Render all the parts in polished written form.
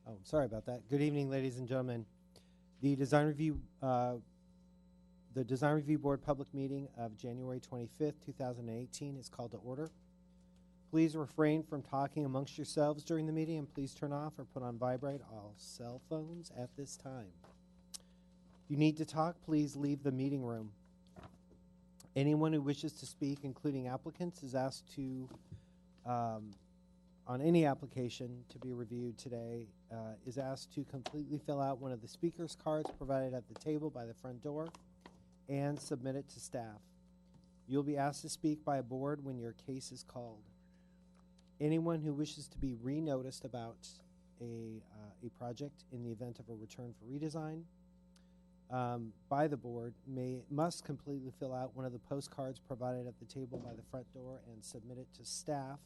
Oh, sorry about that. Good evening, ladies and gentlemen. The Design Review Board public meeting of January 25th, 2018 is called to order. Please refrain from talking amongst yourselves during the meeting, and please turn off or put on vibrate all cell phones at this time. If you need to talk, please leave the meeting room. Anyone who wishes to speak, including applicants, is asked to, on any application to be reviewed today, is asked to completely fill out one of the speaker's cards provided at the table by the front door and submit it to staff. You'll be asked to speak by a board when your case is called. Anyone who wishes to be re-noticed about a project in the event of a return for redesign by the board must completely fill out one of the postcards provided at the table by the front door and submit it to staff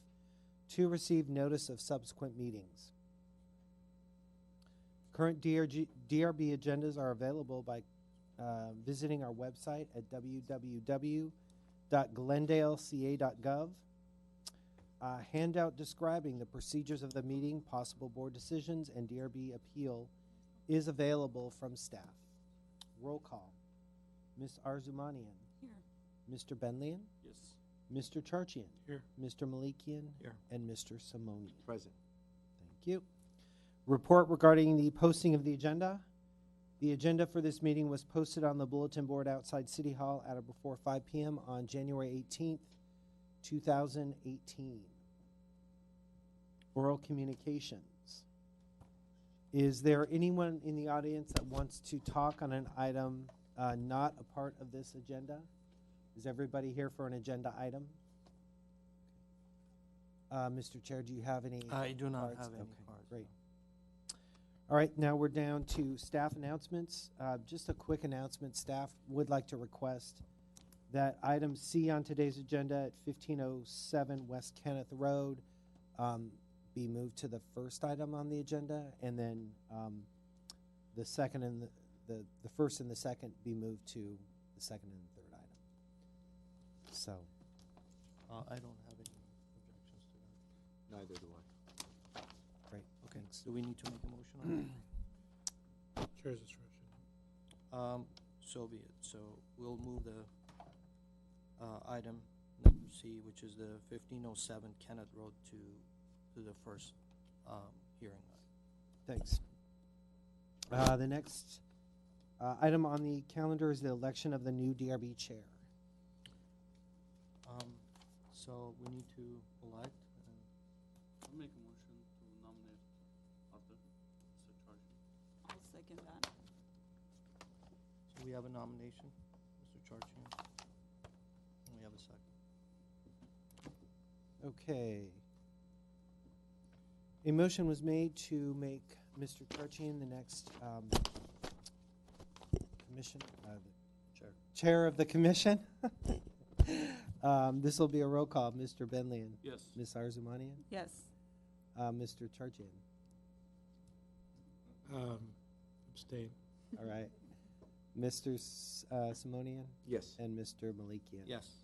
to receive notice of subsequent meetings. Current DRB agendas are available by visiting our website at www.glendaleca.gov. A handout describing the procedures of the meeting, possible board decisions, and DRB appeal is available from staff. Roll call. Ms. Arzumanian. Here. Mr. Benlian. Yes. Mr. Charchian. Here. Mr. Malikian. Here. And Mr. Simonian. Present. Thank you. Report regarding the posting of the agenda. The agenda for this meeting was posted on the bulletin board outside City Hall at or before 5 p.m. on January 18th, 2018. Oral communications. Is there anyone in the audience that wants to talk on an item not a part of this agenda? Is everybody here for an agenda item? Mr. Chair, do you have any I do not cards? have any Okay, cards. great. All right, now we're down to staff announcements. Just a quick announcement. Staff would like to request that item C on today's agenda at 1507 West Kenneth Road be moved to the first item on the agenda, and then the second and the first and the second be moved to the second and the third item. So, I don't have any objections to that. Neither do I. great. Okay. Do we need to make a motion on Chair's discretion. that? So be it. So we'll move the item number C, which is the 1507 Kenneth Road to the first hearing. Thanks. The next item on the calendar is the election of the new DRB chair. So we need to elect. I'll make a motion to nominate Arthur, Mr. Charchian. I'll second that. So we have a nomination, Mr. Charchian. And we have a second. Okay. A motion was made to make Mr. Charchian the next commission, chair of the commission. This will be a roll call. Mr. Benlian. Yes. Ms. Arzumanian. Yes. Mr. Charchian. Abstain. All right. Mr. Simonian Yes. and Mr. Malikian. Yes.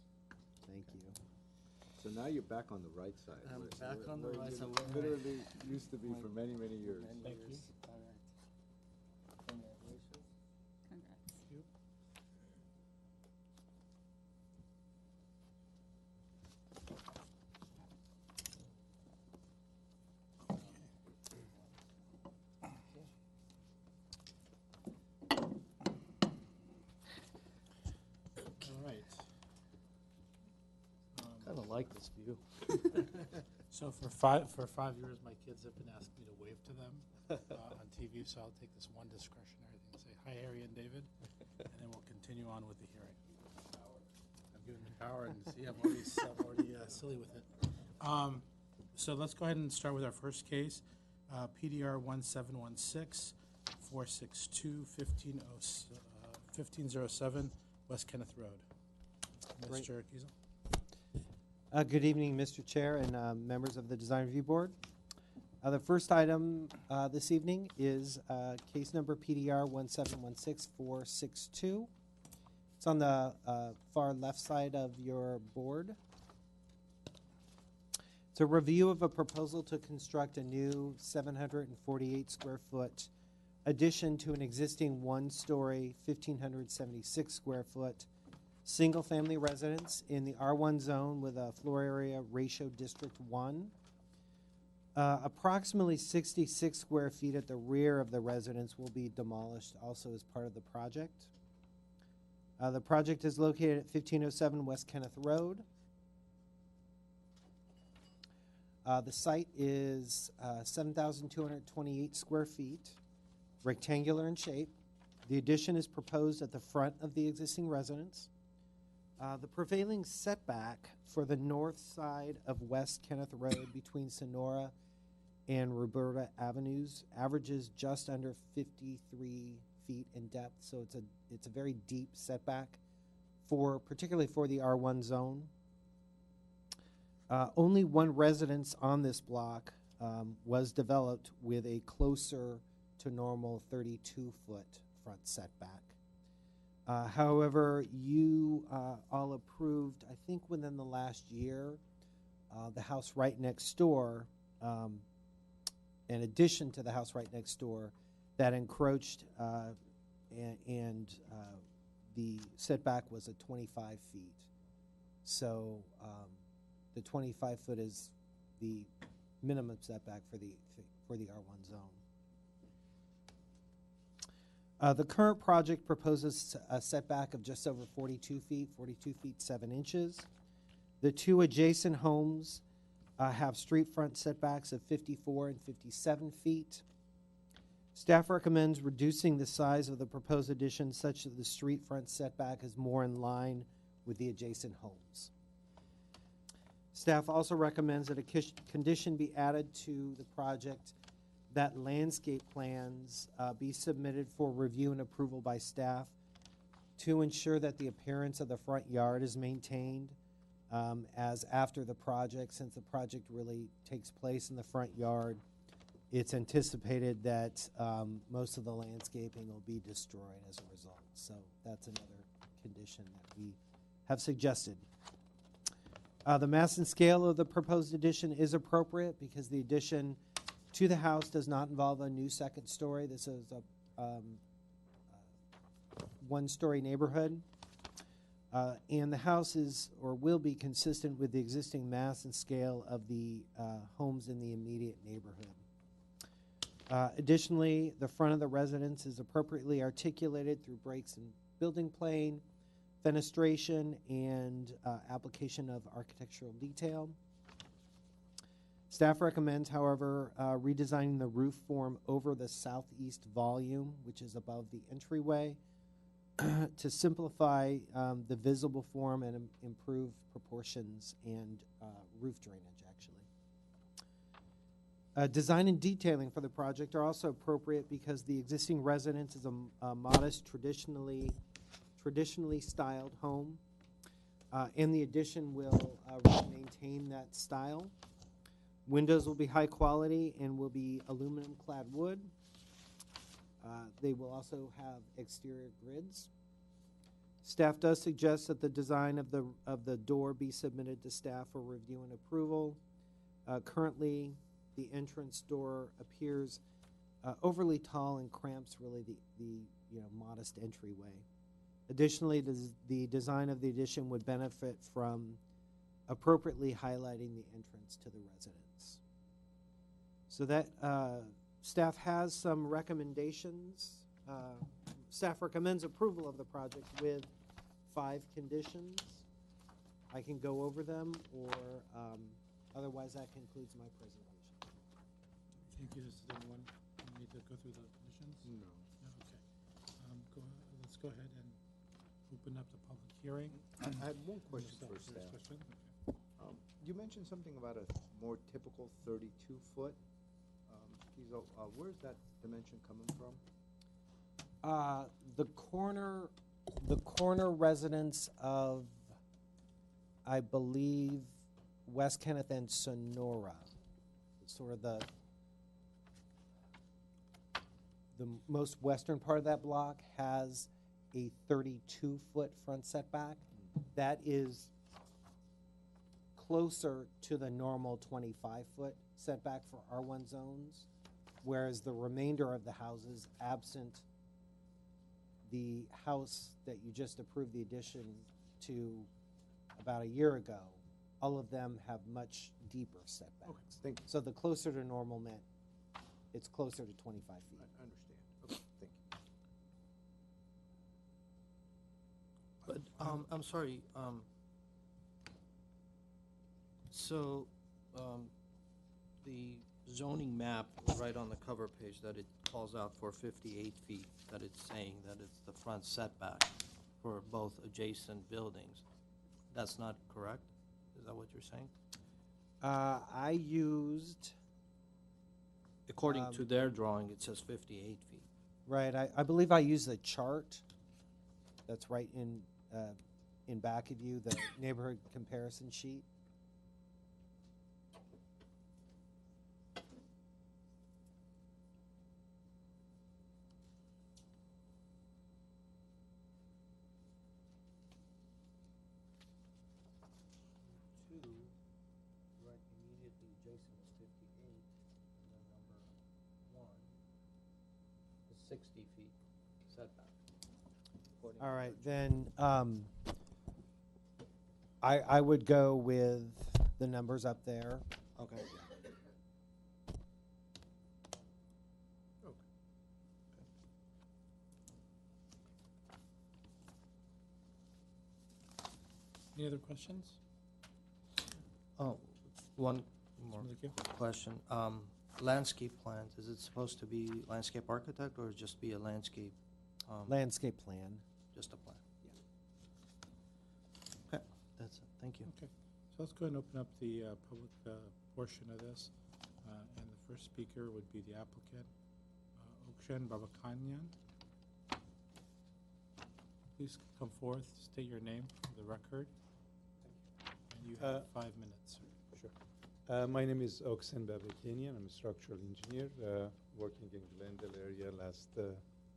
Thank you. So now you're back on the right side. I'm where- back on the where right you side. Literally used to be for many, many years. Thank you. All right. Congratulations. Congrats. All right. Kind of like this view. So for 5 years, my kids have been asking me to wave to them on TV, so I'll take this one discretionary thing and say, hi, Harry and David, and then we'll continue on with the hearing. I'm giving the power, and see, I'm already silly with it. So let's go ahead and start with our first case, PDR 1716 462 1507 West Kenneth Road. Great. Mr. Giesel? Good evening, Mr. Chair and members of the Design Review Board. The first item this evening is case number PDR 1716462. It's on the far left side of your board. It's It's a review of a proposal to construct a new 748 square foot addition to an existing one-story, 1,576 square foot single-family residence in the R1 zone with a floor area ratio District 1. Approximately 66 square feet at the rear of the residence will be demolished also as part of the project. The project is located at 1507 West Kenneth Road. The site is 7,228 square feet, rectangular in shape. The addition is proposed at the front of the existing residence. The prevailing setback for the north side of West Kenneth Road between Sonora and Roberta Avenues averages just under 53 feet in depth, so it's a very deep setback particularly for the R1 zone. Only one residence on this block was developed with a closer to normal 32-foot front setback. However, you all approved, I think within the last year, the house right next door, in addition to the house right next door, that encroached and the setback was at 25 feet. So the 25-foot is the minimum setback for the R1 zone. The current project proposes a setback of just over 42 feet 7 inches. The two adjacent homes have street front setbacks of 54 and 57 feet. Staff recommends reducing the size of the proposed addition such that the street front setback is more in line with the adjacent homes. Staff also recommends that a condition be added to the project that landscape plans be submitted for review and approval by staff to ensure that the appearance of the front yard is maintained as after the project. Since the project really takes place in the front yard, it's anticipated that most of the landscaping will be destroyed as a result. So that's another condition that we have suggested. The mass and scale of the proposed addition is appropriate because the addition to the house does not involve a new second story. This is a one-story neighborhood. And the house is or will be consistent with the existing mass and scale of the homes in the immediate neighborhood. Additionally, the front of the residence is appropriately articulated through breaks in building plane, fenestration, and application of architectural detail. Staff recommends, however, redesigning the roof form over the southeast volume, which is above the entryway, to simplify the visible form and improve proportions and roof drainage, actually. Design and detailing for the project are also appropriate because the existing residence is a modest, traditionally styled home, and the addition will maintain that style. Windows will be high quality and will be aluminum clad wood. They will also have exterior grids. Staff does suggest that the design of the door be submitted to staff for review and approval. Currently, the entrance door appears overly tall and cramps really the modest entryway. Additionally, the design of the addition would benefit from appropriately highlighting the entrance to the residence. So that staff has some recommendations. Staff recommends approval of the project with 5 conditions. I can go over them, or otherwise that concludes my presentation. Thank you. Does anyone need to go through the conditions? No. No? Okay. Let's go ahead and open up the public hearing. I had one question for First staff. question? You mentioned something about a more typical 32-foot. Where's that dimension coming from? The corner residence of, I believe, West Kenneth and Sonora. Sort of the most western part of that block has a 32-foot front setback. That is closer to the normal 25-foot setback for R1 zones, whereas the remainder of the houses, absent the house that you just approved the addition to about a year ago, all of them have much deeper setbacks. Thank you. So the closer to normal meant it's closer to 25 feet. I understand. Okay, thank you. But, I'm sorry, so, the zoning map right on the cover page that it calls out for 58 feet, that it's saying that it's the front setback for both adjacent buildings. That's not correct? Is that what you're saying? I used, According to their drawing, it says 58 feet. right, I believe I used the chart that's right in back of you, the neighborhood comparison sheet. Two, right immediately adjacent is 58, and then number 1 It's 60 feet setback. according All to right, their then, I would go with the numbers up there. Okay. Any other questions? Oh, one more Mr. Malikio? question. Landscape plans, is it supposed to be landscape architect or just be a landscape, Landscape plan. just a plan? Okay, that's it, thank you. Okay, so let's go ahead and open up the public portion of this. And the first speaker would be the applicant, Okshen Babakanyan. Please come forth, state your name for the record. And you have 5 minutes, sir. Sure. My name is Oksen Babakanian. I'm a structural engineer working in Glendale area last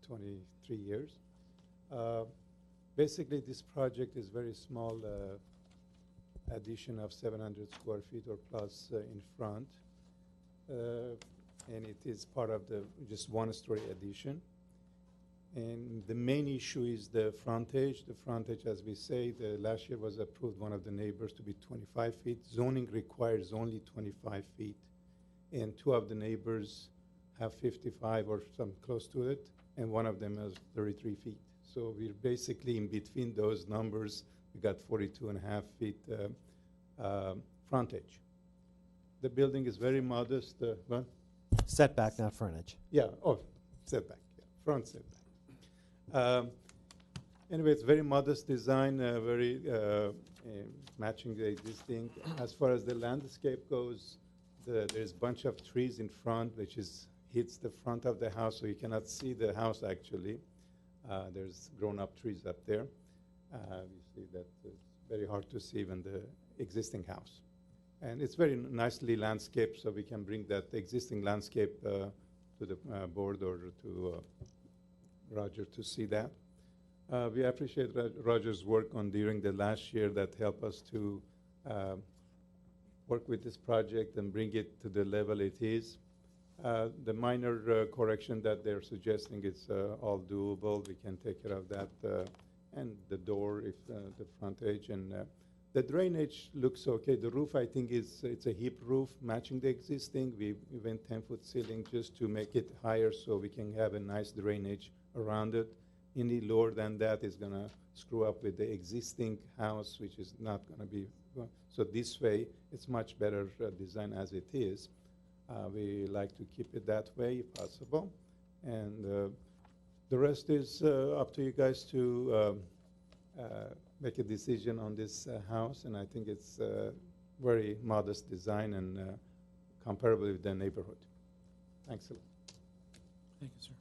23 years. Basically, this project is very small addition of 700 square feet or plus in front. And it is part of the just one-story addition. And the main issue is the frontage. The frontage, as we say, the last year was approved one of the neighbors to be 25 feet. Zoning requires only 25 feet. And 2 of the neighbors have 55 or some close to it, and one of them has 33 feet. So we're basically in between those numbers. We got 42 and a half feet frontage. The building is very modest. What? Setback, not frontage. Yeah, setback, yeah, front setback. Anyway, it's very modest design, very matching the existing. As far as the landscape goes, there's a bunch of trees in front, which hits the front of the house, so you cannot see the house actually. There's grown-up trees up there. You see that it's very hard to see even the existing house. And it's very nicely landscaped, so we can bring that existing landscape to the board or to Roger to see that. We appreciate Roger's work during the last year that helped us to work with this project and bring it to the level it is. The minor correction that they're suggesting is all doable. We can take care of that. And the door, if the frontage, and the drainage looks okay. The roof, I think, it's a hip roof matching the existing. We went 10-foot ceiling just to make it higher so we can have a nice drainage around it. Any lower than that is going to screw up with the existing house, which is not going to be. So this way, it's much better design as it is. We like to keep it that way if possible. And the rest is up to you guys to make a decision on this house. And I think it's very modest design and comparable with the neighborhood. Thanks a lot. Thank you, sir.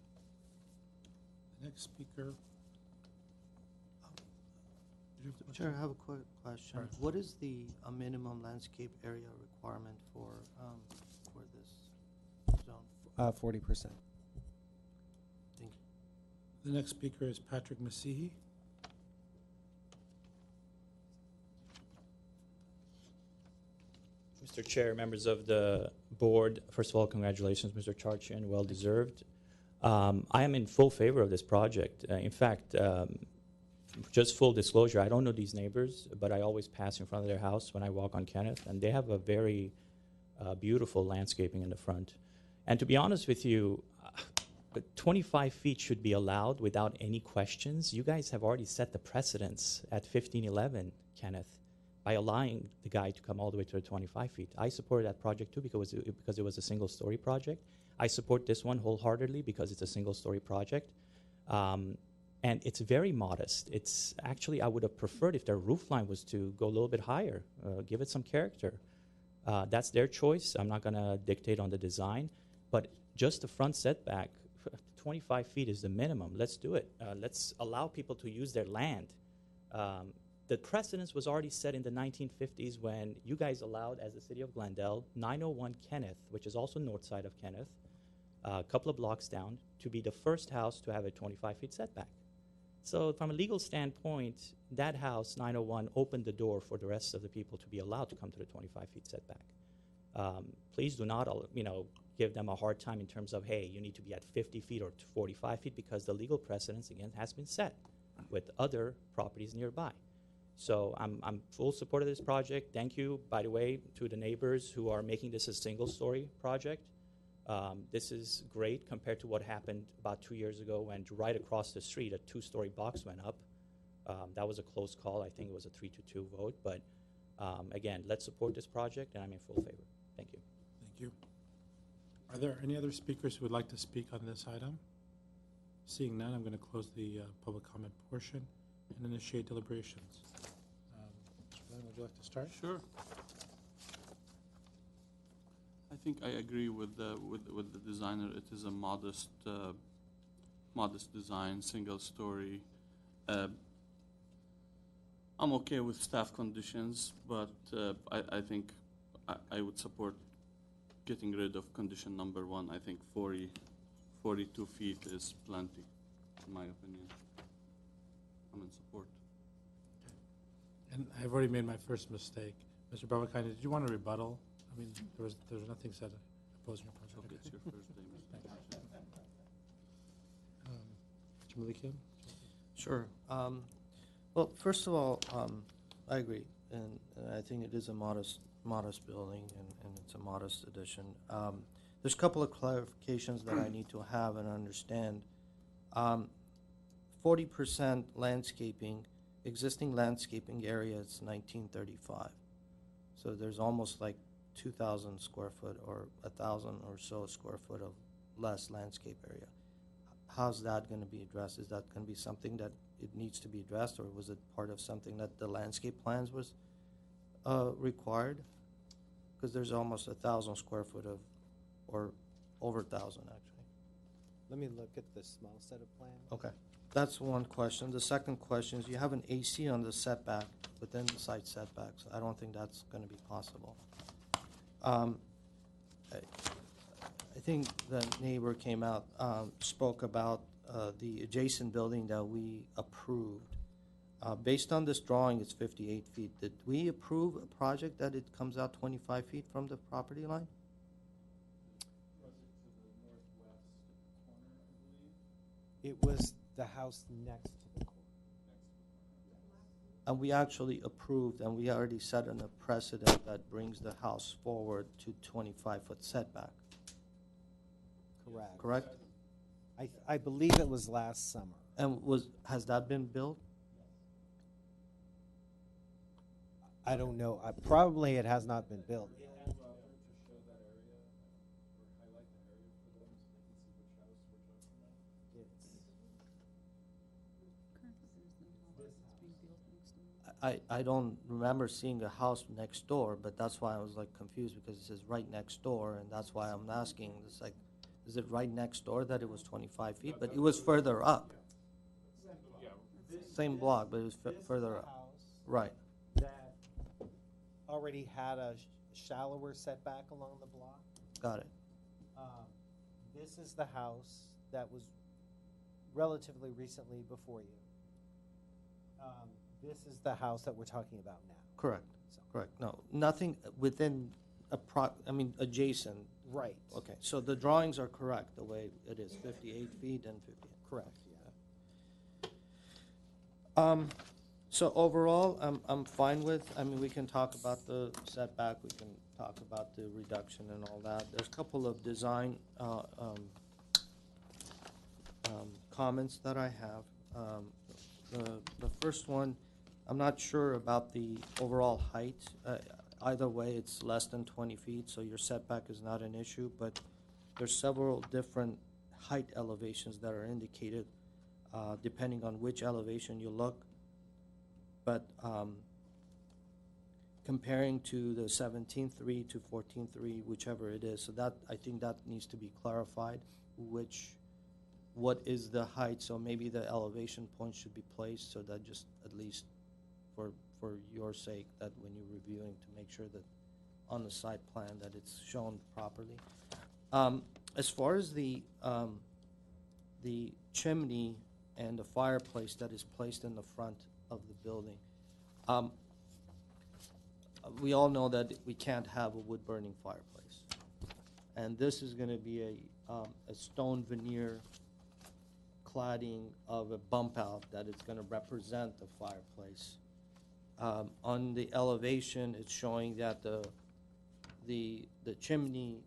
The next speaker. Did you have a Chair, I question? have a quick question. Sure. What is the minimum landscape area requirement for this zone? 40%. Thank you. The next speaker is Patrick Masihi. Mr. Chair, members of the board, first of all, congratulations, Mr. Charchian, well deserved. I am in full favor of this project. In fact, just full disclosure, I don't know these neighbors, but I always pass in front of their house when I walk on Kenneth, and they have a very beautiful landscaping in the front. And to be honest with you, 25 feet should be allowed without any questions. You guys have already set the precedence at 1511, Kenneth, by allowing the guy to come all the way to the 25 feet. I supported that project too because it was a single-story project. I support this one wholeheartedly because it's a single-story project. And it's very modest. It's actually, I would have preferred if their roof line was to go a little bit higher, give it some character. That's their choice. I'm not going to dictate on the design. But just the front setback, 25 feet is the minimum. Let's do it. Let's allow people to use their land. The precedence was already set in the 1950s when you guys allowed, as the city of Glendale, 901 Kenneth, which is also north side of Kenneth, a couple of blocks down, to be the first house to have a 25-feet setback. So from a legal standpoint, that house, 901, opened the door for the rest of the people to be allowed to come to the 25-feet setback. Please do not, give them a hard time in terms of, hey, you need to be at 50 feet or 45 feet because the legal precedence, again, has been set with other properties nearby. So I'm full support of this project. Thank you, by the way, to the neighbors who are making this a single-story project. This is great compared to what happened about 2 years ago when right across the street a two-story box went up. That was a close call. I think it was a 3-2 vote. But again, let's support this project, and I'm in full favor. Thank you. Thank you. Are there any other speakers who would like to speak on this item? Seeing none, I'm going to close the public comment portion and initiate deliberations. Mr. Glenn, would you like to start? Sure. I think I agree with the designer. It is a modest design, single story. I'm okay with staff conditions, but I think I would support getting rid of condition number 1. I think 42 feet is plenty, in my opinion. I'm in support. And I've already made my first mistake. Mr. Babakani, did you want a rebuttal? I mean, there was nothing said opposing your project. Okay, it's your first day, Mr. Mr. Malikian? Sure. Well, first of all, I agree, and I think it is a modest building, and it's a modest addition. There's a couple of clarifications that I need to have and understand. 40% landscaping, existing landscaping area is 1935. So there's almost like 2,000 square foot or 1,000 or so square foot of less landscape area. How's that going to be addressed? Is that going to be something that it needs to be addressed, or was it part of something that the landscape plans was required? Because there's almost 1,000 square foot of, or over 1,000 actually. Let me look at the small set of plans. Okay, that's one question. The second question is you have an AC on the setback within the site setbacks. I don't think that's going to be possible. I think the neighbor came out, spoke about the adjacent building that we approved. Based on this drawing, it's 58 feet. Did we approve a project that it comes out 25 feet from the property line? It was the house next to the court. And we actually approved, and we already set a precedent that brings the house forward to 25-foot setback. Correct. Correct? I believe it was last summer. And has that been built? I don't know. Probably it has not been built. I don't remember seeing a house next door, but that's why I was like confused, because it says right next door, and that's why I'm asking. It's like, is it right next door that it was 25 feet? But it was further up. Same block, but it was further up. Right. That already had a shallower setback along the block. Got it. This is the house that was relatively recently before you. This is the house that we're talking about now. Correct. Correct. No, nothing within adjacent. Right. Okay, so the drawings are correct, the way it is, 58 feet and 50. Correct, yeah. So overall, I'm fine with, we can talk about the setback, we can talk about the reduction and all that. There's a couple of design comments that I have. The first one, I'm not sure about the overall height. Either way, it's less than 20 feet, so your setback is not an issue, but there's several different height elevations that are indicated depending on which elevation you look. But comparing to the 17.3 to 14.3, whichever it is, so that, I think that needs to be clarified, what is the height, so maybe the elevation point should be placed, so that just at least for your sake, that when you're reviewing, to make sure that on the site plan that it's shown properly. As far as the chimney and the fireplace that is placed in the front of the building, we all know that we can't have a wood-burning fireplace. And this is gonna be a stone veneer cladding of a bump out that is gonna represent the fireplace. On the elevation, it's showing that the chimney,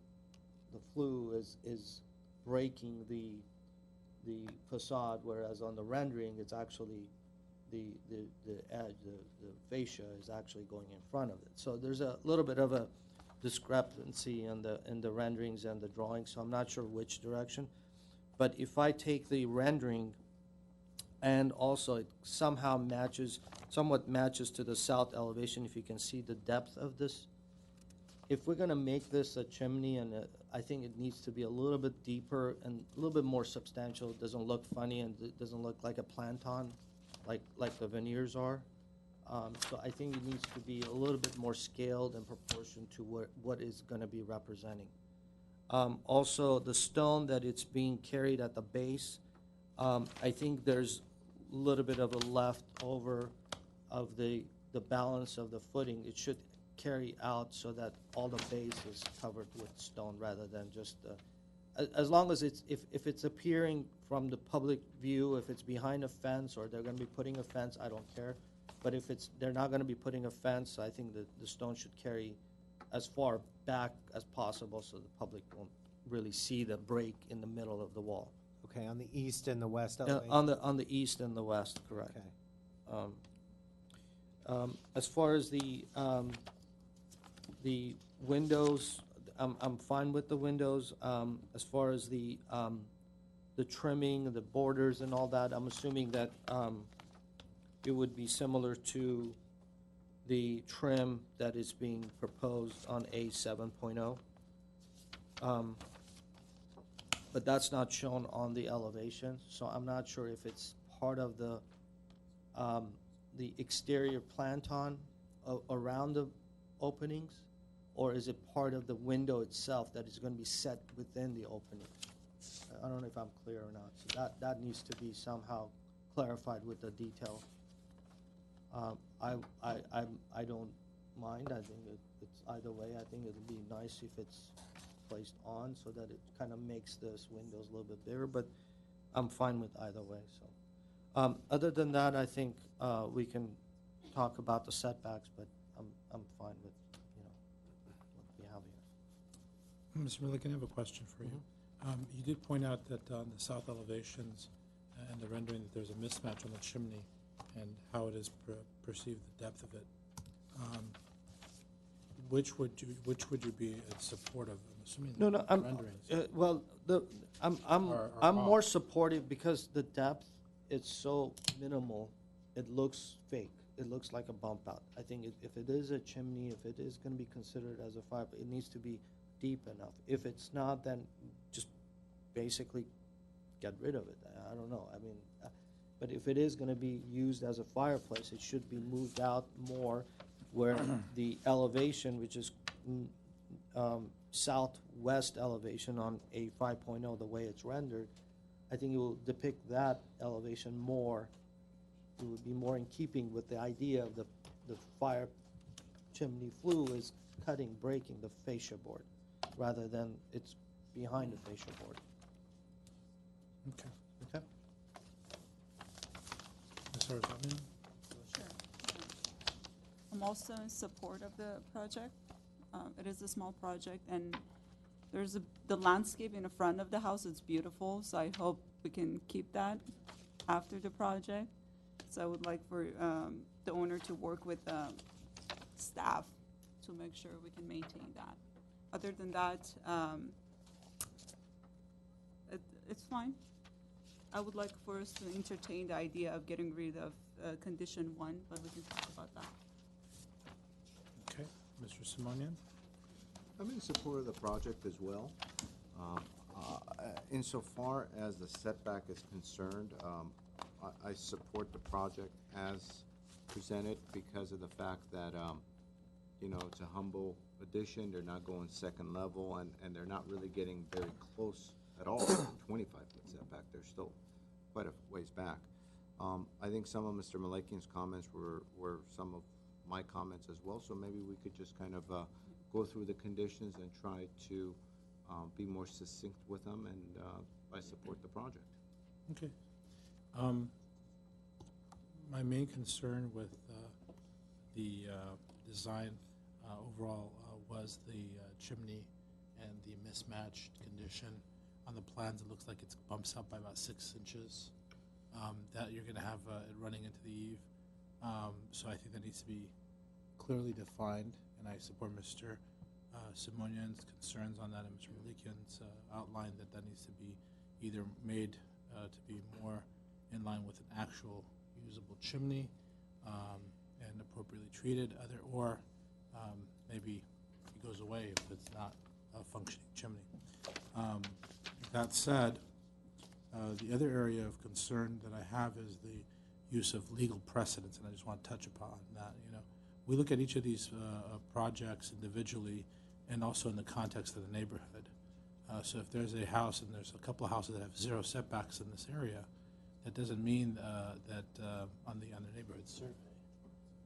the flue is breaking the facade, whereas on the rendering, it's actually the edge, the fascia is actually going in front of it. So there's a little bit of a discrepancy in the renderings and the drawings, so I'm not sure which direction. But if I take the rendering, and also it somehow somewhat matches to the south elevation, if you can see the depth of this. If we're gonna make this a chimney, and I think it needs to be a little bit deeper and a little bit more substantial. It doesn't look funny, and it doesn't look like a planton, like the veneers are. So I think it needs to be a little bit more scaled in proportion to what is gonna be representing. Also, the stone that it's being carried at the base, I think there's a little bit of a leftover of the balance of the footing. It should carry out so that all the base is covered with stone rather than just, as long as if it's appearing from the public view, if it's behind a fence or they're gonna be putting a fence, I don't care. But if they're not gonna be putting a fence, I think that the stone should carry as far back as possible so the public won't really see the break in the middle of the wall. Okay, on the east and the west Yeah, elevation? on the east and the west, correct. Okay. As far as the windows, I'm fine with the windows. As far as the trimming, the borders and all that, I'm assuming that it would be similar to the trim that is being proposed on A 7.0. But that's not shown on the elevation, so I'm not sure if it's part of the exterior planton around the openings, or is it part of the window itself that is going to be set within the opening? I don't know if I'm clear or not, so that needs to be somehow clarified with the detail. I don't mind. I think it's either way. I think it would be nice if it's placed on so that it kind of makes this windows a little bit bigger, but I'm fine with either way. So, other than that, I think we can talk about the setbacks, but I'm fine with what we have here. Mr. Miller, can I have a question for you? You did point out that on the south elevations and the rendering that there's a mismatch on the chimney and how it is perceived, the depth of it. Which would you be in support of? I'm assuming No, the renderings. well, I'm Are more off. supportive because the depth is so minimal. It looks fake. It looks like a bump out. I think if it is a chimney, if it is going to be considered as a fire, it needs to be deep enough. If it's not, then just basically get rid of it. I don't know. I mean, but if it is going to be used as a fireplace, it should be moved out more, where the elevation, which is southwest elevation on a 5.0, the way it's rendered, I think it will depict that elevation more. It would be more in keeping with the idea of the chimney flue is breaking the fascia board, rather than it's behind the fascia board. Okay. Okay? Ms. Arzamian? Sure. I'm also in support of the project. It is a small project, and the landscape in the front of the house is beautiful, so I hope we can keep that after the project. So I would like for the owner to work with staff to make sure we can maintain that. Other than that, it's fine. I would like for us to entertain the idea of getting rid of condition 1, but we can talk about that. Okay. Mr. Simonian? I'm in support of the project as well. Insofar as the setback is concerned, I support the project as presented because of the fact that, it's a humble addition. They're not going second level, and they're not really getting very close at all to 25-foot setback. They're still quite a ways back. I think some of Mr. Malakian's comments were some of my comments as well, so maybe we could just kind of go through the conditions and try to be more succinct with them, and I support the project. Okay. My main concern with the design overall was the chimney and the mismatched condition. On the plans, it looks like it bumps up by about 6 inches. That you're going to have it running into the eave. So I think that needs to be clearly defined, and I support Mr. Simonian's concerns on that, and Mr. Malikian's outlined that needs to be either made to be more in line with an actual usable chimney and appropriately treated, or maybe it goes away if it's not a functioning chimney. That said, the other area of concern that I have is the use of legal precedents, and I just want to touch upon that. We look at each of these projects individually and also in the context of the neighborhood. So if there's a house and there's a couple of houses that have 0 setbacks in this area, that doesn't mean that on the neighborhood survey,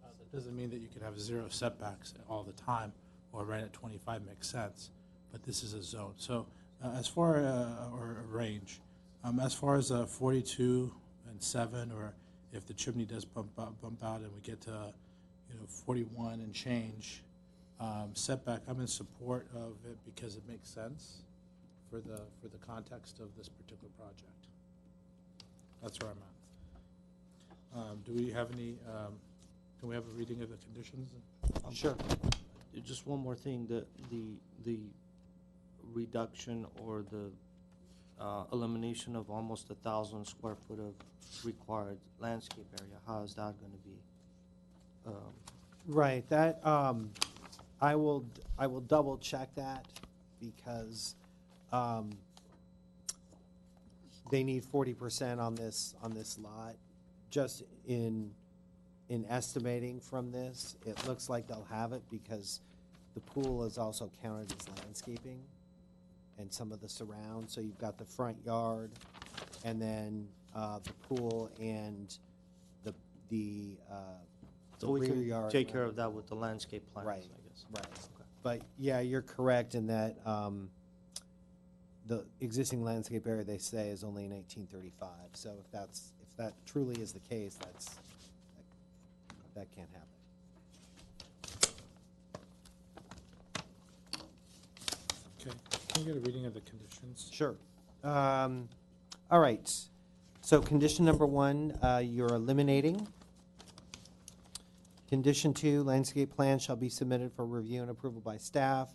that doesn't mean that you can have 0 setbacks all the time, or right at 25 makes sense. But this is a zone. So as far or a range, as far as 42 and 7, or if the chimney does bump out and we get to 41 and change setback, I'm in support of it because it makes sense for the context of this particular project. That's where I'm at. Do we have any? Can we have a reading of the conditions? Sure. Just one more thing, the reduction or the elimination of almost 1,000 square foot of required landscape area, how is that going to be? Right, that, I will double check that because, they need 40% on this lot. Just in estimating from this, it looks like they'll have it because the pool is also counted as landscaping and some of the surround. So you've got the front yard and then, the pool and the So we rear can yard. take care of that with the landscape plans, Right. I guess. Right. Okay. But yeah, you're correct in that the existing landscape area they say is only 1935. So if that truly is the case, that can't happen. Okay. Can we get a reading of the conditions? Sure. All right. So condition number 1, you're eliminating. Condition 2, landscape plan shall be submitted for review and approval by staff.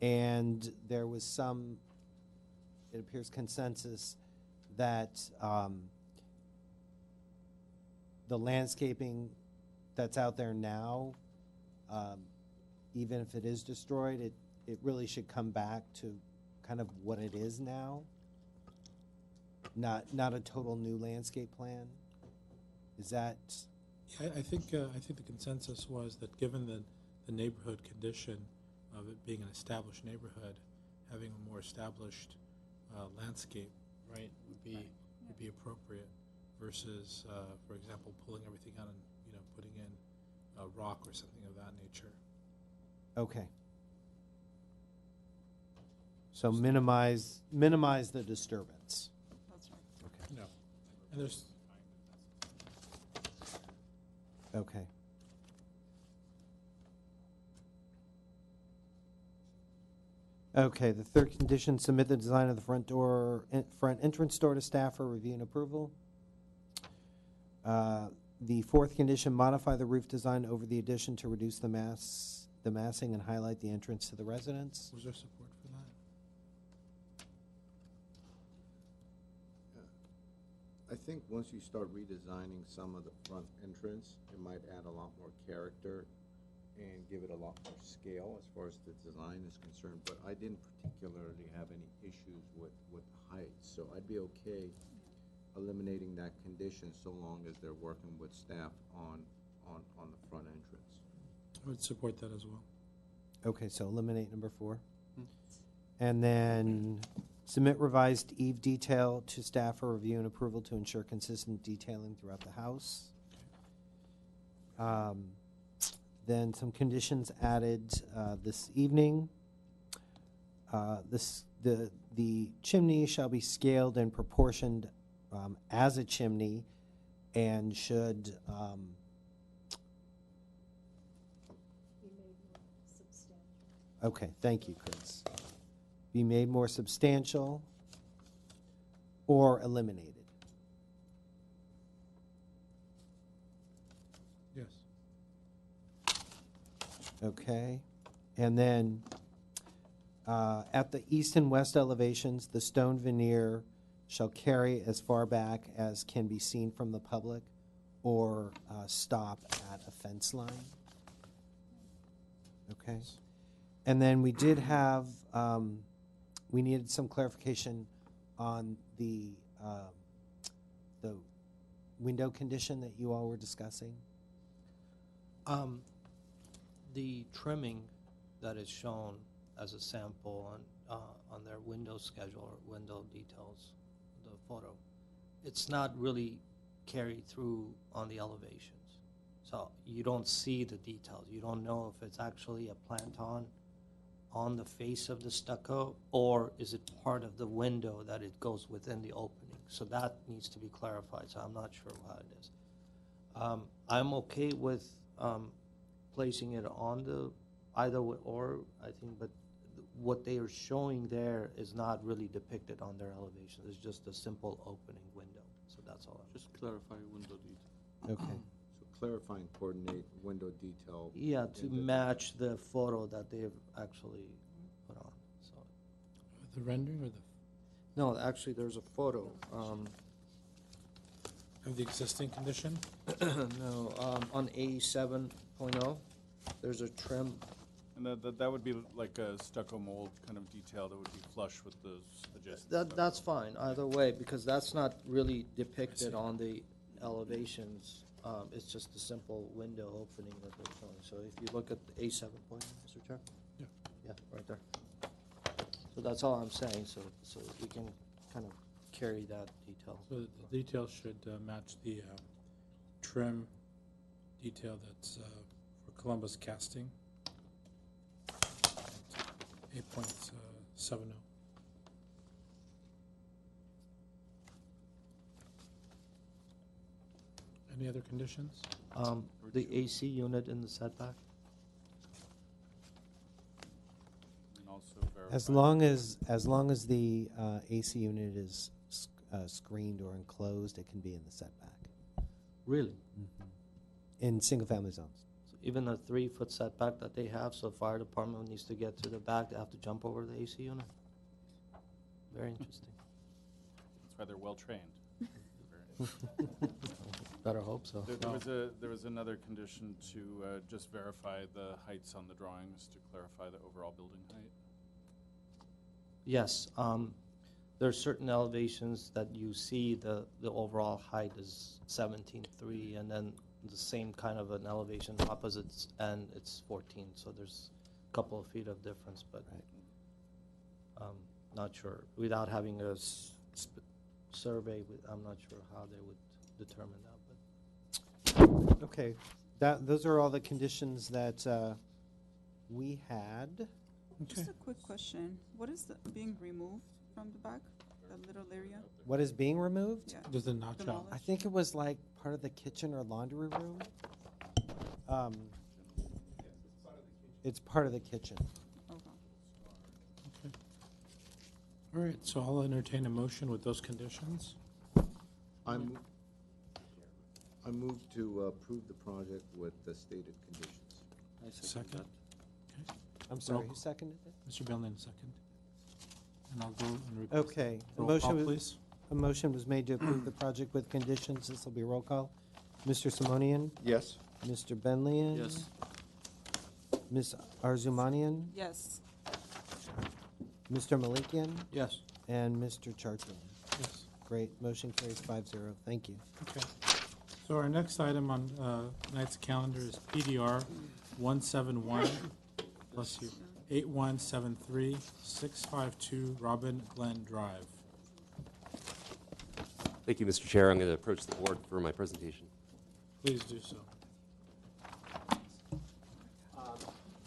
And there was some, it appears, consensus that the landscaping that's out there now, even if it is destroyed, it really should come back to kind of what it is now, not a total new landscape plan. Is that? Yeah, I think the consensus was that given the neighborhood condition of it being an established neighborhood, having a more established landscape, right, would be appropriate versus, for example, pulling everything out and putting in a rock or something of that nature. Okay. So minimize the disturbance. That's right. Okay. No. And there's, Okay. Okay, the third condition, submit the design of the front entrance door to staff for review and approval. The fourth condition, modify the roof design over the addition to reduce the massing and highlight the entrance to the residence. was there support for that? I think once you start redesigning some of the front entrance, it might add a lot more character and give it a lot more scale as far as the design is concerned, but I didn't particularly have any issues with the height, so I'd be okay eliminating that condition so long as they're working with staff on the front entrance. I would support that as well. Okay, so eliminate number 4. And then submit revised eave detail to staff for review and approval to ensure consistent detailing throughout the house. Then some conditions added this evening. The chimney shall be scaled and proportioned as a chimney and should okay, thank you, Chris. Be made more substantial or eliminated. Yes. Okay, and then at the east and west elevations, the stone veneer shall carry as far back as can be seen from the public or stop at a fence line. Okay, and then we did have, we needed some clarification on the window condition that you all were discussing. The trimming that is shown as a sample on their window schedule or window details, the photo, it's not really carried through on the elevations. So you don't see the details. You don't know if it's actually a plant on the face of the stucco, or is it part of the window that it goes within the opening? So that needs to be clarified, so I'm not sure how it is. I'm okay with placing it on the either or, I think, but what they are showing there is not really depicted on their elevation. It's just a simple opening window, so that's all. Just clarify window detail. Okay. So clarify and coordinate window detail. Yeah, to in the match the photo that they've actually put on, so. The rendering or the, No, actually, there's a photo. of the existing condition? No, on A 7.0, there's a trim. And that would be like a stucco mold kind of detail that would be flush with the adjacent. That's fine, either way, because that's not really depicted see. on the elevations. It's just a simple window opening that they're showing. So if you look at the A 7 point, Mr. Chair? Yeah. Yeah, right there. So that's all I'm saying, so we can kind of carry that detail. So the detail should match the trim detail that's for Columbus casting. 8.70. Any other conditions? The AC unit in the setback? And also verify. As long as the AC unit is screened or enclosed, it can be in the setback. Really? In single-family zones. So even a 3-foot setback that they have, so fire department needs to get to the back, they have to jump over the AC unit? Very interesting. That's why they're well-trained. Better hope so. There was another condition to just verify the heights on the drawings to clarify the overall building height. Yes, there are certain elevations that you see the overall height is 17.3, and then the same kind of an elevation opposites, and it's 14. So there's a couple of feet of difference, but not sure. Without having a survey, I'm not sure how they would determine that. But Okay, those are all the conditions that we had, Just a quick question. What is being removed from the back, that little area? what is being removed? Yeah. Does it notch out? Demolished? I think it was like part of the kitchen or laundry room. It's part of the kitchen. Okay. All right, so I'll entertain a motion with those conditions. I move to approve the project with the stated conditions. I Second. that. Okay. I'm sorry, Roll who seconded it? Mr. Bellin, second. And I'll go and repeat. Okay, a Roll call, motion, please. a motion was made to approve the project with conditions. This will be roll call. Mr. Simonian, Yes. Mr. Benlian. Yes. Ms. Arzumanian, Yes. Mr. Malikian, Yes. and Mr. Chartian. Yes. Great, motion carries 5-0. Thank you. Okay. So our next item on tonight's calendar is PDR 171, bless you, 8173 652 Robin Glen Drive. Thank you, Mr. Chair. I'm going to approach the board for my presentation. Please do so.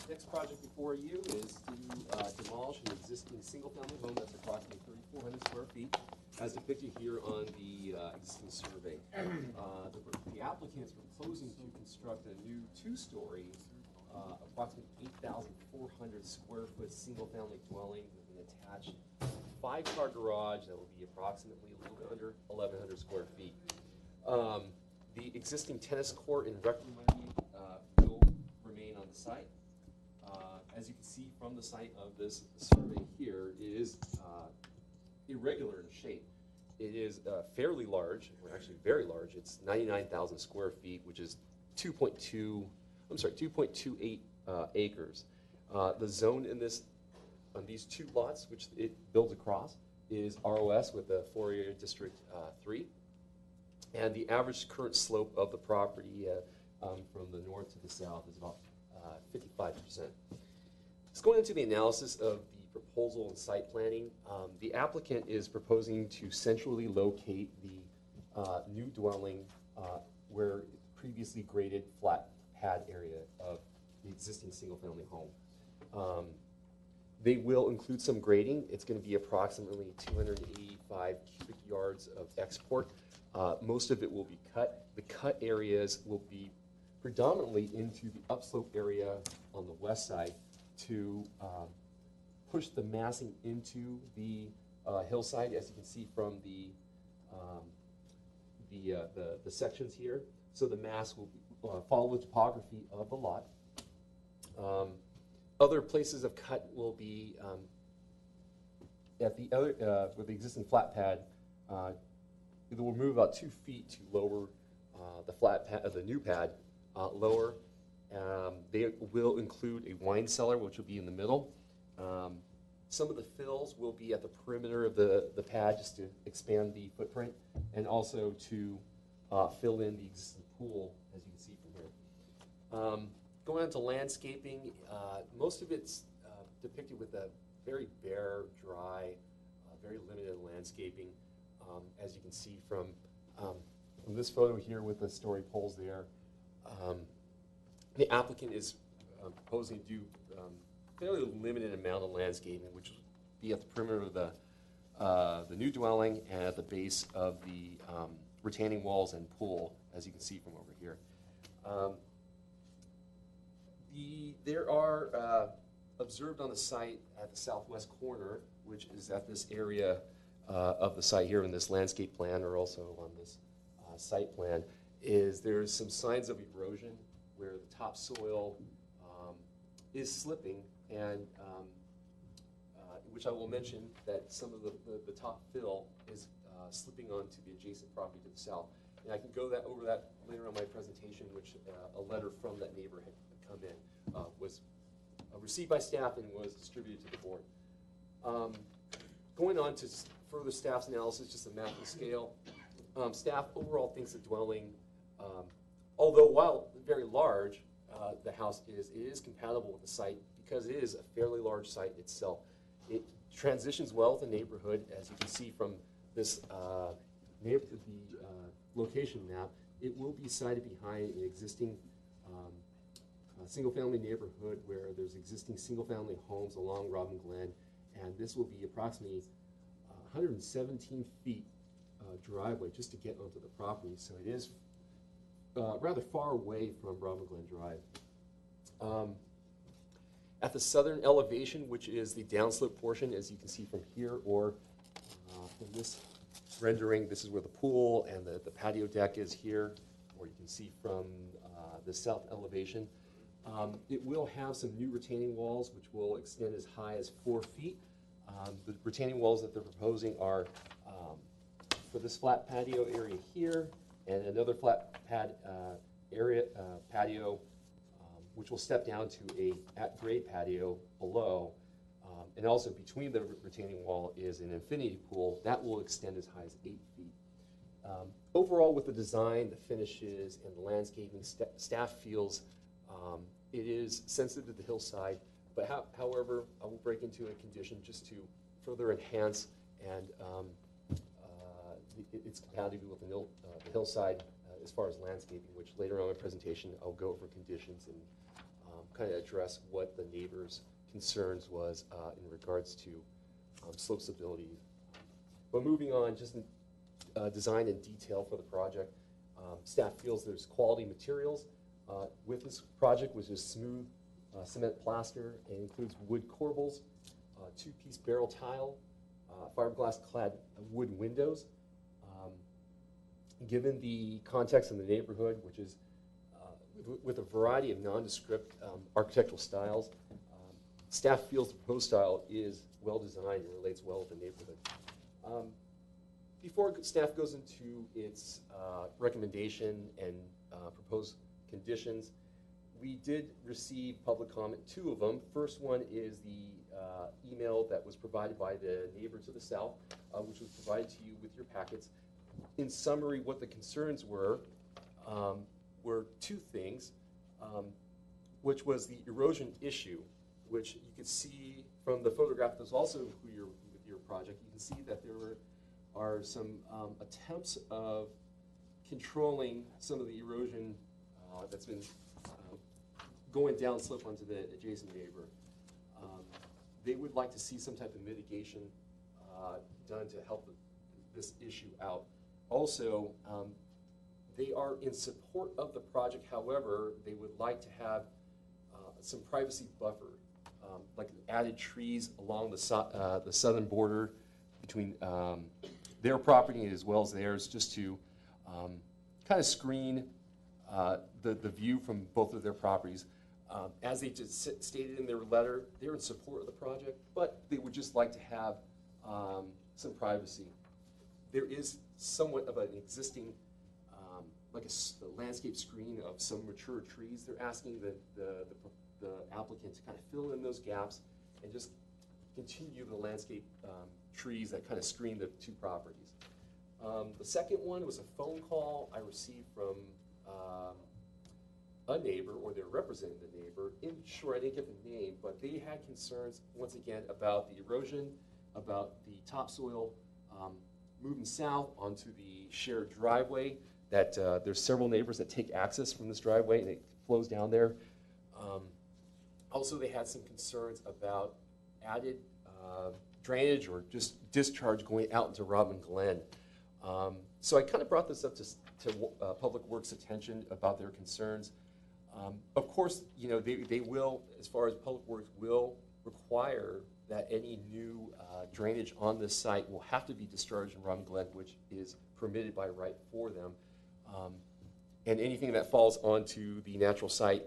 Next project before you is to demolish an existing single-family home that's approximately 3,400 square feet, as depicted here on the existing survey. The applicants are proposing to construct a new two-story, approximately 8,400 square foot single-family dwelling with an attached 5-car garage that will be approximately a little bit under 1,100 square feet. The existing tennis court and rec room will remain on the site. As you can see from the site of this survey here, it is irregular in shape. It is fairly large, or actually very large. It's 99,000 square feet, which is 2.28 acres. The zone in this, on these two lots, which it builds across, is ROS with a 4-area District 3. And the average current slope of the property from the north to the south is about 55%. Let's go into the analysis of the proposal and site planning. The applicant is proposing to centrally locate the new dwelling where previously graded flat pad area of the existing single-family home. They will include some grading. It's going to be approximately 285 cubic yards of export. Most of it will be cut. The cut areas will be predominantly into the upslope area on the west side to push the massing into the hillside, as you can see from the sections here. So the mass will follow the topography of the lot. Other places of cut will be at the other with the existing flat pad. It will move about 2 feet to lower the flat pad of the new pad lower. They will include a wine cellar, which will be in the middle. Some of the fills will be at the perimeter of the pad just to expand the footprint, and also to fill in the existing pool, as you can see from here. Going on to landscaping, most of it's depicted with a very bare, dry, very limited landscaping, as you can see from this photo here with the story poles there. The applicant is proposing to do fairly limited amount of landscaping, which will be at the perimeter of the new dwelling and at the base of the retaining walls and pool, as you can see from over here. There are observed on the site at the southwest corner, which is at this area of the site here in this landscape plan, or also on this site plan, there's some signs of erosion where the topsoil is slipping, and which I will mention that some of the top fill is slipping onto the adjacent property to the south. And I can go over that later on my presentation, which a letter from that neighbor had come in, was received by staff and was distributed to the board. Going on to further staff's analysis, just a mapping scale. Staff overall thinks the dwelling, although while very large, the house is compatible with the site because it is a fairly large site itself. It transitions well with the neighborhood, as you can see from this location map. It will be sited behind an existing single-family neighborhood where there's existing single-family homes along Robin Glen, and this will be approximately 117 feet driveway just to get onto the property, so it is rather far away from Robin Glen Drive. At the southern elevation, which is the downslope portion, as you can see from here, or in this rendering, this is where the pool and the patio deck is here, or you can see from the south elevation. It will have some new retaining walls, which will extend as high as 4 feet. The retaining walls that they're proposing are for this flat patio area here, and another flat patio, which will step down to a at-grade patio below. And also between the retaining wall is an infinity pool that will extend as high as 8 feet. Overall, with the design, the finishes, and the landscaping, staff feels it is sensitive to the hillside, but however, I will break into a condition just to further enhance and its compatibility with the hillside as far as landscaping, which later on in my presentation I'll go over conditions and kind of address what the neighbors' concerns was in regards to slope stability. But moving on, just in design and detail for the project, staff feels there's quality materials with this project, which is smooth cement plaster and includes wood corbels, two-piece barrel tile, fiberglass-clad wood windows. Given the context in the neighborhood, which is with a variety of nondescript architectural styles, staff feels the proposed style is well designed and relates well with the neighborhood. Before staff goes into its recommendation and proposed conditions, we did receive public comment, 2 of them. First one is the email that was provided by the neighbor to the south, which was provided to you with your packets. In summary, what the concerns were 2 things, which was the erosion issue, which you could see from the photograph that's also included with your project. You can see that there are some attempts of controlling some of the erosion that's been going down slope onto the adjacent neighbor. They would like to see some type of mitigation done to help this issue out. Also, they are in support of the project. However, they would like to have some privacy buffer, like added trees along the southern border between their property as well as theirs, just to kind of screen the view from both of their properties. As they just stated in their letter, they're in support of the project, but they would just like to have some privacy. There is somewhat of an existing, like a landscape screen of some mature trees. They're asking the applicant to kind of fill in those gaps and just continue the landscape trees that kind of screen the 2 properties. The second one was a phone call I received from a neighbor, or they're representing the neighbor. In short, I didn't get the name, but they had concerns, once again, about the erosion, about the topsoil moving south onto the shared driveway, that there's several neighbors that take access from this driveway and it flows down there. Also, they had some concerns about added drainage or just discharge going out into Robin Glen. So I kind of brought this up to Public Works' attention about their concerns. Of course, you know, they will, as far as Public Works, will require that any new drainage on this site will have to be discharged in Robin Glen, which is permitted by right for them. And anything that falls onto the natural site,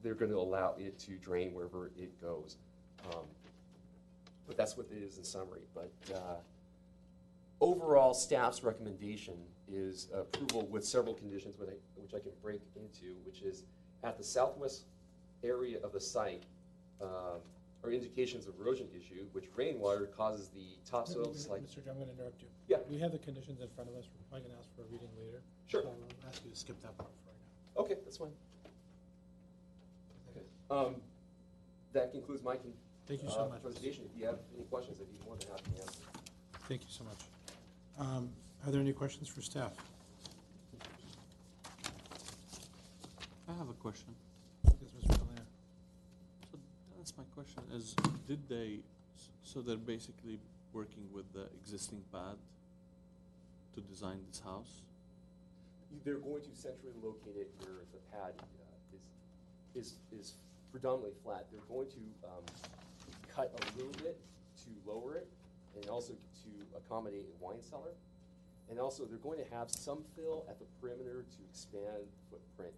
they're going to allow it to drain wherever it goes. But that's what it is in summary. But overall, staff's recommendation is approval with several conditions, which I can break into, which is at the southwest area of the site are indications of erosion issue, which rainwater causes the topsoil to slide. Mr. Chair, I'm going to interrupt you. Yeah. We have the conditions in front of us. We're probably going to ask for a reading later. Sure. So I'll ask you to skip that part for right now. Okay, that's fine. Okay. That concludes my Thank you so much. presentation. If you have any questions, I'd be more than happy to answer. Thank you so much. Are there any questions for staff? I have a question. That's my question is, did they, so they're basically working with the existing pad to design this house? They're going to centrally locate it where the pad is predominantly flat. They're going to cut a little bit to lower it, and also to accommodate a wine cellar. And also, they're going to have some fill at the perimeter to expand footprint.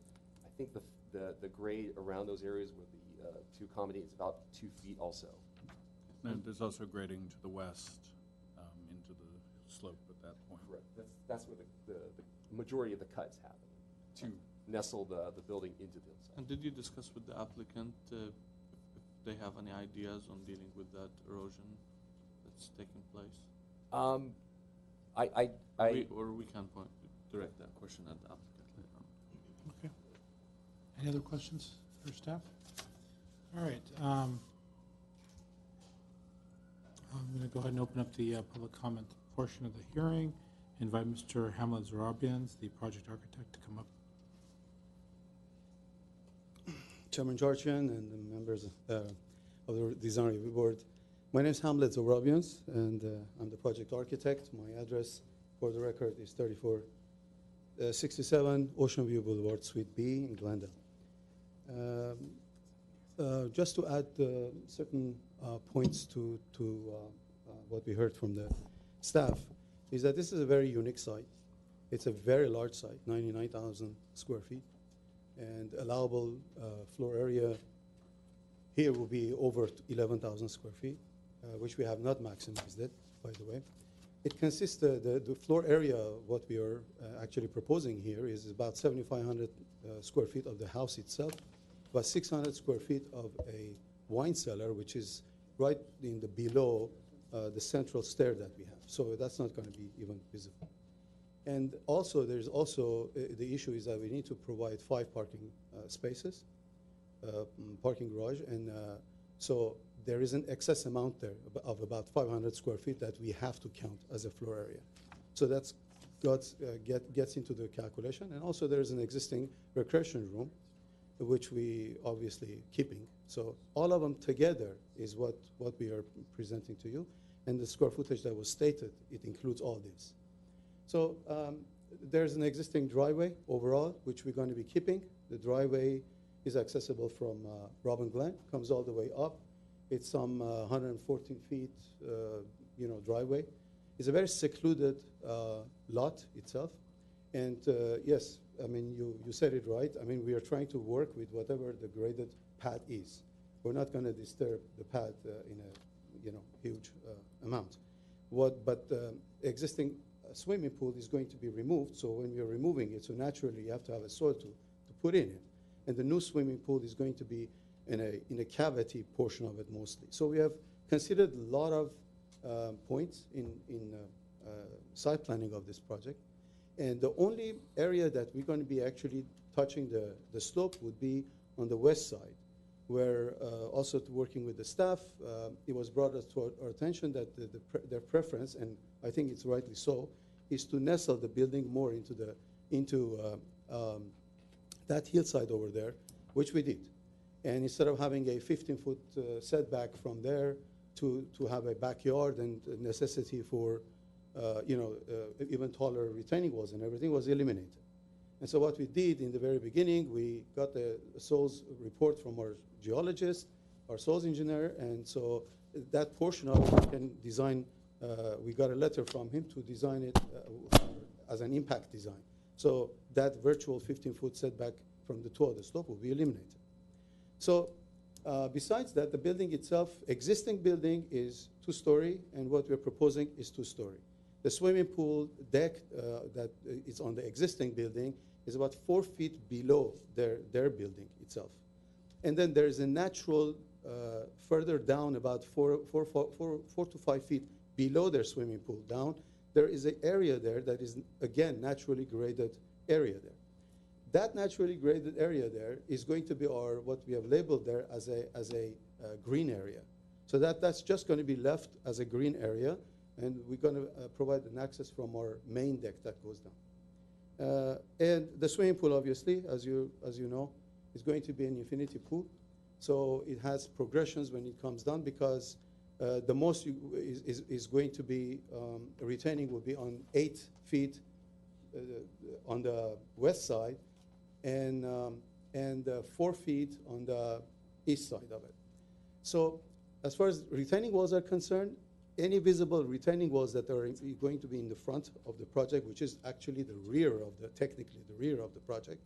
I think the grade around those areas will be to accommodate is about 2 feet also. And there's also grading to the west into the slope at that point. Correct. That's where the majority of the cuts happen, to nestle the building into the hillside. And did you discuss with the applicant if they have any ideas on dealing with that erosion that's taking place? We can direct that question at the applicant later on. Okay. Any other questions for staff? All right. I'm going to go ahead and open up the public comment portion of the hearing. Invite Mr. Hamlet Zorabians, the project architect, to come up. Chairman Georgian and the members of the Design Review Board. My name is Hamlet Zorabians, and I'm the project architect. My address, for the record, is 3467 Ocean View Boulevard, Suite B in Glendale. Just to add certain points to what we heard from the staff, is that this is a very unique site. It's a very large site, 99,000 square feet, and allowable floor area here will be over 11,000 square feet, which we have not maximized it, by the way. It consists, the floor area, what we are actually proposing here is about 7,500 square feet of the house itself, about 600 square feet of a wine cellar, which is right in the below the central stair that we have. So that's not going to be even visible. And also, there's also, the issue is that we need to provide 5 parking spaces, parking garage, and so there is an excess amount there of about 500 square feet that we have to count as a floor area. So that's gets into the calculation. And also, there's an existing recreation room, which we obviously keeping. So all of them together is what we are presenting to you. And the square footage that was stated, it includes all this. So there's an existing driveway overall, which we're going to be keeping. The driveway is accessible from Robin Glen, comes all the way up. It's some 114 feet, driveway. It's a very secluded lot itself. And yes, I mean, you said it right. I mean, we are trying to work with whatever the graded pad is. We're not going to disturb the pad in a huge amount. But existing swimming pool is going to be removed. So when you're removing it, so naturally you have to have a soil to put in it. And the new swimming pool is going to be in a cavity portion of it mostly. So we have considered a lot of points in site planning of this project. And the only area that we're going to be actually touching the slope would be on the west side, where also working with the staff, it was brought to our attention that their preference, and I think it's rightly so, is to nestle the building more into that hillside over there, which we did. And instead of having a 15-foot setback from there to have a backyard and necessity for even taller retaining walls and everything was eliminated. And so what we did in the very beginning, we got the soils report from our geologist, our soils engineer, and so that portion of it we can design, we got a letter from him to design it as an impact design. So that virtual 15-foot setback from the toe of the slope will be eliminated. So besides that, the building itself, existing building is 2-story, and what we're proposing is 2-story. The swimming pool deck that is on the existing building is about 4 feet below their building itself. And then there is a natural further down about 4 to 5 feet below their swimming pool down. There is an area there that is, again, naturally graded area there. That naturally graded area there is going to be what we have labeled there as a green area. So that's just going to be left as a green area, and we're going to provide an access from our main deck that goes down. And the swimming pool, obviously, as you know, is going to be an infinity pool. So it has progressions when it comes down because the most is going to be, retaining will be on 8 feet on the west side and 4 feet on the east side of it. So as far as retaining walls are concerned, any visible retaining walls that are going to be in the front of the project, which is actually the rear of the, technically the rear of the project,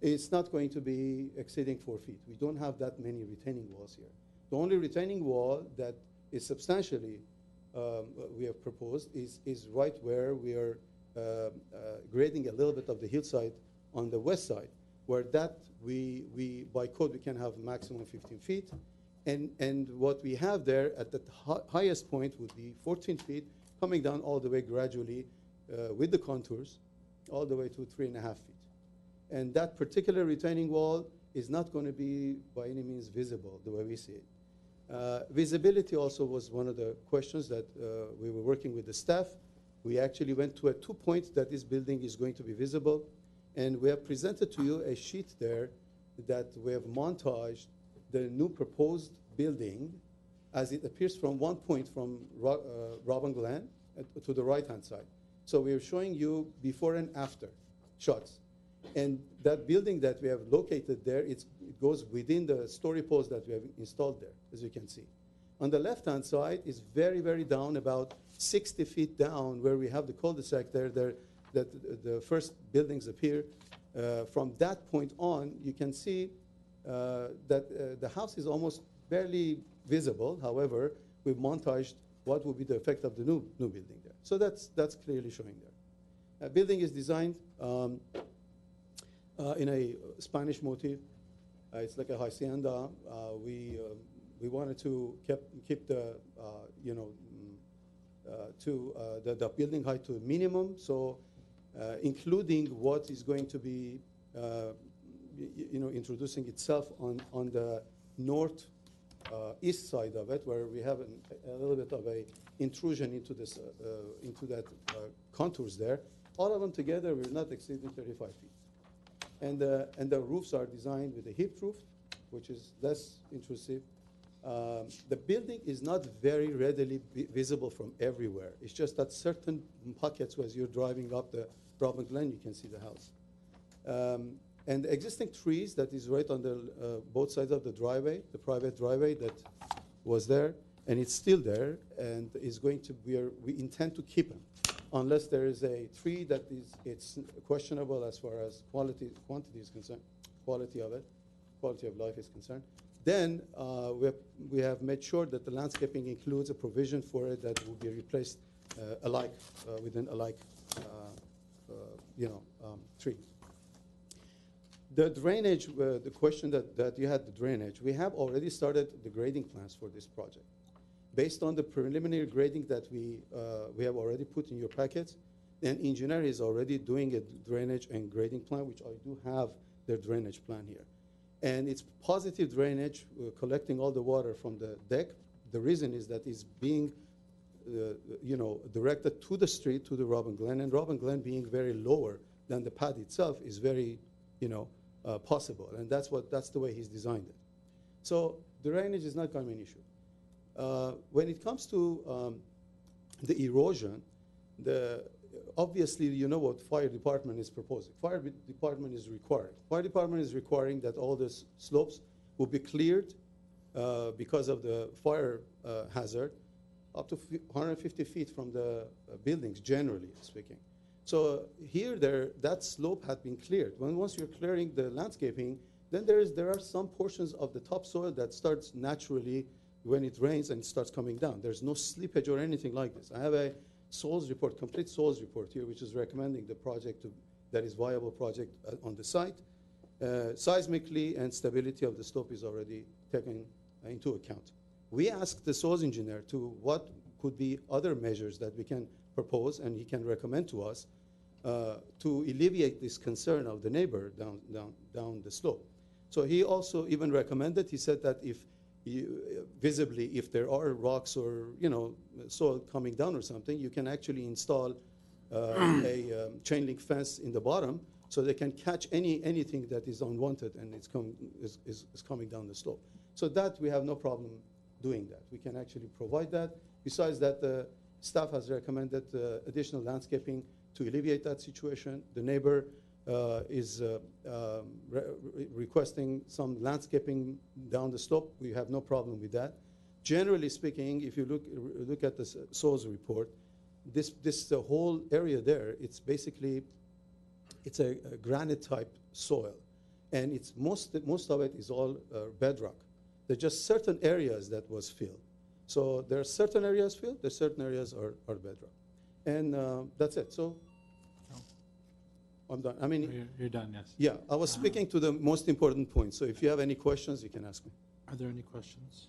it's not going to be exceeding 4 feet. We don't have that many retaining walls here. The only retaining wall that is substantially we have proposed is right where we are grading a little bit of the hillside on the west side, where that we by code we can have maximum 15 feet. And what we have there at the highest point would be 14 feet, coming down all the way gradually with the contours, all the way to 3.5 feet. And that particular retaining wall is not going to be by any means visible the way we see it. Visibility also was one of the questions that we were working with the staff. We actually went to a 2 points that this building is going to be visible. And we have presented to you a sheet there that we have montaged the new proposed building as it appears from 1 point from Robin Glen to the right-hand side. So we are showing you before and after shots. And that building that we have located there, it goes within the story poles that we have installed there, as you can see. On the left-hand side is very, very down, about 60 feet down, where we have the cul-de-sac there, that the first buildings appear. From that point on, you can see that the house is almost barely visible. However, we've montaged what will be the effect of the new building there. So that's clearly showing there. Building is designed in a Spanish motif. It's like a hacienda. We wanted to keep the the building height to a minimum. So including what is going to be introducing itself on the north east side of it, where we have a little bit of a intrusion into this into that contours there. All of them together, we're not exceeding 35 feet. And the roofs are designed with a hipped roof, which is less intrusive. The building is not very readily visible from everywhere. It's just that certain pockets, as you're driving up the Robin Glen, you can see the house. And the existing trees that is right on the both sides of the driveway, the private driveway that was there, and it's still there, and is going to we intend to keep them, unless there is a tree that it's questionable as far as quantity is concerned, quality of life is concerned. Then we have made sure that the landscaping includes a provision for it that will be replaced alike within alike tree. The drainage, the question that you had, the drainage, we have already started the grading plans for this project. Based on the preliminary grading that we have already put in your packets, an engineer is already doing a drainage and grading plan, which I do have their drainage plan here. And it's positive drainage, collecting all the water from the deck. The reason is that it's being directed to the street, to the Robin Glen, and Robin Glen being very lower than the pad itself is very, possible, and that's the way he's designed it. So the drainage is not going to be an issue. When it comes to the erosion, obviously you know what fire department is proposing. Fire department is required. Fire department is requiring that all the slopes will be cleared because of the fire hazard up to 150 feet from the buildings, generally speaking. So here, that slope had been cleared. Once you're clearing the landscaping, then there are some portions of the topsoil that starts naturally when it rains and it starts coming down. There's no slippage or anything like this. I have a soils report, complete soils report here, which is recommending the project that is viable project on the site. Seismically and stability of the slope is already taken into account. We asked the soils engineer to what could be other measures that we can propose and he can recommend to us to alleviate this concern of the neighbor down the slope. So he also even recommended, he said that if visibly, if there are rocks or soil coming down or something, you can actually install a chain link fence in the bottom, So they can catch anything that is unwanted and is coming down the slope. So that we have no problem doing that. We can actually provide that. Besides that, the staff has recommended additional landscaping to alleviate that situation. The neighbor is requesting some landscaping down the slope. We have no problem with that. Generally speaking, if you look at the soils report, this whole area there, it's basically a granite type soil, and it's most of it is all bedrock. There's just certain areas that was filled. So there are certain areas filled, there's certain areas are bedrock, and that's it. So I'm done. I mean, You're done, yes. yeah, I was speaking to the most important points. So if you have any questions, you can ask me. Are there any questions?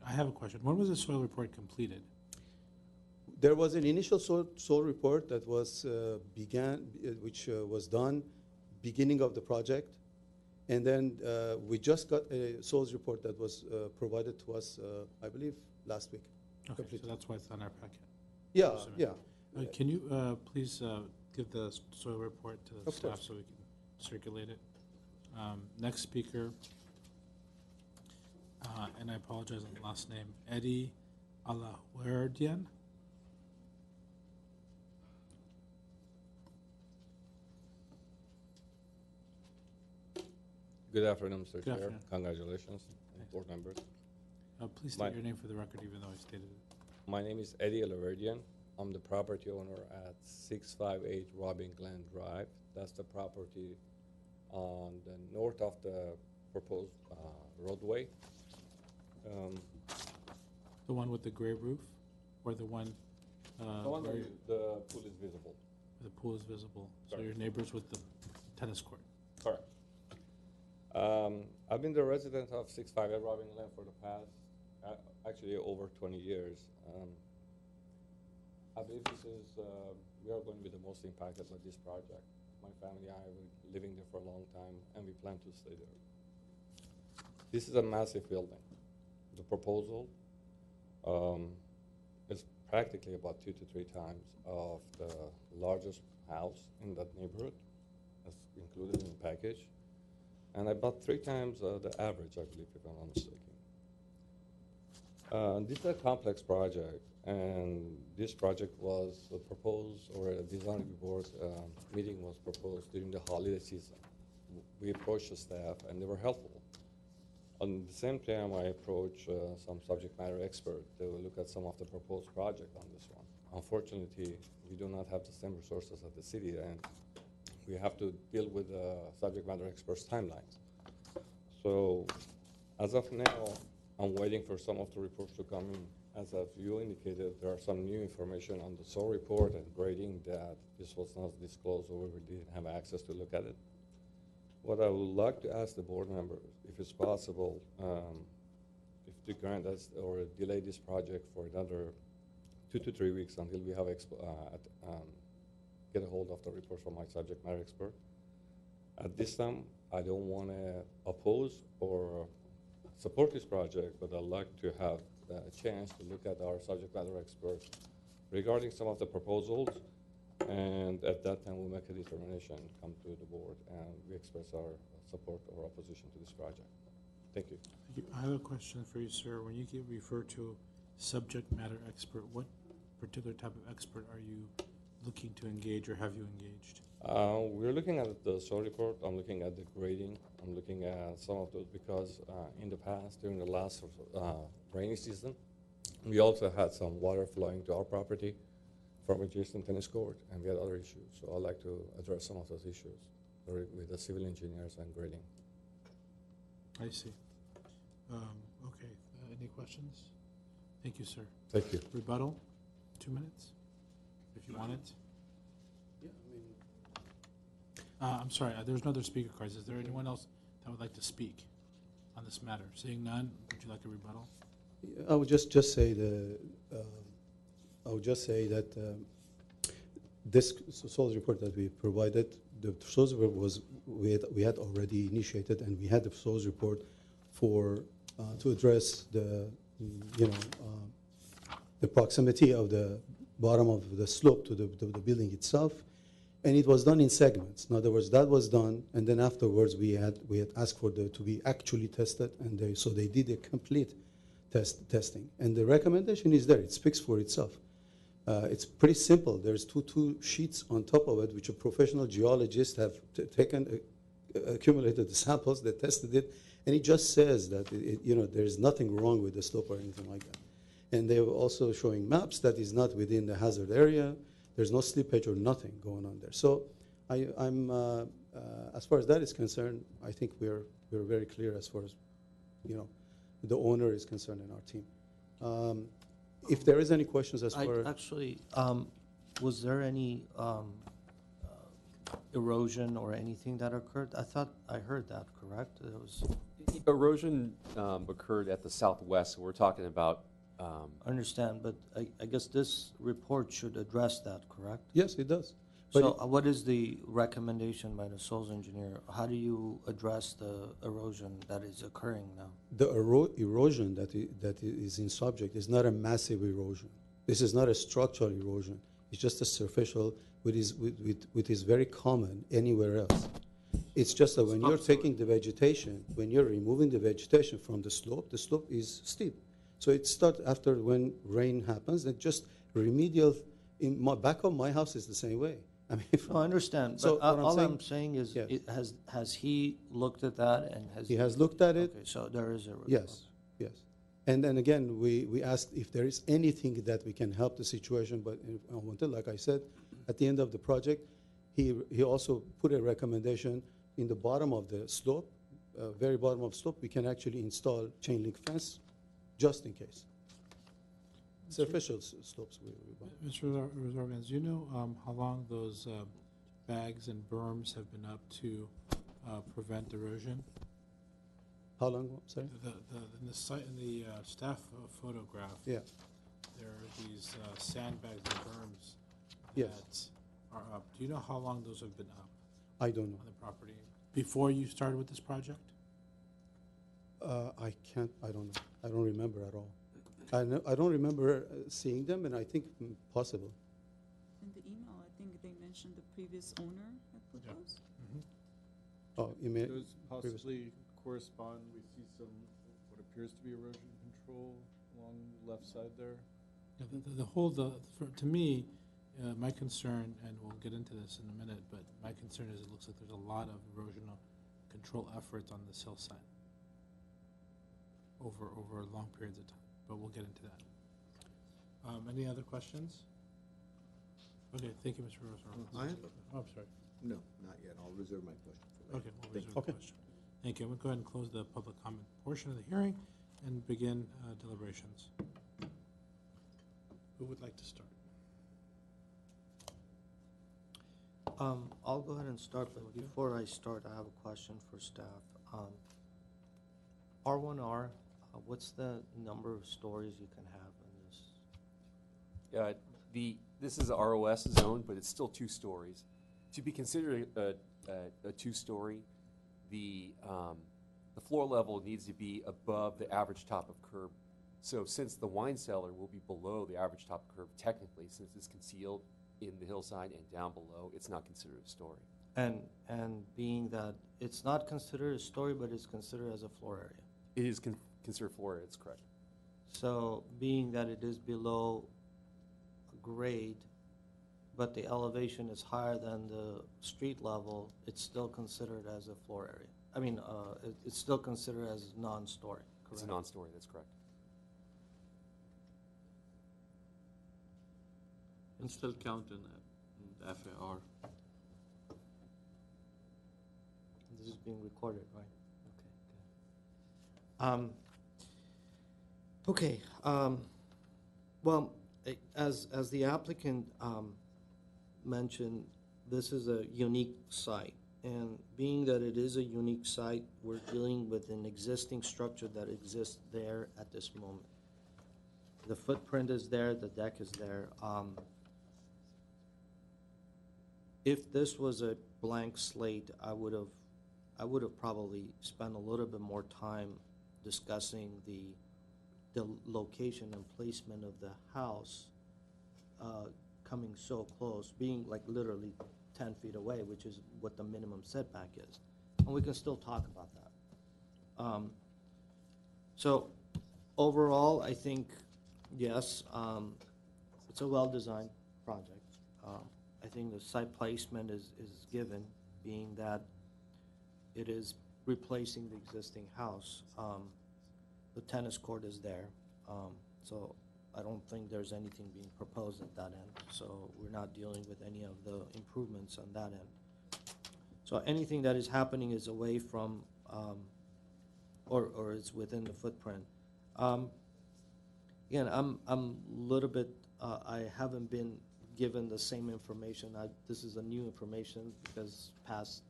I have a question. When was the soil report completed? There was an initial soil report that was which was done beginning of the project, and then we just got a soils report that was provided to us, I believe, last week. Okay, so that's why it's on our packet. Yeah, Assuming. yeah. Can you please give the soil report to the Of staff course. so we can circulate it? Next speaker, and I apologize on the last name, Eddie Alahuerdian. Good afternoon, Mr. Chair. afternoon. Congratulations, board members. Please My- state your name for the record, even though I stated it. My name is Eddie Laverdian. I'm the property owner at 658 Robin Glen Drive. That's the property on the north of the proposed roadway. The one with the gray roof, or the one The one where where the pool is visible. the pool is visible? So Correct. your neighbors with the tennis court. Correct. I've been the resident of 658 Robin Glen for the past, actually over 20 years. I believe this is, we are going to be the most impacted by this project. My family and I have been living there for a long time, and we plan to stay there. This is a massive building. The proposal is practically about 2 to 3 times of the largest house in that neighborhood, that's included in the package, and about 3 times the average, I believe, if I'm not mistaken. This is a complex project, and this project was proposed, or a design board meeting was proposed during the holiday season. We approached the staff, and they were helpful. On the same time, I approached some subject matter expert to look at some of the proposed project on this one. Unfortunately, we do not have the same resources at the city, and we have to deal with subject matter experts' timelines. So, as of now, I'm waiting for some of the reports to come in. As of you indicated, there are some new information on the soil report and grading that this was not disclosed, or we didn't have access to look at it. What I would like to ask the board members, if it's possible, if to grant us or delay this project for another 2 to 3 weeks until we have get a hold of the report from my subject matter expert. At this time, I don't want to oppose or support this project, but I'd like to have a chance to look at our subject matter expert regarding some of the proposals, and at that time we'll make a determination, come to the board, and we express our support or opposition to this project. Thank you. I have a question for you, sir. When you refer to subject matter expert, what particular type of expert are you looking to engage, or have you engaged? We're looking at the soil report. I'm looking at the grading. I'm looking at some of those because in the past, during the last rainy season, we also had some water flowing to our property from adjacent tennis court, and we had other issues. So I'd like to address some of those issues with the civil engineers and grading. I see. Okay, any questions? Thank you, sir. Thank you. Rebuttal, 2 minutes, if you want it. Yeah, I mean, I'm sorry, there's no other speaker cards. Is there anyone else that would like to speak on this matter? Seeing none, would you like a rebuttal? I would just say that this soils report that we provided, the soils report was we had already initiated, and we had the soils report for to address the the proximity of the bottom of the slope to the building itself, And it was done in segments. In other words, that was done, and then afterwards we had asked for to be actually tested, and so they did a complete testing. And the recommendation is there. It speaks for itself. It's pretty simple. There's two sheets on top of it, which a professional geologist have taken, accumulated the samples, they tested it, and it just says that there's nothing wrong with the slope or anything like that. And they were also showing maps that is not within the hazard area. There's no slippage or nothing going on there. So I'm as far as that is concerned, I think we're very clear as far as the owner is concerned in our team. If there is any questions as far Actually, was there any erosion or anything that occurred? I thought I heard that, correct? It was, Erosion occurred at the southwest, so we're talking about, I understand, but I guess this report should address that, correct? Yes, it does. But So what is the recommendation by the soils engineer? How do you address the erosion that is occurring now? the erosion that is in subject is not a massive erosion. This is not a structural erosion. It's just a superficial, which is very common anywhere else. It's just that when you're taking the vegetation, when you're removing the vegetation from the slope is steep. So it starts after when rain happens, and just remedial. In my back of my house is the same way. I mean, No, I understand, So but what I'm all saying- I'm saying is, Yes. has he looked at that and has? he has looked at it. Okay, so there is a. Yes, yes. And then again, we asked if there is anything that we can help the situation, but like I said, at the end of the project, he also put a recommendation in the bottom of the slope, very bottom of slope, we can actually install chain link fence just in case. Superficial slopes. Mr. Rosorgan, do you know how long those bags and berms have been up to prevent erosion? How long, sorry? In the staff photograph, Yeah, there are these sandbags and berms Yes. that are up. Do you know how long those have been up I don't know. on the property before you started with this project? I don't know. I don't remember at all. I don't remember seeing them, and I think possible. In the email, I think they mentioned the previous owner had put Yeah. those. Oh, you mean, Those possibly correspond, we see some, what appears to be erosion control along the left side there. Yeah, to me, my concern, and we'll get into this in a minute, but my concern is it looks like there's a lot of erosional control efforts on this hillside over long periods of time, but we'll get into that. Any other questions? Okay, thank you, Mr. Rosaro. I have Oh, I'm sorry. No, not yet. I'll reserve my question for later. Okay, we'll Thank reserve you. the question. Thank you. I'm going to go ahead and close the public comment portion of the hearing and begin deliberations. Who would like to start? I'll go ahead and start, but before I start, I have a question for staff. R1R, what's the number of stories you can have in this? This is a ROS zone, but it's still 2 stories. To be considered a 2-story, the floor level needs to be above the average top of curb. So since the wine cellar will be below the average top of curb, technically, since it's concealed in the hillside and down below, it's not considered a story. And being that it's not considered a story, but it's considered as a floor area. It is considered floor area, it's correct. So being that it is below grade, but the elevation is higher than the street level, it's still considered as a floor area. I mean, it's still considered as non-story, correct? It's a non-story, that's correct. And still counting that in FAR. This is being recorded, right? Okay, good. Well, as the applicant mentioned, this is a unique site. And being that it is a unique site, we're dealing with an existing structure that exists there at this moment. The footprint is there, the deck is there. If this was a blank slate, I would have probably spent a little bit more time discussing the location and placement of the house coming so close, being like literally 10 feet away, which is what the minimum setback is. And we can still talk about that. So overall, I think, yes, it's a well-designed project. I think the site placement is given, being that it is replacing the existing house. The tennis court is there, so I don't think there's anything being proposed at that end. So we're not dealing with any of the improvements on that end. So anything that is happening is away from, or is within the footprint. Again, I'm a little bit, I haven't been given the same information. This is a new information because past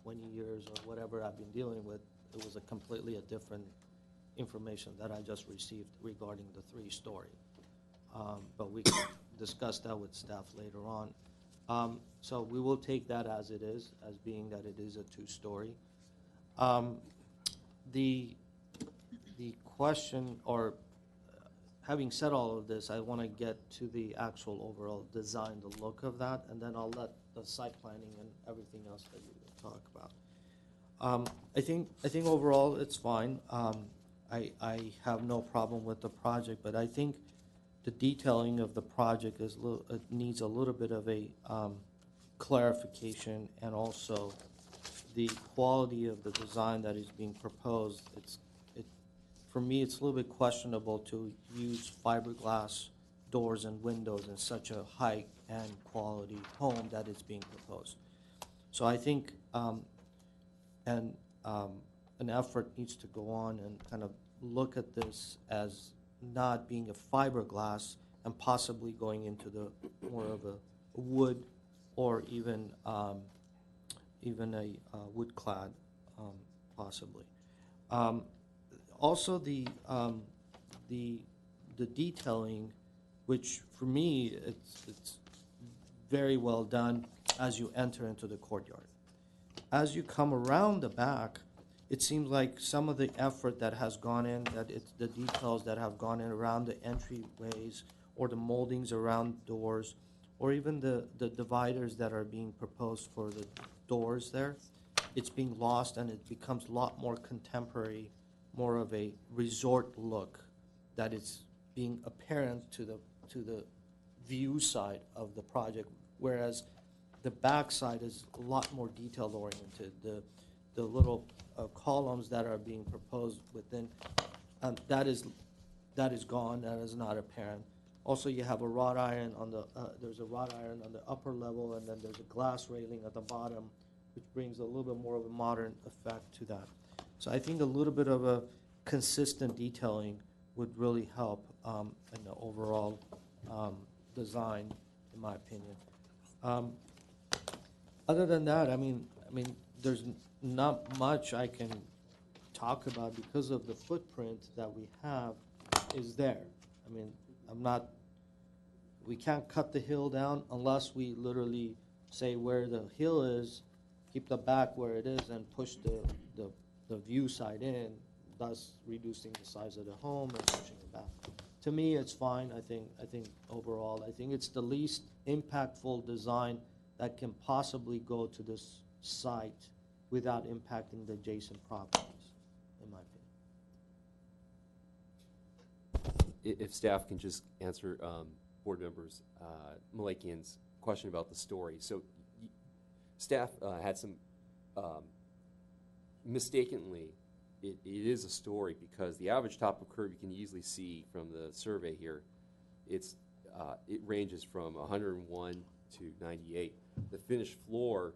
20 years or whatever I've been dealing with, it was a different information that I just received regarding the 3-story. But we can discuss that with staff later on. So we will take that as it is, as being that it is a 2-story. The question, or having said all of this, I want to get to the actual overall design, the look of that, and then I'll let the site planning and everything else that you will talk about. I think overall it's fine. I have no problem with the project, but I think the detailing of the project is it needs a little bit of a clarification, and also the quality of the design that is being proposed. For me, it's a little bit questionable to use fiberglass doors and windows in such a high-end quality home that is being proposed. So I think an effort needs to go on and kind of look at this as not being a fiberglass and possibly going into the more of a wood, or even a wood-clad, possibly. Also, the detailing, which for me it's very well done as you enter into the courtyard. As you come around the back, it seems like some of the effort that has gone in, that it's the details that have gone in around the entryways, or the moldings around doors, or even the dividers that are being proposed for the doors there, it's being lost, and it becomes a lot more contemporary, more of a resort look that is being apparent to the view side of the project, whereas the back side is a lot more detail oriented. The little columns that are being proposed within, that is gone, that is not apparent. Also, you have a wrought iron on the, there's a wrought iron on the upper level, and then there's a glass railing at the bottom, which brings a little bit more of a modern effect to that. So I think a little bit of a consistent detailing would really help in the overall design, in my opinion. Other than that, I mean, there's not much I can talk about because of the footprint that we have is there. I mean, we can't cut the hill down unless we literally say where the hill is, keep the back where it is, and push the view side in, thus reducing the size of the home and pushing it back. To me, it's fine. I think overall, I think it's the least impactful design that can possibly go to this site without impacting the adjacent properties, in my opinion. If staff can just answer board members Malakian's question about the story. So staff had some, mistakenly, it is a story, because the average top of curve you can easily see from the survey here, it ranges from 101 to 98. The finished floor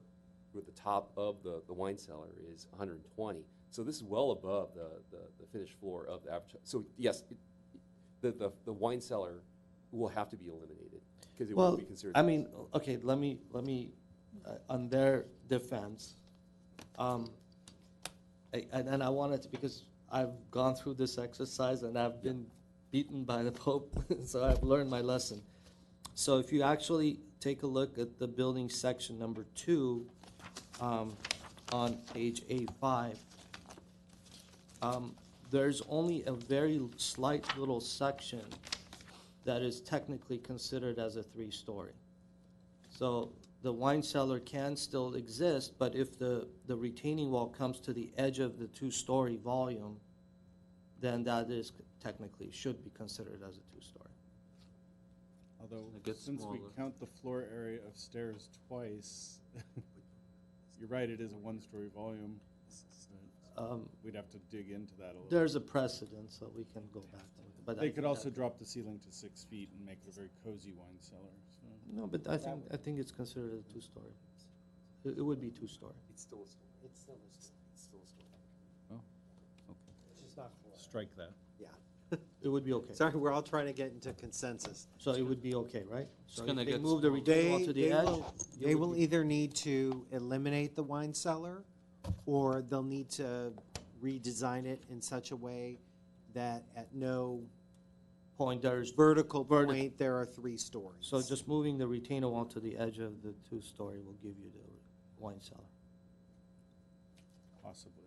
with the top of the wine cellar is 120. So this is well above the finished floor of the average. So yes, the wine cellar will have to be eliminated because it will be considered. I mean, okay, let me on their defense, and I wanted to, because I've gone through this exercise and I've been beaten by the Pope, so I've learned my lesson. So if you actually take a look at the building section number 2 on page A5, there's only a very slight little section that is technically considered as a 3-story. So the wine cellar can still exist, but if the retaining wall comes to the edge of the two-story volume, then that is technically, should be considered as a two-story. Although, It gets since we smaller. count the floor area of stairs twice, you're right, it is a one-story volume. We'd have to dig into that a little. There's a precedent, so we can go back to it. But I They could think also that- drop the ceiling to 6 feet and make it a very cozy wine cellar, so. No, but I think it's considered a two-story. It would be two-story. It's still a story. It's still a story. It's still a story. It's just not floor. Strike that. Yeah. It would be okay. Sorry, we're all trying to get into consensus. So it would be okay, right? So gonna if they get move the smaller. retaining wall to the edge, They will either need to eliminate the wine cellar, or they'll need to redesign it in such a way that at no point there's, vertical point, there are 3 stories. so just moving the retainer wall to the edge of the two-story will give you the wine cellar. Possibly.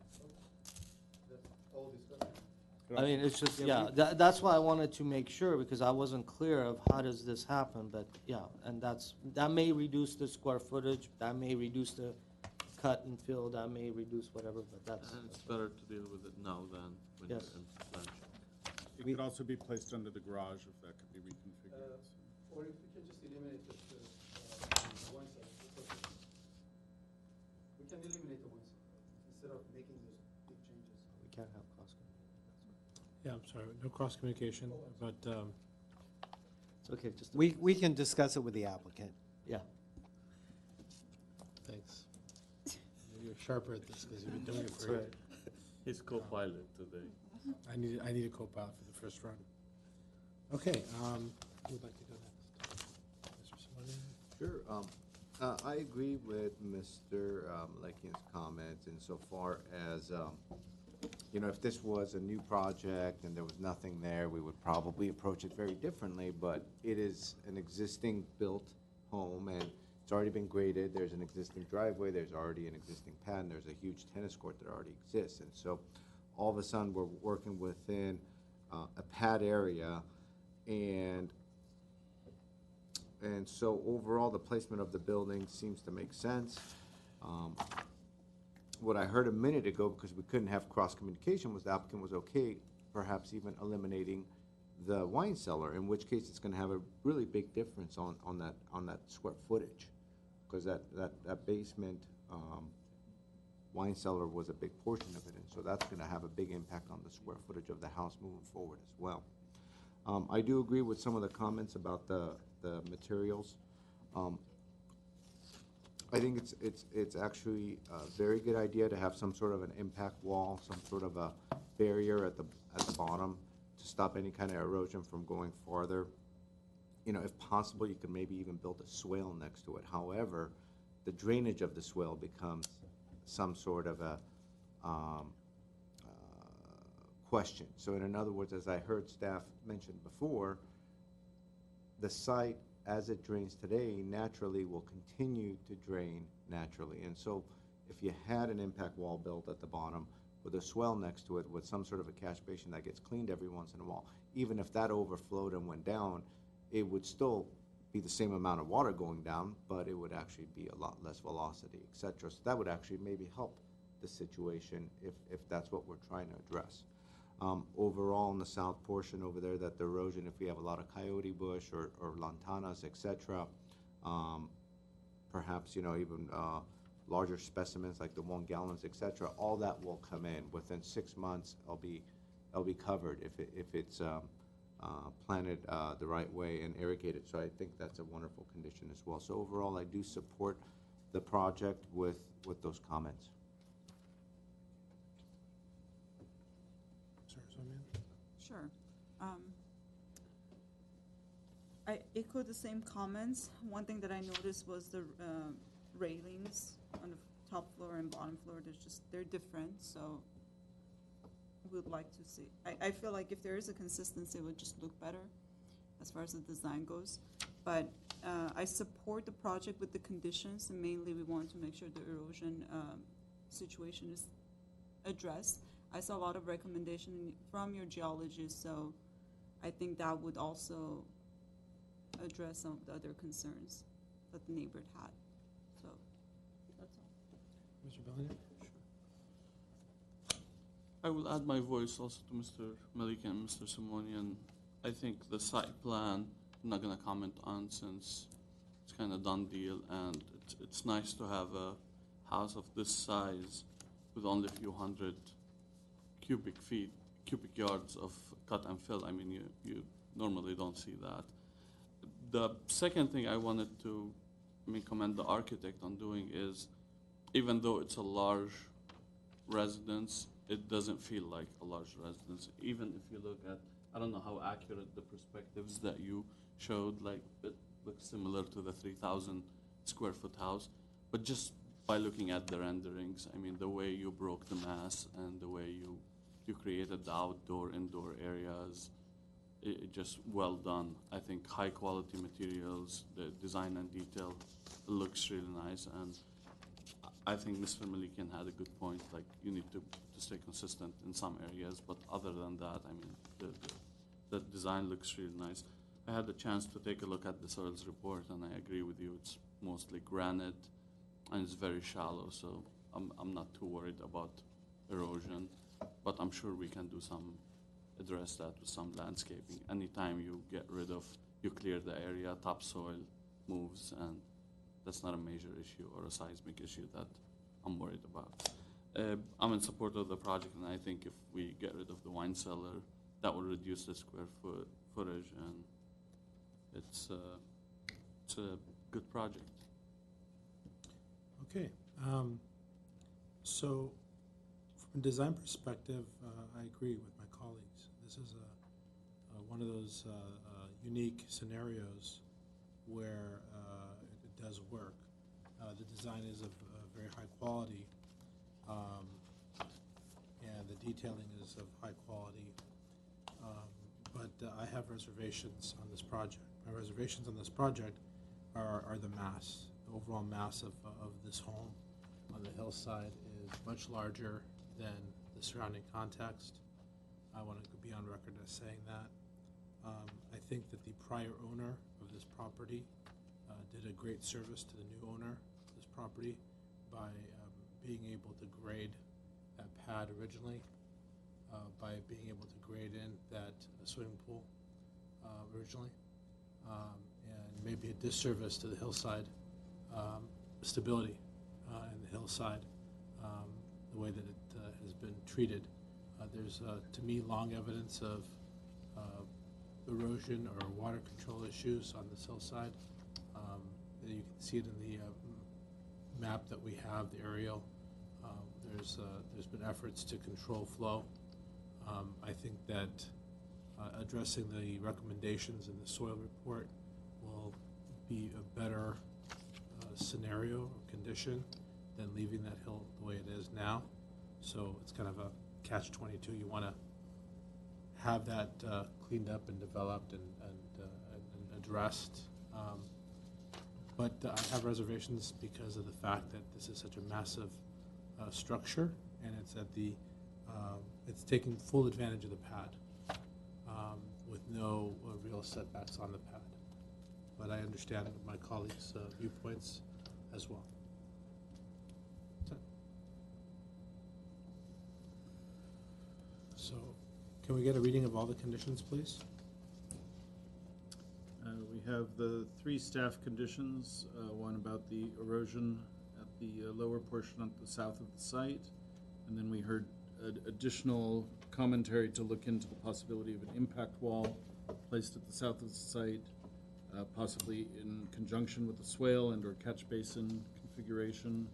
I mean, it's just, yeah, that's why I wanted to make sure, because I wasn't clear of how does this happen, but, yeah, and that may reduce the square footage, that may reduce the cut and fill, that may reduce whatever, but that's, And it's better to deal with it now than when you're Yes. in planning. It could also be placed under the garage if that could be reconfigured. Or if we can just eliminate the wine cellar. We can eliminate the wine cellar instead of making those big changes. we can't have cross. Yeah, I'm sorry, no cross communication, but It's okay, just. We can discuss it with the applicant. Yeah. thanks. You're sharper at this because you've been doing it for years. He's co-pilot today. I need a co-pilot for the first run. Okay, who would like to go next? Mr. Simonian? Sure. I agree with Mr. Lekian's comments insofar as, you know, if this was a new project and there was nothing there, we would probably approach it very differently, but it is an existing built home, and it's already been graded, there's an existing driveway, there's already an existing pad, and there's a huge tennis court that already exists, and so all of a sudden, we're working within a pad area, and so overall, the placement of the building seems to make sense. What I heard a minute ago, because we couldn't have cross-communication, was the applicant was okay, perhaps even eliminating the wine cellar, in which case it's gonna have a really big difference on that square footage. Because that basement, wine cellar was a big portion of it, and so that's gonna have a big impact on the square footage of the house moving forward as well. I do agree with some of the comments about the materials. I think it's actually a very good idea to have some sort of an impact wall, some sort of a barrier at the bottom to stop any kind of erosion from going farther. You know, if possible, you could maybe even build a swale next to it. However, the drainage of the swale becomes some sort of a question. So in other words, as I heard staff mention before, the site, as it drains today, naturally will continue to drain naturally. And so if you had an impact wall built at the bottom with a swell next to it with some sort of a catch basin that gets cleaned every once in a while, even if that overflowed and went down, it would still be the same amount of water going down, but it would actually be a lot less velocity, et cetera. So that would actually maybe help the situation if that's what we're trying to address. Overall, in the south portion over there, that the erosion, if we have a lot of coyote bush or lantanas, et cetera, perhaps, you know, even larger specimens like the 1 gallons, et cetera, all that will come in. Within 6 months, it'll be covered if it's planted the right way and irrigated. So I think that's a wonderful condition as well. So overall, I do support the project with those comments. Sorry, Simonian? Sure. I echo the same comments. One thing that I noticed was the railings on the top floor and bottom floor, they're different, so we would like to see. I feel like if there is a consistency, it would just look better as far as the design goes. But I support the project with the conditions, and mainly we want to make sure the erosion situation is addressed. I saw a lot of recommendation from your geologist, so I think that would also address some of the other concerns that the neighbor had. Mr. Bellinger? I will add my voice also to Mr. Malik and Mr. Simonian. I think the site plan, I'm not going to comment on since it's kind of done deal, and it's nice to have a house of this size with only a few hundred cubic yards of cut and fill. I mean, you normally don't see that. The second thing I wanted to commend the architect on doing is, even though it's a large residence, it doesn't feel like a large residence. Even if you look at, I don't know how accurate the perspectives that you showed, like it looks similar to the 3,000 square foot house, but just by looking at the renderings, I mean, the way you broke the mass and the way you created the outdoor, indoor areas, it just well done. I think high quality materials, the design and detail looks really nice, and I think Mr. Malikian had a good point. Like, you need to stay consistent in some areas, but other than that, I mean, the design looks really nice. I had the chance to take a look at the soils report, and I agree with you. It's mostly granite, and it's very shallow, so I'm not too worried about erosion, but I'm sure we can do address that with some landscaping. Anytime you clear the area, topsoil moves, and that's not a major issue or a seismic issue that I'm worried about. I'm in support of the project, and I think if we get rid of the wine cellar, that will reduce the square footage, and it's a good project. Okay. So from a design perspective, I agree with my colleagues. This is one of those unique scenarios where it does work. The design is of very high quality, and the detailing is of high quality. But I have reservations on this project. My reservations on this project are the mass. The overall mass of this home on the hillside is much larger than the surrounding context. I want to be on record as saying that. I think that the prior owner of this property did a great service to the new owner of this property by being able to grade that pad originally, by being able to grade in that swimming pool originally, and maybe a disservice to the hillside stability and the hillside, the way that it has been treated. There's, to me, long evidence of erosion or water control issues on this hillside. You can see it in the map that we have, the aerial. There's been efforts to control flow. I think that addressing the recommendations in the soil report will be a better scenario or condition than leaving that hill the way it is now. So it's kind of a catch-22. You want to have that cleaned up and developed and addressed. But I have reservations because of the fact that this is such a massive structure, and it's at the it's taking full advantage of the pad with no real setbacks on the pad. But I understand my colleagues' viewpoints as well. So, can we get a reading of all the conditions, please? We have the 3 staff conditions, one about the erosion at the lower portion at the south of the site, and then we heard additional commentary to look into the possibility of an impact wall placed at the south of the site, possibly in conjunction with the swale and or catch basin configuration,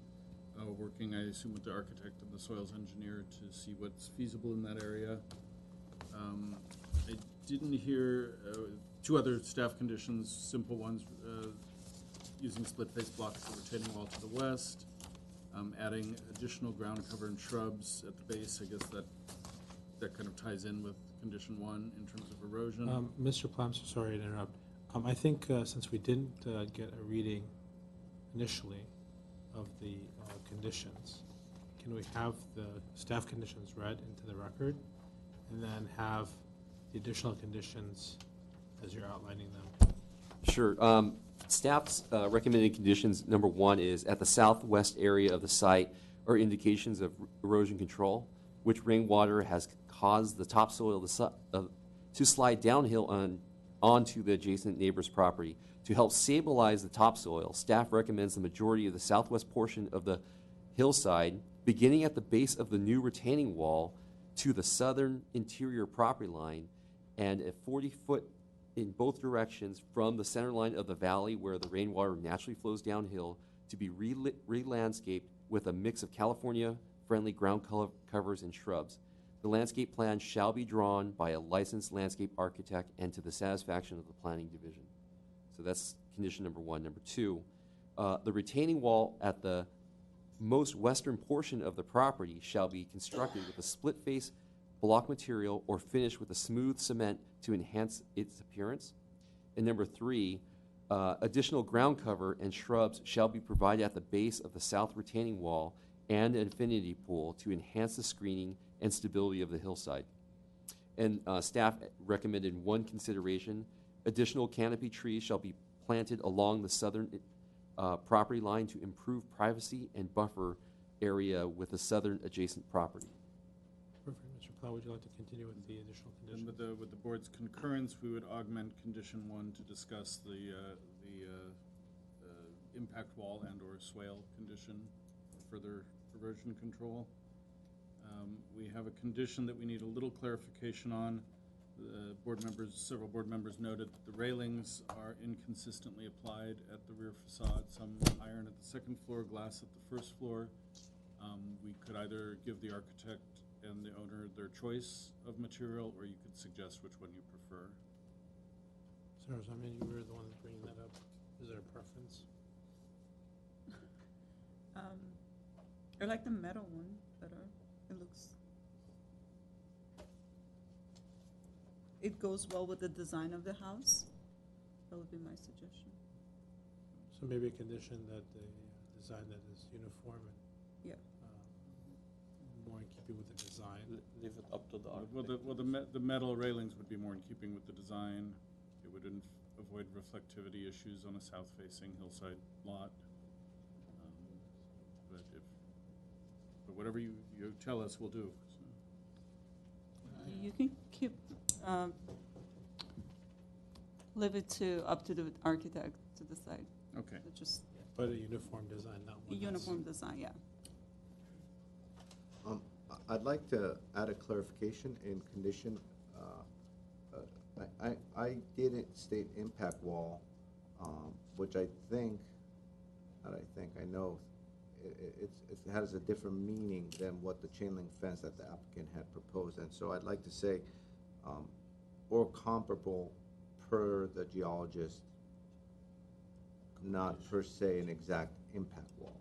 working, I assume, with the architect and the soils engineer to see what's feasible in that area. I didn't hear 2 other staff conditions, simple ones, using split face blocks of the retaining wall to the west, adding additional ground cover and shrubs at the base. I guess that kind of ties in with condition 1 in terms of erosion. Mr. Plams, sorry to interrupt. I think since we didn't get a reading initially of the conditions, can we have the staff conditions read into the record and then have the additional conditions as you're outlining them? Sure. Staff's recommended conditions, number 1 is at the southwest area of the site, or indications of erosion control, which rainwater has caused the topsoil to slide downhill onto the adjacent neighbor's property. To help stabilize the topsoil, staff recommends the majority of the southwest portion of the hillside, beginning at the base of the new retaining wall to the southern interior property line, and a 40-foot in both directions from the center line of the valley where the rainwater naturally flows downhill, to be re-landscaped with a mix of California-friendly ground covers and shrubs. The landscape plan shall be drawn by a licensed landscape architect and to the satisfaction of the planning division. So that's condition number 1. Number 2, the retaining wall at the most western portion of the property shall be constructed with a split face block material or finished with a smooth cement to enhance its appearance. And number 3, additional ground cover and shrubs shall be provided at the base of the south retaining wall and an infinity pool to enhance the screening and stability of the hillside. And staff recommended 1 consideration: additional canopy trees shall be planted along the southern property line to improve privacy and buffer area with the southern adjacent property. Perfect. Mr. Plow, would you like to continue with the additional And conditions? with the board's concurrence, we would augment condition 1 to discuss the impact wall and/or swale condition for further erosion control. We have a condition that we need a little clarification on. Several board members noted that the railings are inconsistently applied at the rear facade, some iron at the second floor, glass at the first floor. We could either give the architect and the owner their choice of material, or you could suggest which one you prefer. Sarah, I mean, you were the one bringing that up. Is there a preference? I like the metal one better. It goes well with the design of the house. That would be my suggestion. So maybe a condition that the design that is uniform and Yeah. more in keeping with the design. Leave it up to the Well, architect. the metal railings would be more in keeping with the design. It would avoid reflectivity issues on a south-facing hillside lot. But whatever you tell us, we'll do. So. You can keep, leave it up to the architect to decide. Okay. So just But a uniform design, not a one that's- uniform design, yeah. I'd like to add a clarification in condition. I didn't state impact wall, which I know it has a different meaning than what the chain link fence that the applicant had proposed. And so I'd like to say, or comparable per the geologist, not per se an exact impact wall.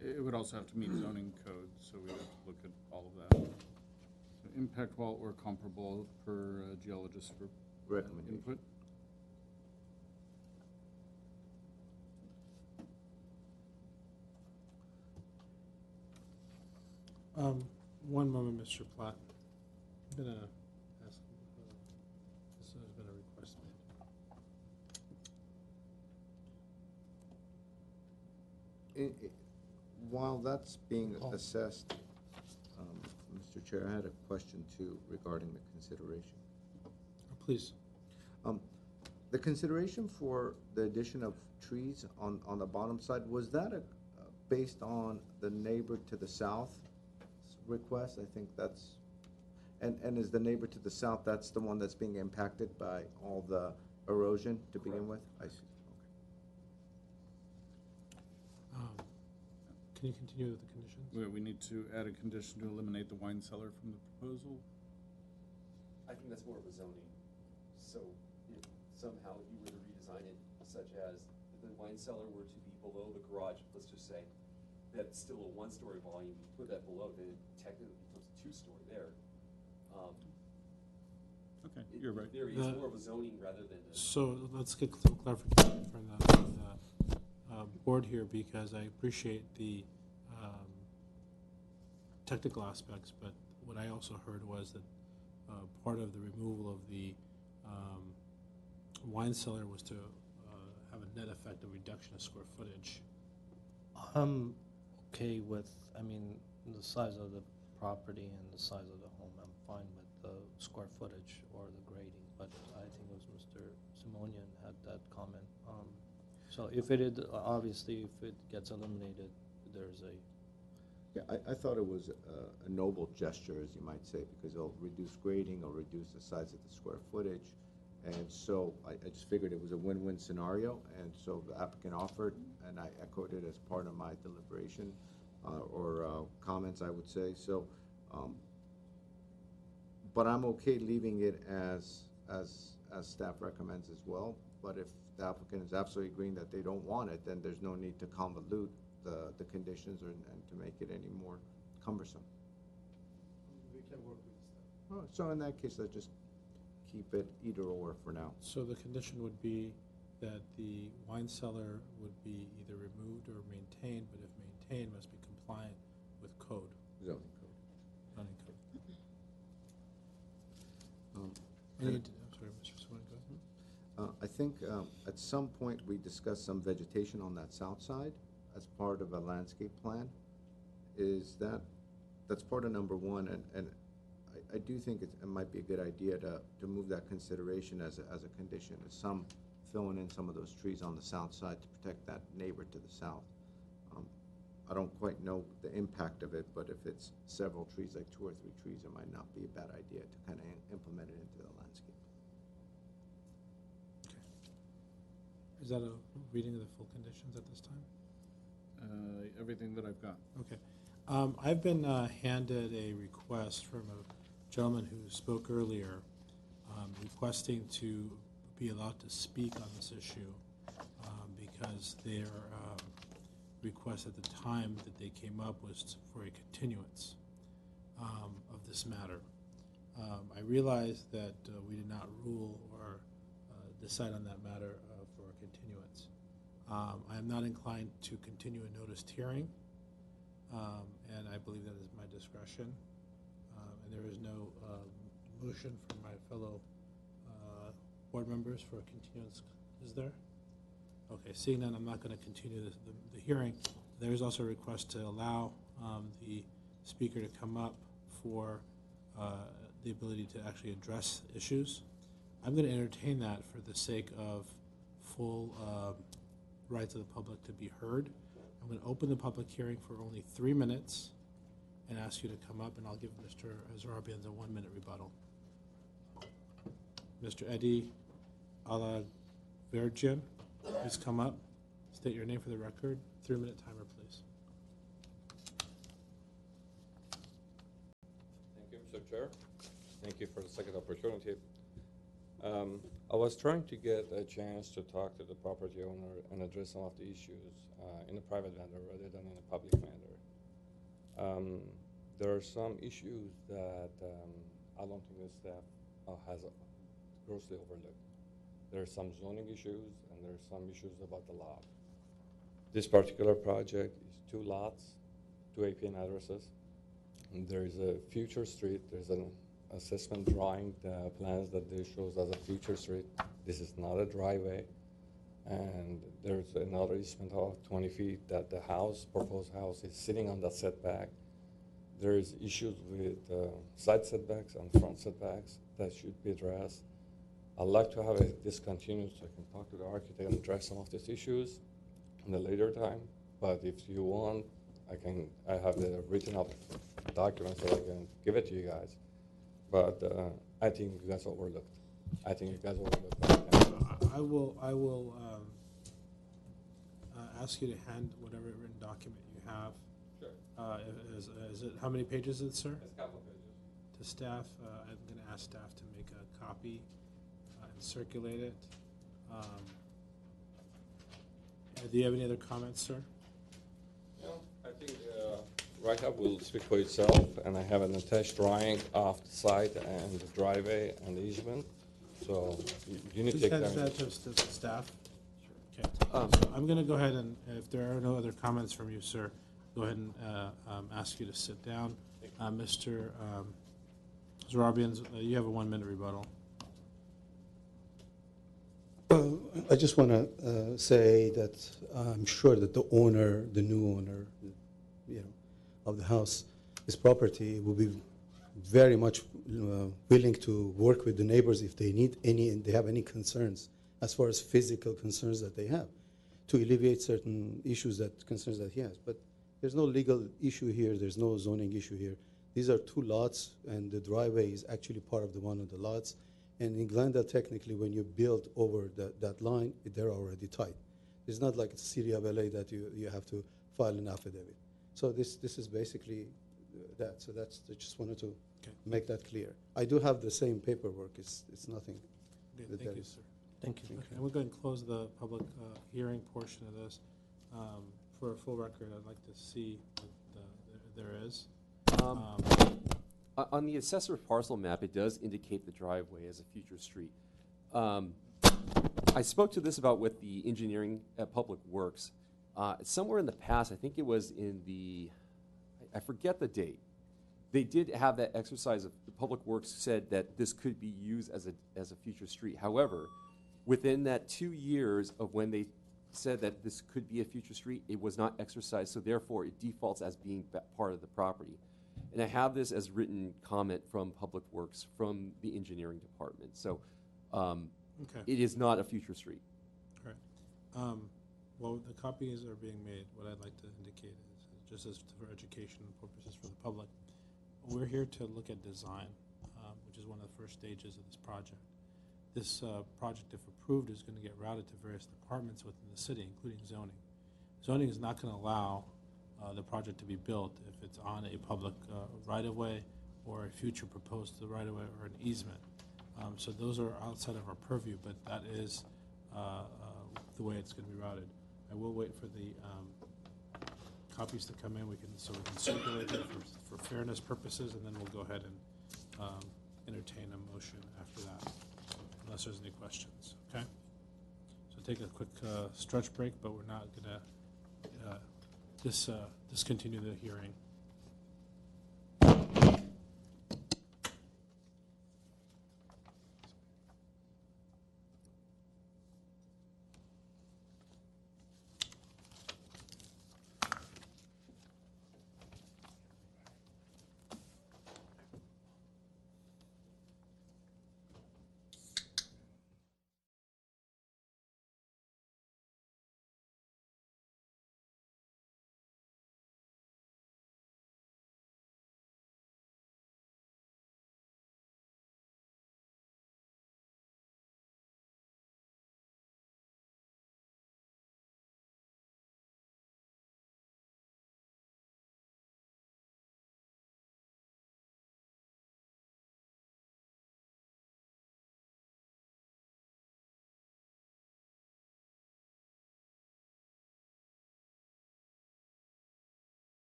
It would also have to meet zoning code, so we have to look at all of that. So impact wall or comparable per geologist for Recommendation. input. One moment, Mr. Platt. I'm gonna ask, this has been a request made. While that's being assessed, Mr. Chair, I had a question too regarding the consideration. Please. The consideration for the addition of trees on the bottom side, was that based on the neighbor to the south request? I think that's, and is the neighbor to the south, that's the one that's being impacted by all the erosion to begin with? I see. Can you continue with the conditions? We need to add a condition to eliminate the wine cellar from the proposal. I think that's more of a zoning. So if somehow you were to redesign it such as if the wine cellar were to be below the garage, let's just say, that's still a one-story volume, you put that below, then it technically becomes a two-story there. Okay, you're right. There is more of a zoning rather than a. So let's get some clarification from the board here, because I appreciate the technical aspects, but what I also heard was that part of the removal of the wine cellar was to have a net effect of reduction of square footage. I'm okay with, I mean, the size of the property and the size of the home. I'm fine with the square footage or the grading, but I think it was Mr. Simonian had that comment. So if it is, obviously, if it gets eliminated, there's a, Yeah, I thought it was a noble gesture, as you might say, because it'll reduce grading, it'll reduce the size of the square footage. And so I just figured it was a win-win scenario, and so the applicant offered, and I echoed it as part of my deliberation, or comments, I would say. So, but I'm okay leaving it as staff recommends as well. But if the applicant is absolutely agreeing that they don't want it, then there's no need to convolute the conditions and to make it any more cumbersome. We can work with the staff. So in that case, let's just keep it either or for now. So the condition would be that the wine cellar would be either removed or maintained, but if maintained, must be compliant with code, Zoning code. zoning code. Um, I'm sorry, Mr. Swan, go ahead. I think at some point we discussed some vegetation on that south side as part of a landscape plan. That's part of number one, and I do think it might be a good idea to move that consideration as a condition, as some filling in some of those trees on the south side to protect that neighbor to the south. I don't quite know the impact of it, but if it's several trees, like 2 or 3 trees, it might not be a bad idea to kind of implement it into the landscape. Is that a reading of the full conditions at this time? Everything that I've got. Okay. I've been handed a request from a gentleman who spoke earlier, requesting to be allowed to speak on this issue because their request at the time that they came up was for a continuance of this matter. I realize that we did not rule or decide on that matter for a continuance. I am not inclined to continue a noticed hearing, and I believe that is my discretion. And there is no motion from my fellow board members for a continuance, is there? Okay, seeing none, I'm not going to continue the hearing. There is also a request to allow the speaker to come up for the ability to actually address issues. I'm going to entertain that for the sake of full rights of the public to be heard. I'm going to open the public hearing for only 3 minutes and ask you to come up, and I'll give Mr. Zarabian a 1-minute rebuttal. Mr. Eddie Alavergian, please come up. State your name for the record. 3-minute timer, please. Thank you, Mr. Chair. Thank you for the second opportunity. I was trying to get a chance to talk to the property owner and address some of the issues in a private manner rather than in a public manner. There are some issues that I don't think the staff has grossly overlooked. There are some zoning issues and there are some issues about the lot. This particular project is 2 lots, 2 APN addresses. And there is a future street. There's an assessment drawing plans that they shows as a future street. This is not a driveway. And there's another easement of 20 feet that the house, proposed house, is sitting on that setback. There's issues with side setbacks and front setbacks that should be addressed. I'd like to have this continued so I can talk to the architect and address some of these issues in a later time. But if you want, I have the written up documents that I can give it to you guys. But I think you guys overlooked. I think you guys overlooked. I will ask you to hand whatever written document you have. Sure. Is it, how many pages is it, sir? It's a couple pages. To staff, I'm going to ask staff to make a copy and circulate it. Do you have any other comments, sir? No, I think right up will speak for itself, and I have an attached drawing of the site and the driveway and the easement. So you need to Please take hand that. that to staff. Okay. So I'm going to go ahead and, if there are no other comments from you, sir, go ahead and ask you to sit down. Mr. Zarabian, you have a 1-minute rebuttal. I just want to say that I'm sure that the owner, the new owner, you know, of the house, this property, will be very much willing to work with the neighbors if they need any and they have any concerns as far as physical concerns that they have, to alleviate certain concerns that he has. But there's no legal issue here. There's no zoning issue here. These are two lots, and the driveway is actually part of one of the lots. And in Glendale, technically, when you build over that line, they're already tight. It's not like the city of LA that you have to file an affidavit. So this is basically that. So I just wanted to make that clear. I do have the same paperwork. It's nothing. Okay, that thank there you, is. sir. Thank you. Okay, and we're going to close the public hearing portion of this. For a full record, I'd like to see what there is. On the assessor parcel map, it does indicate the driveway as a future street. I spoke to this about with the engineering at Public Works. Somewhere in the past, I think it was in I forget the date, they did have that exercise of the Public Works said that this could be used as a future street. However, within that 2 years of when they said that this could be a future street, it was not exercised, so therefore it defaults as being part of the property. And I have this as written comment from Public Works from the engineering department. So it is not a future street. Correct. Well, the copies are being made. What I'd like to indicate is, just as for education purposes for the public, we're here to look at design, which is one of the first stages of this project. This project, if approved, is going to get routed to various departments within the city, including zoning. Zoning is not going to allow the project to be built if it's on a public right-of-way or a future proposed right-of-way or an easement. So those are outside of our purview, but that is the way it's going to be routed. I will wait for the copies to come in. So we can circulate them for fairness purposes, and then we'll go ahead and entertain a motion after that, unless there's any questions. Okay. So take a quick stretch break, but we're not going to discontinue the hearing.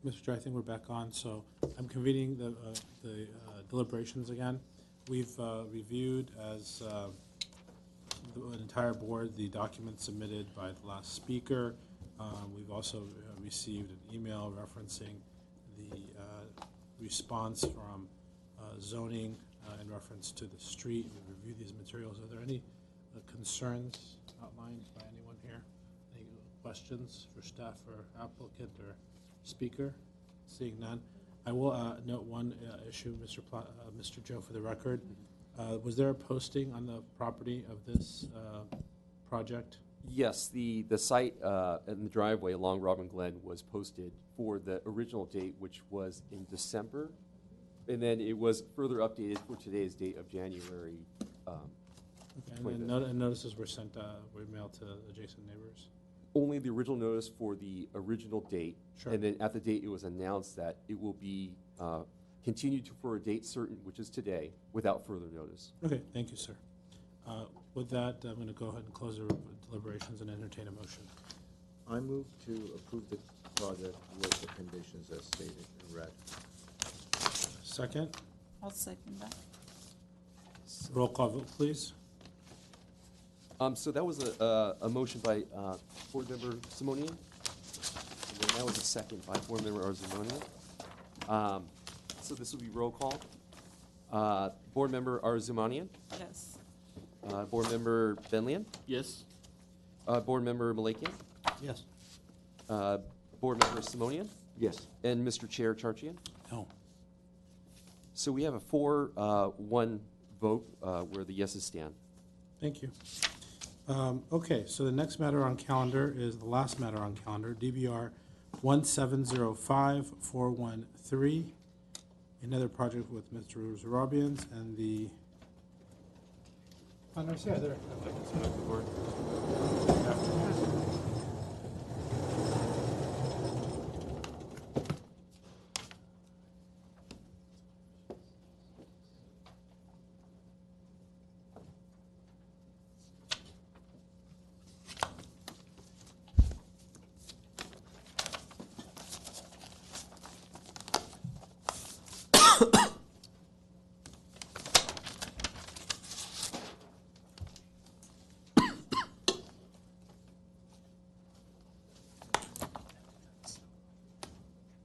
Mr. Chair, I think we're back on, so I'm convening the deliberations again. We've reviewed as the entire board the documents submitted by the last speaker. We've also received an email referencing the response from zoning in reference to the street. We reviewed these materials. Are there any concerns outlined by anyone here? Any questions for staff or applicant or speaker? Seeing none. I will note one issue, Mr. Joe, for the record. Was there a posting on the property of this project? Yes, the site and the driveway along Robin Glen was posted for the original date, which was in December, and then it was further updated for today's date of January. Okay, and then notices were sent, were mailed to adjacent neighbors? Only the original notice for the original date, Sure. and then at the date it was announced that it will be continued for a date certain, which is today, without further notice. Okay, thank you, sir. With that, I'm going to go ahead and close the deliberations and entertain a motion. I move to approve the project with the conditions as stated and read. Second, I'll second that. roll call vote, please. So that was a motion by Board Member Simonian, and then that was a second by Board Member Arzumanian. So this will be roll call. Board Member Arzumanian, Yes. Board Member Benlian, Yes. Board Member Malakian, Yes. Board Member Simonian, Yes. and Mr. Chair Charchian. No. So we have a 4-1 vote where the yeses stand. Thank you. Okay, so the next matter on calendar is the last matter on calendar, DBR 1705413, another project with Mr. Zarabians and the planners here. They're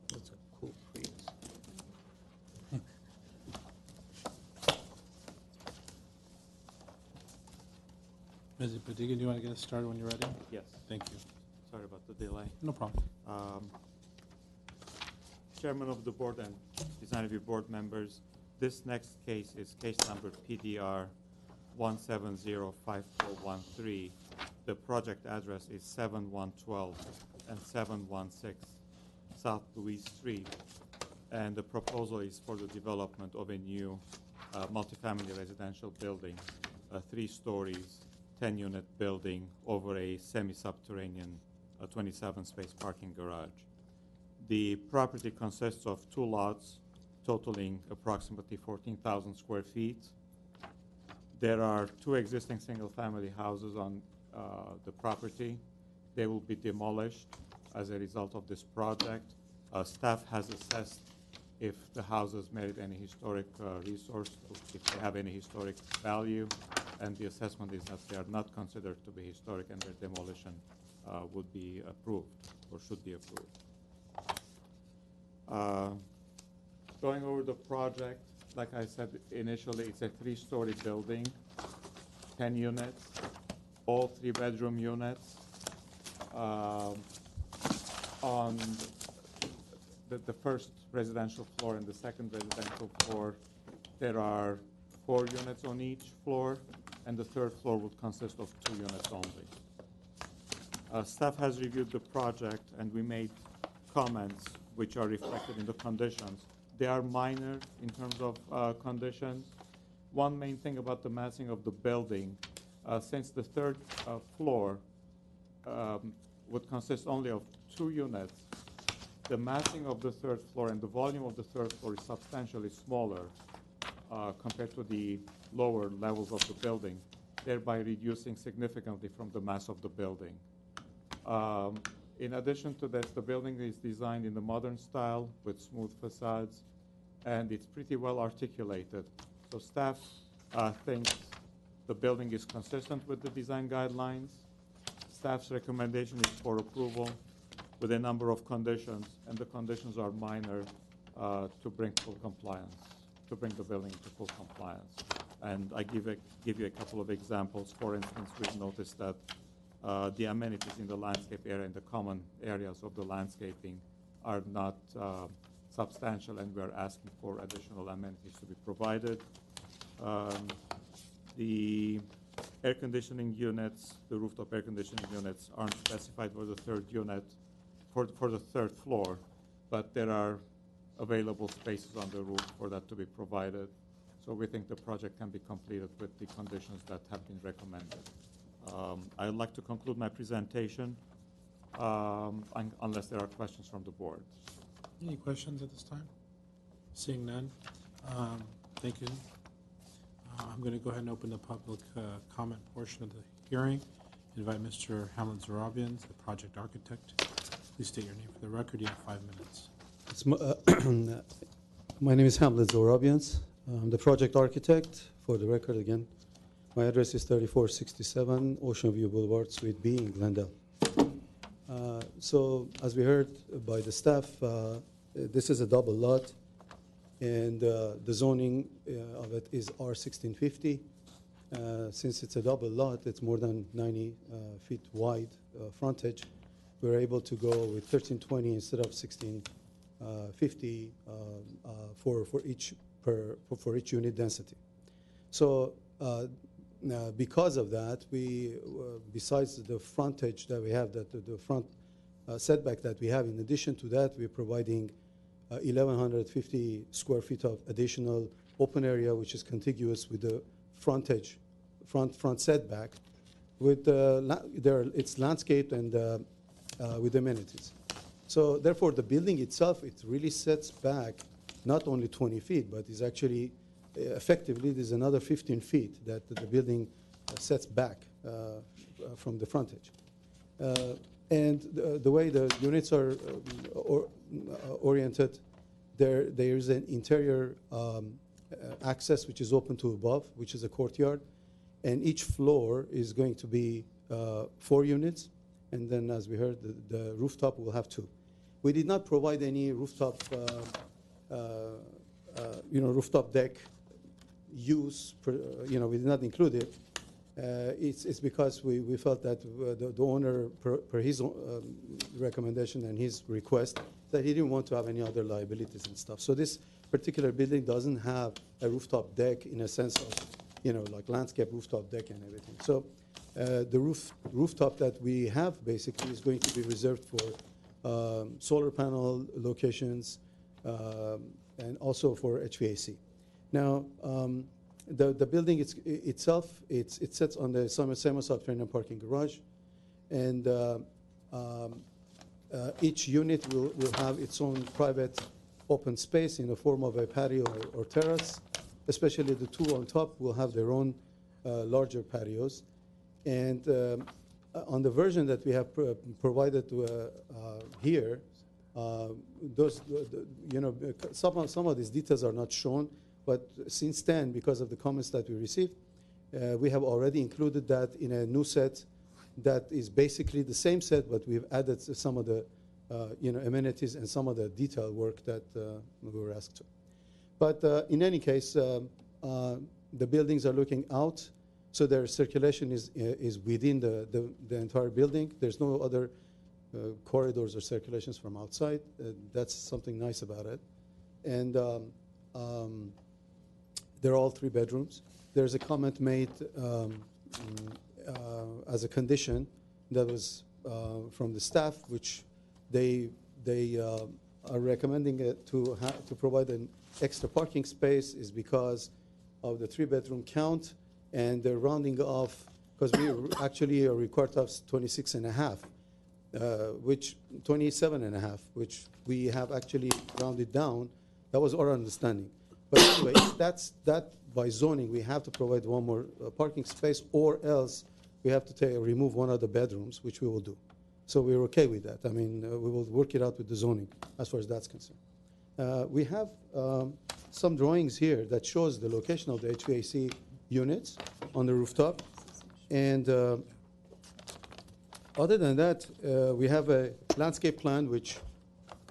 That's a cool creek. Ms. Padigan, do you want to get us started when you're ready? Yes, Thank you. sorry about the delay. No problem. Chairman of the board and design review board members, this next case is case number PDR 1705413. The project address is 7112 and 716 South Louis Street. And the proposal is for the development of a new multifamily residential building, 3 stories, 10-unit building over a semi-subterranean 27-space parking garage. The property consists of 2 lots totaling approximately 14,000 square feet. There are 2 existing single-family houses on the property. They will be demolished as a result of this project. Staff has assessed if the houses merit any historic resource, if they have any historic value, and the assessment is that they are not considered to be historic and their demolition would be approved or should be approved. Going over the project, like I said initially, it's a 3-story building, 10 units, all 3-bedroom units. On the first residential floor and the second residential floor, there are 4 units on each floor, and the third floor would consist of 2 units only. Staff has reviewed the project, and we made comments which are reflected in the conditions. They are minor in terms of conditions. One main thing about the massing of the building, since the third floor would consist only of 2 units, the massing of the third floor and the volume of the third floor is substantially smaller compared to the lower levels of the building, thereby reducing significantly from the mass of the building. In addition to this, the building is designed in the modern style with smooth facades, and it's pretty well articulated. So staff thinks the building is consistent with the design guidelines. Staff's recommendation is for approval with a number of conditions, and the conditions are minor to bring full compliance, to bring the building to full compliance. And I give you a couple of examples. For instance, we've noticed that the amenities in the landscape area and the common areas of the landscaping are not substantial, and we're asking for additional amenities to be provided. The air conditioning units, the rooftop air conditioning units aren't specified for the third unit, for the third floor, but there are available spaces on the roof for that to be provided. So we think the project can be completed with the conditions that have been recommended. I would like to conclude my presentation unless there are questions from the board. Any questions at this time? Seeing none, thank you. I'm going to go ahead and open the public comment portion of the hearing. Invite Mr. Hamlin Zarabian, the project architect. Please state your name for the record. You have 5 minutes. My name is Hamlet Zorabians. I'm the project architect. For the record again, my address is 3467 Ocean View Boulevard, Suite B in Glendale. So as we heard by the staff, this is a double lot, and the zoning of it is R1650. Since it's a double lot, it's more than 90 feet wide frontage. We're able to go with 1320 instead of 1650 for each unit density. So because of that, we besides the frontage that we have, the front setback that we have, in addition to that, we're providing 1,150 square feet of additional open area, which is contiguous with the frontage, front setback. With it's landscaped and with amenities. So therefore, the building itself, it really sets back not only 20 feet, but is actually effectively there's another 15 feet that the building sets back from the frontage. And the way the units are oriented, there is an interior access which is open to above, which is a courtyard, and each floor is going to be 4 units, and then as we heard, the rooftop will have 2. We did not provide any rooftop, rooftop deck use. We did not include it. It's because we felt that the owner, per his recommendation and his request, that he didn't want to have any other liabilities and stuff. So this particular building doesn't have a rooftop deck in a sense of, like landscape rooftop deck and everything. So the rooftop that we have basically is going to be reserved for solar panel locations and also for HVAC. Now, the building itself, it sits on the semi-subterranean parking garage, and each unit will have its own private open space in the form of a patio or terrace. Especially the 2 on top will have their own larger patios. And on the version that we have provided here, some of these details are not shown, but since then, because of the comments that we received, we have already included that in a new set that is basically the same set, but we've added some of the amenities and some of the detail work that we were asked to. But in any case, the buildings are looking out, so their circulation is within the entire building. There's no other corridors or circulations from outside. That's something nice about it. And they're all 3 bedrooms. There's a comment made as a condition that was from the staff, which they are recommending it to provide an extra parking space is because of the 3-bedroom count, and they're rounding off, because we actually are required to have 26 and a half, which 27 and a half, which we have actually rounded down. That was our understanding. But anyway, that by zoning, we have to provide 1 more parking space, or else we have to remove one of the bedrooms, which we will do. So we're okay with that. I mean, we will work it out with the zoning as far as that's concerned. We have some drawings here that shows the location of the HVAC units on the rooftop. And other than that, we have a landscape plan, which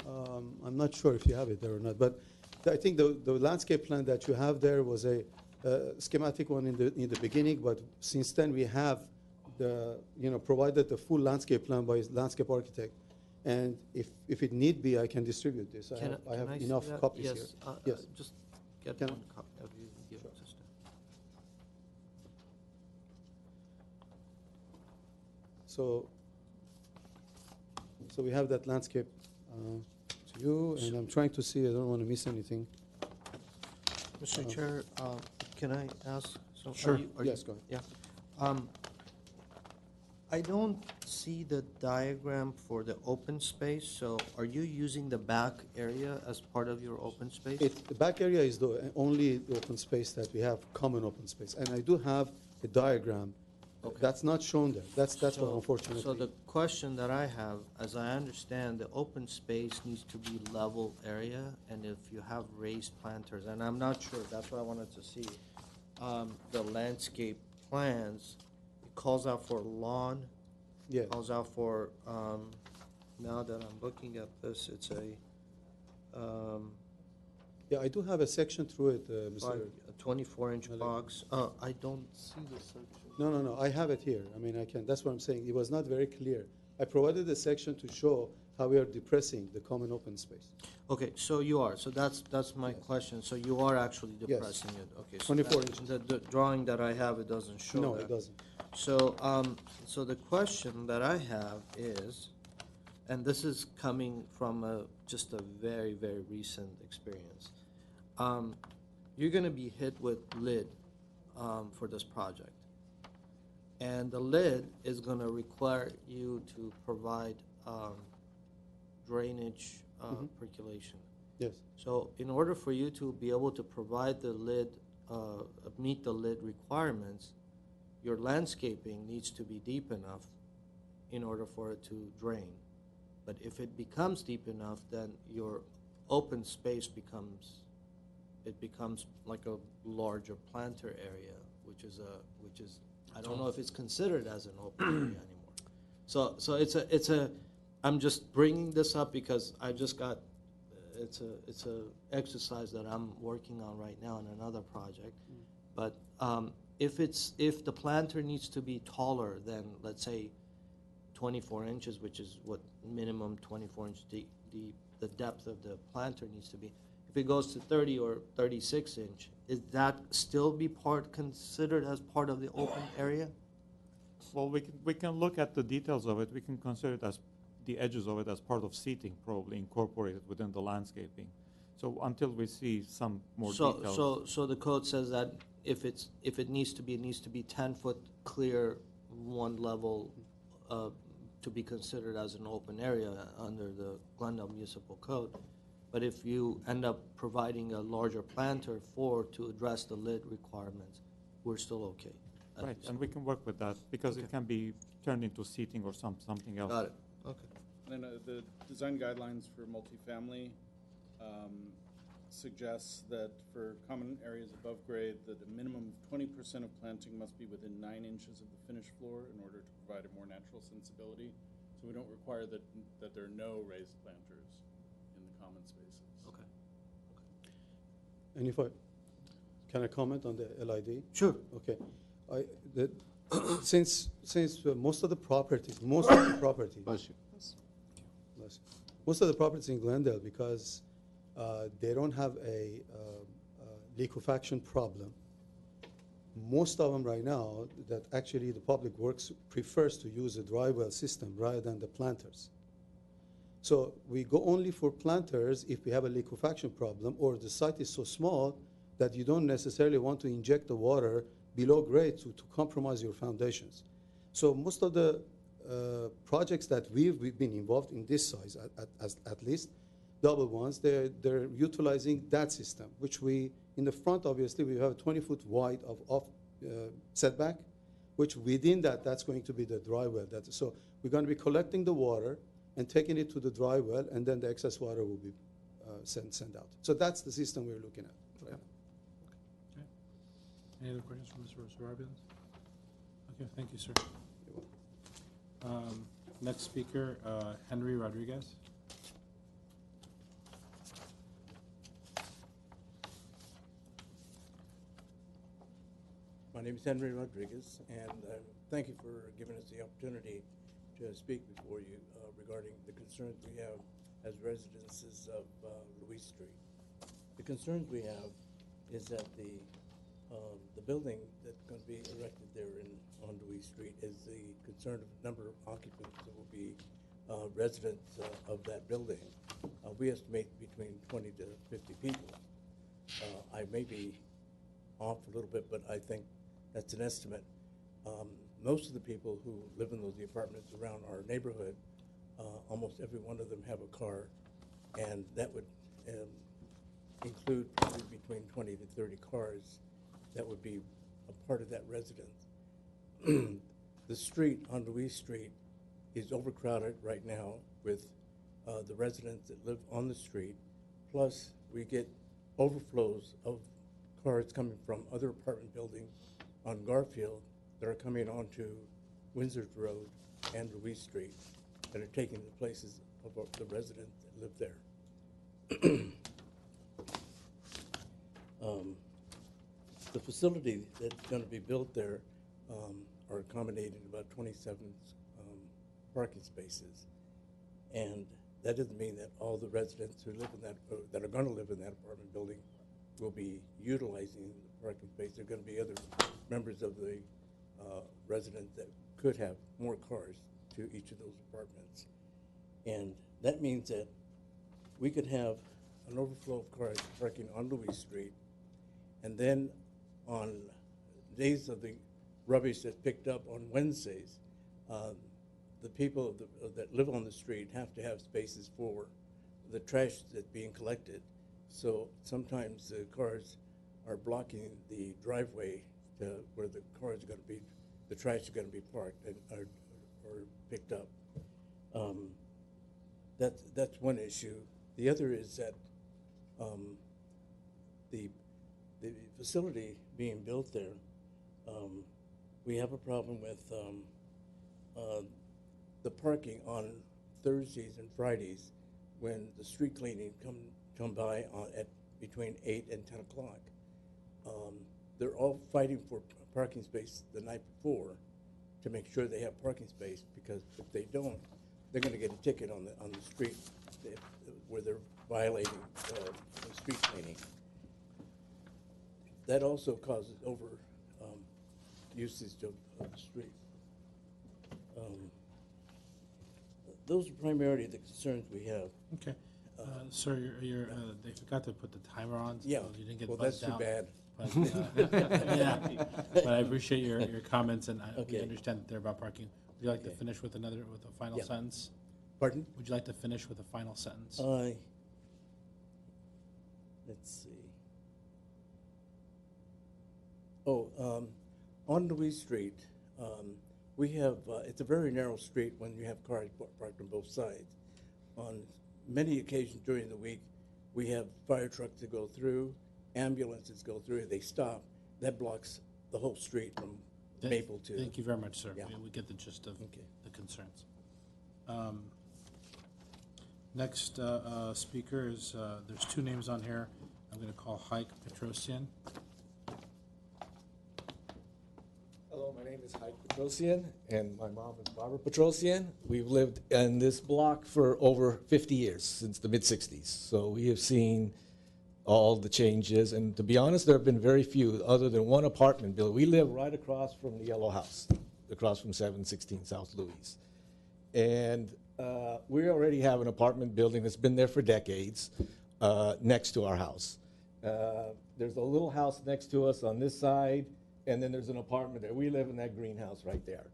I'm not sure if you have it there or not, but I think the landscape plan that you have there was a schematic one in the beginning, but since then we have provided the full landscape plan by landscape architect. And if it need be, I can distribute this. I have see enough that? copies Yes, here. Yes. Just get Can I- one copy of you. Give it just So we have that landscape to you, and I'm trying to see, I don't want to miss anything. Mr. Chair, can I ask? So Sure. Yes, go ahead. Yeah. I don't see the diagram for the open space, so are you using the back area as part of your open space? The back area is the only open space that we have, common open space. And I do have a diagram. Okay. That's not shown there. That's what So unfortunately. the question that I have, as I understand, the open space needs to be level area, and if you have raised planters, and I'm not sure, that's what I wanted to see, the landscape plans, it calls out for lawn, Yeah. calls out for, now that I'm looking at this, it's a, Yeah, I do have a section through it, Mr. 24-inch box. I don't see the section. No, I have it here. I mean, I can, that's what I'm saying. It was not very clear. I provided a section to show how we are depressing the common open space. Okay, so you are, so that's my question. So you are actually Yes. depressing it, okay. So 24 that- inches. The drawing that I have, it doesn't show that. No, it doesn't. So, so the question that I have is, and this is coming from just a very, very recent experience. You're gonna be hit with lid, for this project. And the lid is gonna require you to provide, drainage, percolation. Yes. So in order for you to be able to provide the lid, meet the lid requirements, your landscaping needs to be deep enough in order for it to drain. But if it becomes deep enough, then your open space becomes like a larger planter area, which is, I don't know if it's considered as an open area anymore. So it's a, I'm just bringing this up because I just got, it's a exercise that I'm working on right now on another project. But if the planter needs to be taller than, let's say, 24 inches, which is what minimum 24 inch deep, the depth of the planter needs to be. If it goes to 30 or 36 inch, is that still be considered as part of the open area? Well, we can look at the details of it. We can consider it as the edges of it as part of seating, probably incorporated within the landscaping. So until we see some more details. So the code says that if it needs to be, it needs to be 10-foot clear, one level, to be considered as an open area under the Glendale Municipal Code. But if you end up providing a larger planter to address the lid requirements, we're still okay. Right, and we can work with that because it can be turned into seating or something else. Got it, okay. And the design guidelines for multifamily suggests that for common areas above grade, that a minimum of 20% of planting must be within 9 inches of the finished floor in order to provide a more natural sensibility. So we don't require that there are no raised planters in the common spaces. Okay. And can I comment on the LID? Sure. Okay. Since most of the properties, Bless you. most of the properties in Glendale, because they don't have a liquefaction problem, most of them right now, that actually the public works prefers to use a dry well system rather than the planters. So we go only for planters if we have a liquefaction problem or the site is so small that you don't necessarily want to inject the water below grade to compromise your foundations. So most of the projects that we've been involved in this size, at least, double ones, they're utilizing that system, which in the front, obviously, we have a 20-foot wide of setback, which within that's going to be the dry well. So We're going to be collecting the water and taking it to the dry well, and then the excess water will be sent out. So that's the system we're looking at right now. Any other questions from Mr. Sarabians? Okay, thank you, sir. Next speaker, Henry Rodriguez. My name is Henry Rodriguez, and thank you for giving us the opportunity to speak before you regarding the concerns we have as residences of Louis Street. The concerns we have is that the building that's going to be erected there on Louis Street is the concern of number of occupants that will be residents of that building. We estimate between 20 to 50 people. I may be off a little bit, but I think that's an estimate. Most of the people who live in those apartments around our neighborhood, almost every one of them have a car, and that would include probably between 20 to 30 cars that would be a part of that residence. The street on Louis Street is overcrowded right now with the residents that live on the street, plus we get overflows of cars coming from other apartment buildings on Garfield that are coming onto Windsor Road and Louis Street that are taking the places of the residents that live there. The facility that's going to be built there are accommodating about 27 parking spaces, and that doesn't mean that all the residents who live in that are going to live in that apartment building will be utilizing the parking space. There are going to be other members of the residents that could have more cars to each of those apartments. And that means that we could have an overflow of cars parking on Louis Street, and then on days of the rubbish that's picked up on Wednesdays, the people that live on the street have to have spaces for the trash that's being collected. So sometimes the cars are blocking the driveway to where the cars are going to be, the trash is going to be parked and or picked up. That's one issue. The other is that the facility being built there, we have a problem with the parking on Thursdays and Fridays when the street cleaning come by at between 8 and 10 o'clock. They're all fighting for parking space the night before to make sure they have parking space, because if they don't, they're going to get a ticket on the street where they're violating the street cleaning. That also causes over usage of the street. Those are primarily the concerns we have. Okay. Sir, they forgot to put the timer on, so Yeah. you didn't get Well, that's buzzed too out. bad. But, yeah. But I appreciate your comments, and we Okay. understand that they're about parking. Would you like to finish with a final Yeah. sentence? Pardon? Would you like to finish with a final sentence? Let's see. Oh, on Louis Street, we have, it's a very narrow street when you have cars parked on both sides. On many occasions during the week, we have fire trucks that go through, ambulances go through, they stop. That blocks the whole street from Maple to. Thank you very much, sir. Yeah. We get the gist of Okay. the concerns. Next speaker is, there's two names on here. I'm going to call Haik Petrosian. Hello, my name is Haik Petrosian, and my mom is Barbara Petrosian. We've lived in this block for over 50 years, since the mid-'60s. So we have seen all the changes, and to be honest, there have been very few, other than one apartment building. We live right across from the Yellow House, across from 716 South Louis. And we already have an apartment building that's been there for decades next to our house. There's a little house next to us on this side, and then there's an apartment there. We live in that greenhouse right there.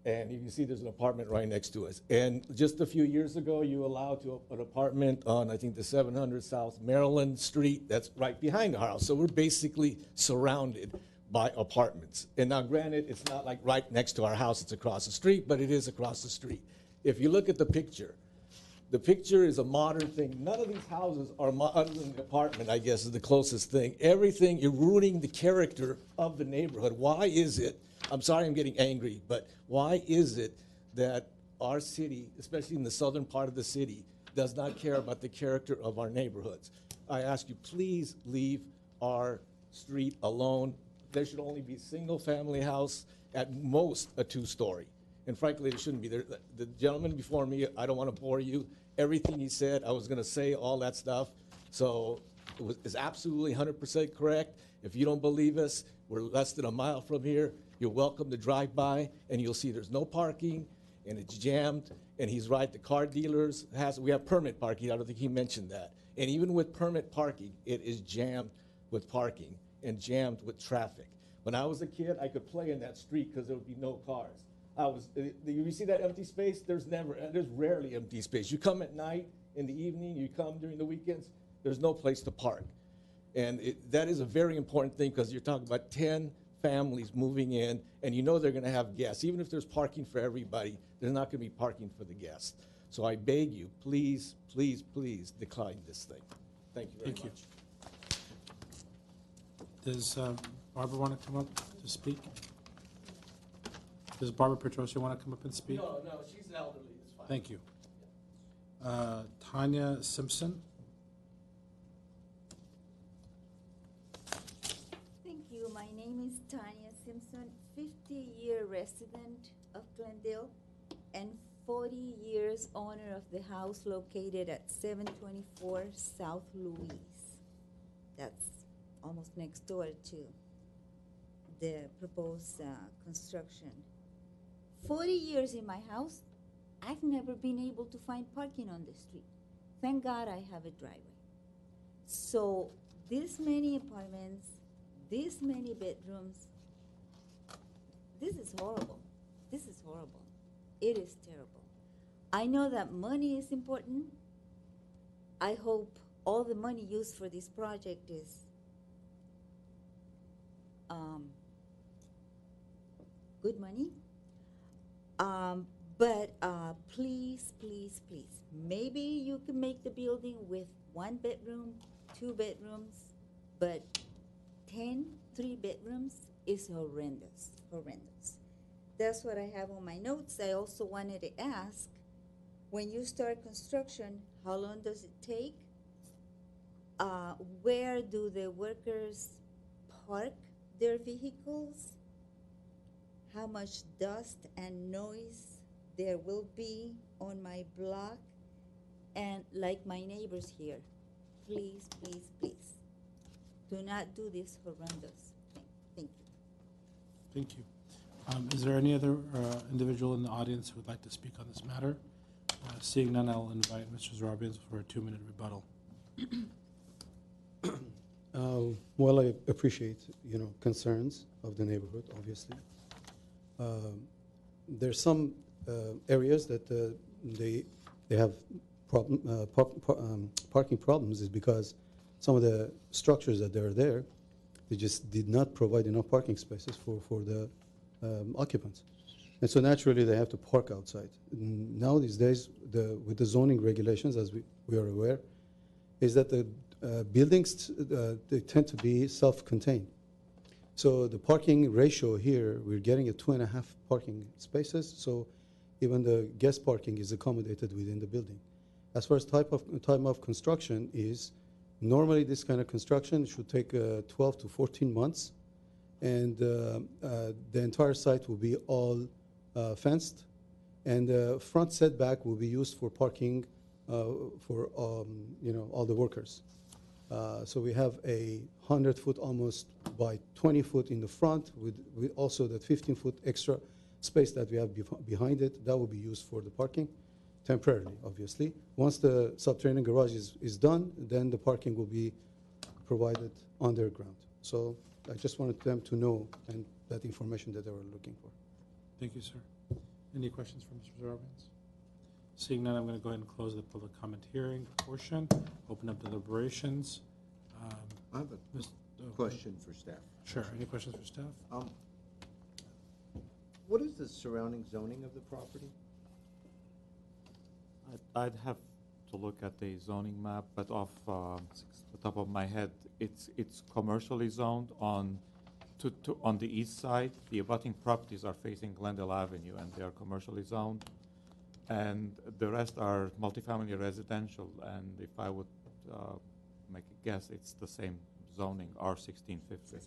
And you can see there's an apartment right next to us. And just a few years ago, you allowed an apartment on, I think, the 700 South Maryland Street that's right behind our house. So we're basically surrounded by apartments. And now granted, it's not like right next to our house, it's across the street, but it is across the street. If you look at the picture is a modern thing. None of these houses are, other than the apartment, I guess, is the closest thing. Everything, you're ruining the character of the neighborhood. Why is it, I'm sorry I'm getting angry, but why is it that our city, especially in the southern part of the city, does not care about the character of our neighborhoods? I ask you, please leave our street alone. There should only be a single-family house, at most a two-story. And frankly, it shouldn't be. The gentleman before me, I don't want to bore you. Everything he said, I was going to say all that stuff. So it's absolutely 100% correct. If you don't believe us, we're less than a mile from here. You're welcome to drive by, and you'll see there's no parking, and it's jammed. And he's right, the car dealers, we have permit parking. I don't think he mentioned that. And even with permit parking, it is jammed with parking and jammed with traffic. When I was a kid, I could play in that street because there would be no cars. You see that empty space? There's rarely empty space. You come at night, in the evening, you come during the weekends, there's no place to park. And that is a very important thing because you're talking about 10 families moving in, and you know they're going to have guests. Even if there's parking for everybody, there's not going to be parking for the guests. So I beg you, please, please, please decline this thing. Thank you very much. Does Barbara want to come up to speak? Does Barbara Petrosio want to come up and speak? No, she's elderly. It's fine. Thank you. Tanya Simpson. Thank you. My name is Tanya Simpson, 50-year resident of Glendale and 40 years owner of the house located at 724 South Louise. That's almost next door to the proposed construction. 40 years in my house, I've never been able to find parking on the street. Thank God I have a driveway. So this many apartments, this many bedrooms, this is horrible. This is horrible. It is terrible. I know that money is important. I hope all the money used for this project is good money. But please, please, please, maybe you can make the building with 1 bedroom, 2 bedrooms, but 10 3-bedrooms is horrendous, horrendous. That's what I have on my notes. I also wanted to ask, when you start construction, how long does it take? Where do the workers park their vehicles? How much dust and noise there will be on my block? And like my neighbors here, please, please, please, do not do this horrendous thing. Thank you. Thank you. Is there any other individual in the audience who would like to speak on this matter? Seeing none, I'll invite Mr. Robbins for a 2-minute rebuttal. Well, I appreciate, concerns of the neighborhood, obviously. There's some areas that they have parking problems is because some of the structures that are there, they just did not provide enough parking spaces for the occupants. And so naturally they have to park outside. Now these days, with the zoning regulations, as we are aware, is that the buildings, they tend to be self-contained. So the parking ratio here, we're getting 2.5 parking spaces, so even the guest parking is accommodated within the building. As far as time of construction is, normally this kind of construction should take 12 to 14 months, and the entire site will be all fenced, and the front setback will be used for parking for all the workers. So we have a 100-foot almost by 20-foot in the front with also that 15-foot extra space that we have behind it. That will be used for the parking temporarily, obviously. Once the subterranean garage is done, then the parking will be provided underground. So I just wanted them to know and that information that they were looking for. Thank you, sir. Any questions for Mr. Robbins? Seeing none, I'm going to go ahead and close the public comment hearing portion, open up the deliberations. question for staff. Sure. Any questions for staff? What is the surrounding zoning of the property? I'd have to look at the zoning map, but off the top of my head, it's commercially zoned on on the east side. The abutting properties are facing Glendale Avenue, and they are commercially zoned. And the rest are multifamily residential, and if I would make a guess, it's the same zoning, R1650.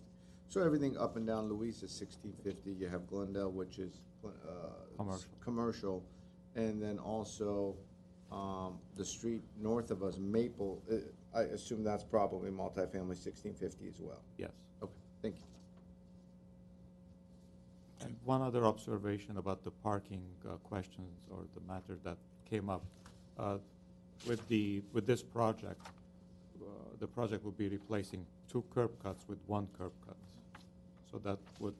So everything up and down Louise is 1650. You have Glendale, which is commercial, and then also the street north of us, Maple. I assume that's probably multifamily 1650 as well. Yes. Okay, thank you. And one other observation about the parking questions or the matter that came up. With this project, the project will be replacing 2 curb cuts with 1 curb cut. So that would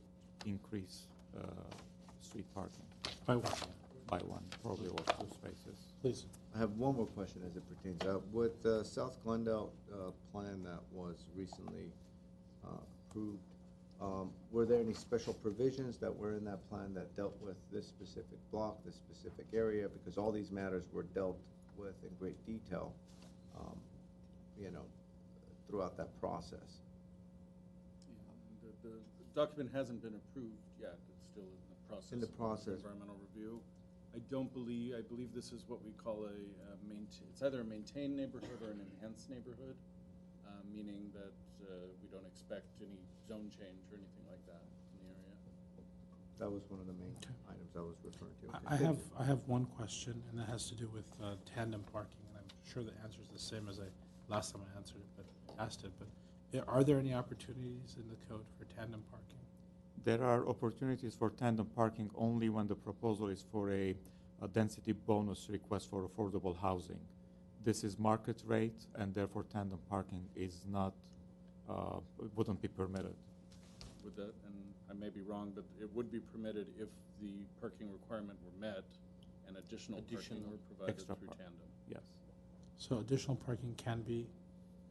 increase street parking. By one. By 1, probably, or 2 spaces. Please. I have one more question as it pertains. With the South Glendale plan that was recently approved, were there any special provisions that were in that plan that dealt with this specific block, this specific area? Because all these matters were dealt with in great detail, throughout that process. The document hasn't been approved yet. It's still in the process. In the process. Of environmental review. I believe this is what we call it's either a maintained neighborhood or an enhanced neighborhood, meaning that we don't expect any zone change or anything like that in the area. That was one of the main items I was referring to. Okay, I have one question, and that has to do with tandem parking, and I'm sure the answer is the same as last time I asked it, but are there any opportunities in the code for tandem parking? There are opportunities for tandem parking only when the proposal is for a density bonus request for affordable housing. This is market rate, and therefore tandem parking is not, wouldn't be permitted. Would that, and I may be wrong, but it would be permitted if the parking requirement were met and additional parking were provided through tandem. Yes. So additional parking can be.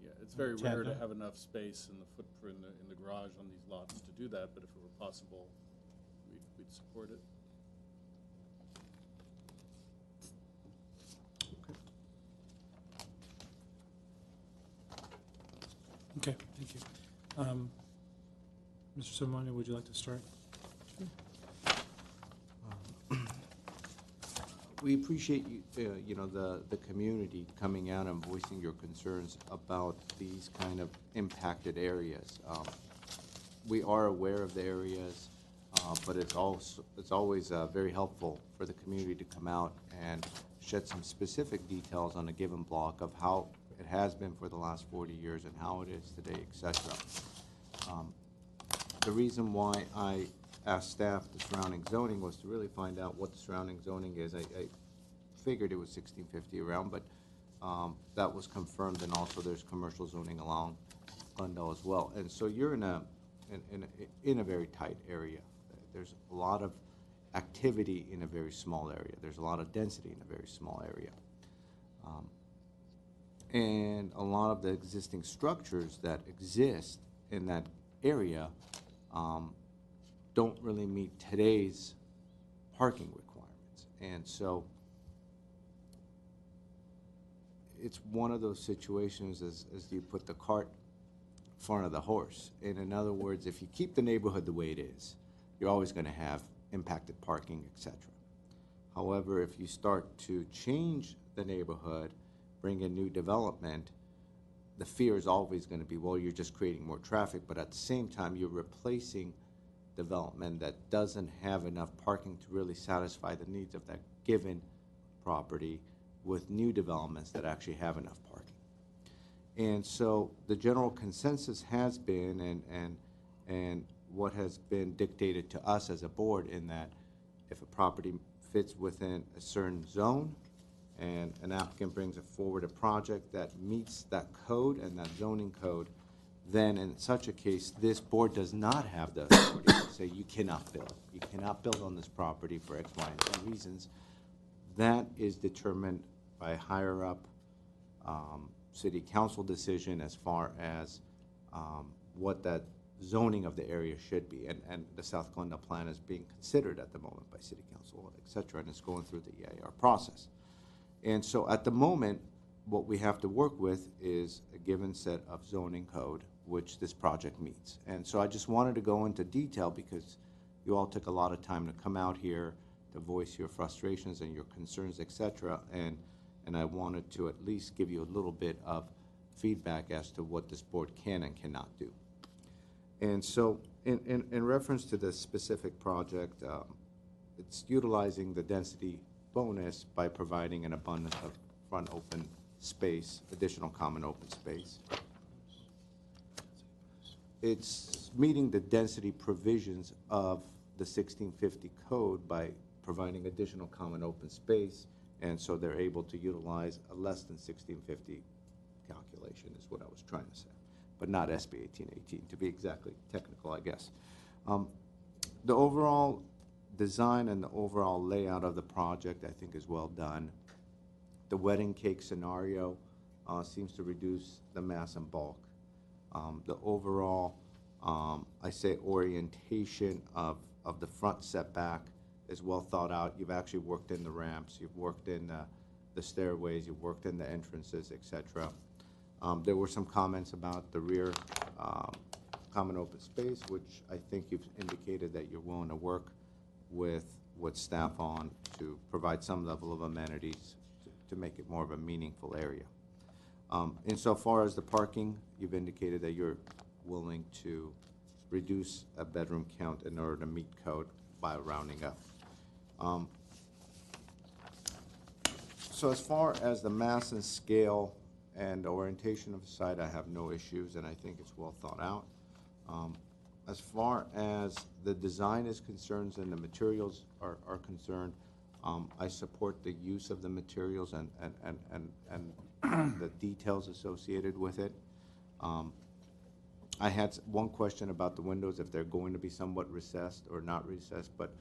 Yeah, it's very rare to have enough space in the footprint in the garage on these lots to do that, but if it were possible, we'd support it. Okay, thank you. Mr. Simone, would you like to start? We appreciate the community coming out and voicing your concerns about these kind of impacted areas. We are aware of the areas, but it's always very helpful for the community to come out and shed some specific details on a given block of how it has been for the last 40 years and how it is today, etc. The reason why I asked staff the surrounding zoning was to really find out what the surrounding zoning is. I figured it was 1650 around, but that was confirmed, and also there's commercial zoning along Glendale as well. And so you're in a very tight area. There's a lot of activity in a very small area. There's a lot of density in a very small area. And a lot of the existing structures that exist in that area don't really meet today's parking requirements. And so it's one of those situations as you put the cart in front of the horse. And in other words, if you keep the neighborhood the way it is, you're always going to have impacted parking, etc. However, if you start to change the neighborhood, bring in new development, the fear is always going to be, well, you're just creating more traffic, but at the same time, you're replacing development that doesn't have enough parking to really satisfy the needs of that given property with new developments that actually have enough parking. And so the general consensus has been, and what has been dictated to us as a board, in that if a property fits within a certain zone and an applicant brings forward a project that meets that code and that zoning code, then in such a case, this board does not have the authority to say you cannot build. You cannot build on this property for X, Y, and Z reasons. That is determined by a higher up city council decision as far as what that zoning of the area should be. And the South Glendale plan is being considered at the moment by City Council, et cetera, and it's going through the EIR process. And so at the moment, what we have to work with is a given set of zoning code, which this project meets. And so I just wanted to go into detail because you all took a lot of time to come out here to voice your frustrations and your concerns, et cetera, and I wanted to at least give you a little bit of feedback as to what this board can and cannot do. And so in reference to this specific project, it's utilizing the density bonus by providing an abundance of front open space, additional common open space. It's meeting the density provisions of the 1650 code by providing additional common open space, and so they're able to utilize a less than 1650 calculation is what I was trying to say, but not SB 1818, to be exactly technical, I guess. The overall design and the overall layout of the project, I think, is well done. The wedding cake scenario seems to reduce the mass and bulk. The overall, I say, orientation of the front setback is well thought out. You've actually worked in the ramps, you've worked in the stairways, you've worked in the entrances, etc. There were some comments about the rear common open space, which I think you've indicated that you're willing to work with staff on to provide some level of amenities to make it more of a meaningful area. Insofar as the parking, you've indicated that you're willing to reduce a bedroom count in order to meet code by rounding up. So as far as the mass and scale and orientation of the site, I have no issues, and I think it's well thought out. As far as the design is concerned and the materials are concerned, I support the use of the materials and the details associated with it. I had one question about the windows, if they're going to be somewhat recessed or not recessed, but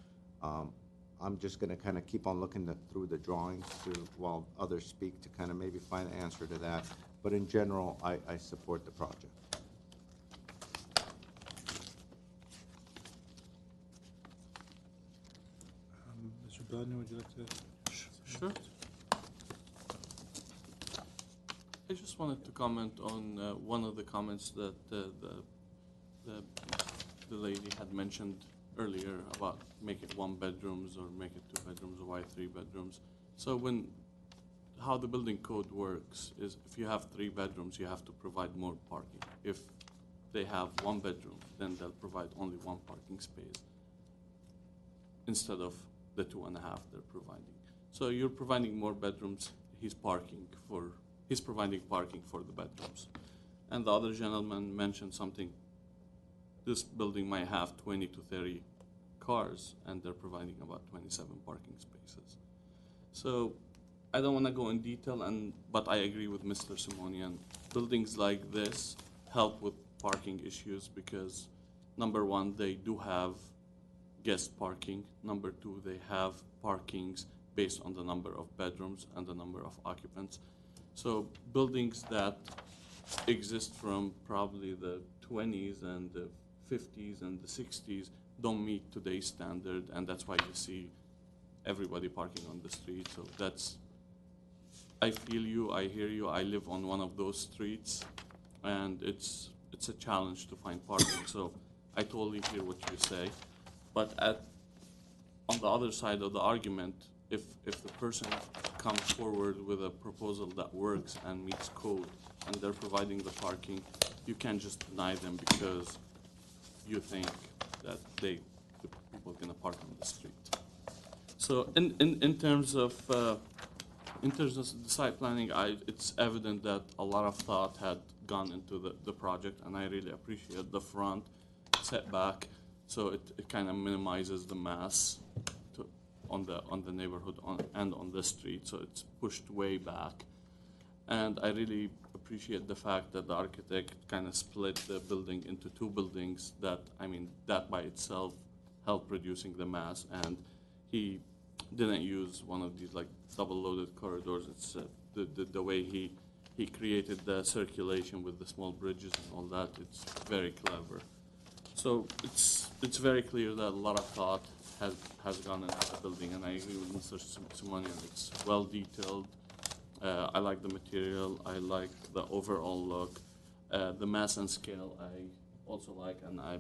I'm just going to kind of keep on looking through the drawings while others speak to kind of maybe find an answer to that. But in general, I support the project. Mr. Bladner, would you like to? Sure. I just wanted to comment on one of the comments that the lady had mentioned earlier about make it 1 bedrooms or make it 2 bedrooms or why 3 bedrooms. So how the building code works is if you have 3 bedrooms, you have to provide more parking. If they have 1 bedroom, then they'll provide only 1 parking space instead of the 2.5 they're providing. So you're providing more bedrooms, he's providing parking for the bedrooms. And the other gentleman mentioned something, this building might have 20 to 30 cars, and they're providing about 27 parking spaces. So I don't want to go in detail, but I agree with Mr. Simonian. Buildings like this help with parking issues because, number one, they do have guest parking. Number two, they have parkings based on the number of bedrooms and the number of occupants. So buildings that exist from probably the 20s and the 50s and the 60s don't meet today's standard, and that's why you see everybody parking on the street. So I feel you, I hear you. I live on one of those streets, and it's a challenge to find parking. So I totally hear what you say, but on the other side of the argument, if the person comes forward with a proposal that works and meets code and they're providing the parking, you can't just deny them because you think that the people are going to park on the street. So in terms of the site planning, it's evident that a lot of thought had gone into the project, and I really appreciate the front setback, so it kind of minimizes the mass on the neighborhood and on the street, so it's pushed way back. And I really appreciate the fact that the architect kind of split the building into 2 buildings that by itself helped reducing the mass, and he didn't use one of these like double-loaded corridors. It's the way he he created the circulation with the small bridges and all that. It's very clever. So it's very clear that a lot of thought has gone into the building, and I agree with Mr. Simonian. It's well detailed. I like the material. I like the overall look. The mass and scale I also like, and I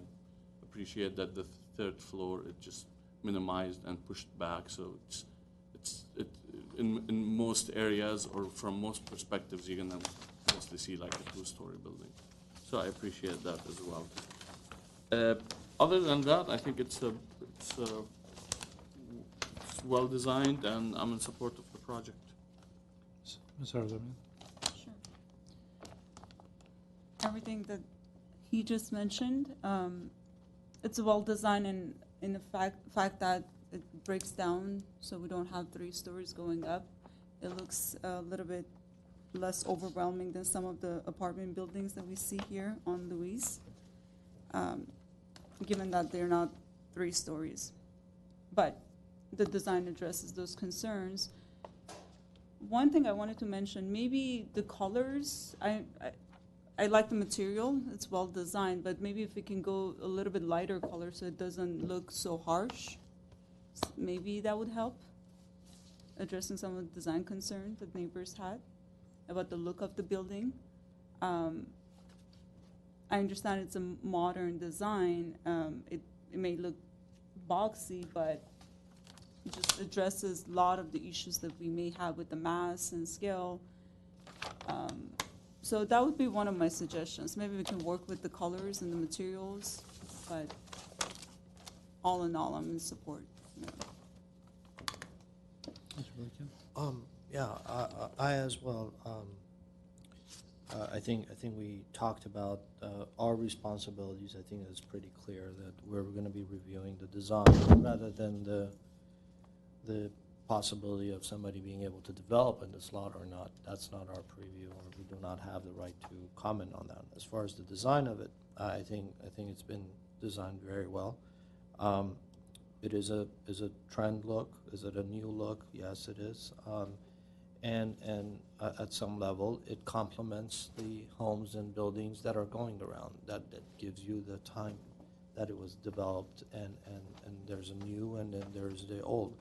appreciate that the third floor it just minimized and pushed back. So in most areas or from most perspectives, you're gonna mostly see like a two-story building. So I appreciate that as well. Other than that, I think it's well designed, and I'm in support of the project. Ms. Arzamian? Sure. Everything that he just mentioned, it's well designed in the fact that it breaks down so we don't have 3 stories going up. It looks a little bit less overwhelming than some of the apartment buildings that we see here on Louise, given that they're not 3 stories. But the design addresses those concerns. One thing I wanted to mention, maybe the colors, I like the material, it's well designed, but maybe if we can go a little bit lighter color so it doesn't look so harsh, maybe that would help, addressing some of the design concerns that neighbors had about the look of the building. I understand it's a modern design. It may look boxy, but it just addresses a lot of the issues that we may have with the mass and scale. So that would be one of my suggestions. Maybe we can work with the colors and the materials, but all in all, I'm in support. Yeah. Mr. Belichick? Yeah, I as well. I think we talked about our responsibilities. I think it's pretty clear that we're going to be reviewing the design rather than the possibility of somebody being able to develop in this lot or not. That's not our preview, or we do not have the right to comment on that. As far as the design of it, I think it's been designed very well. It is a trend look. Is it a new look? Yes, it is. And at some level, it complements the homes and buildings that are going around. That gives you the time that it was developed, and there's a new, and then there's the old.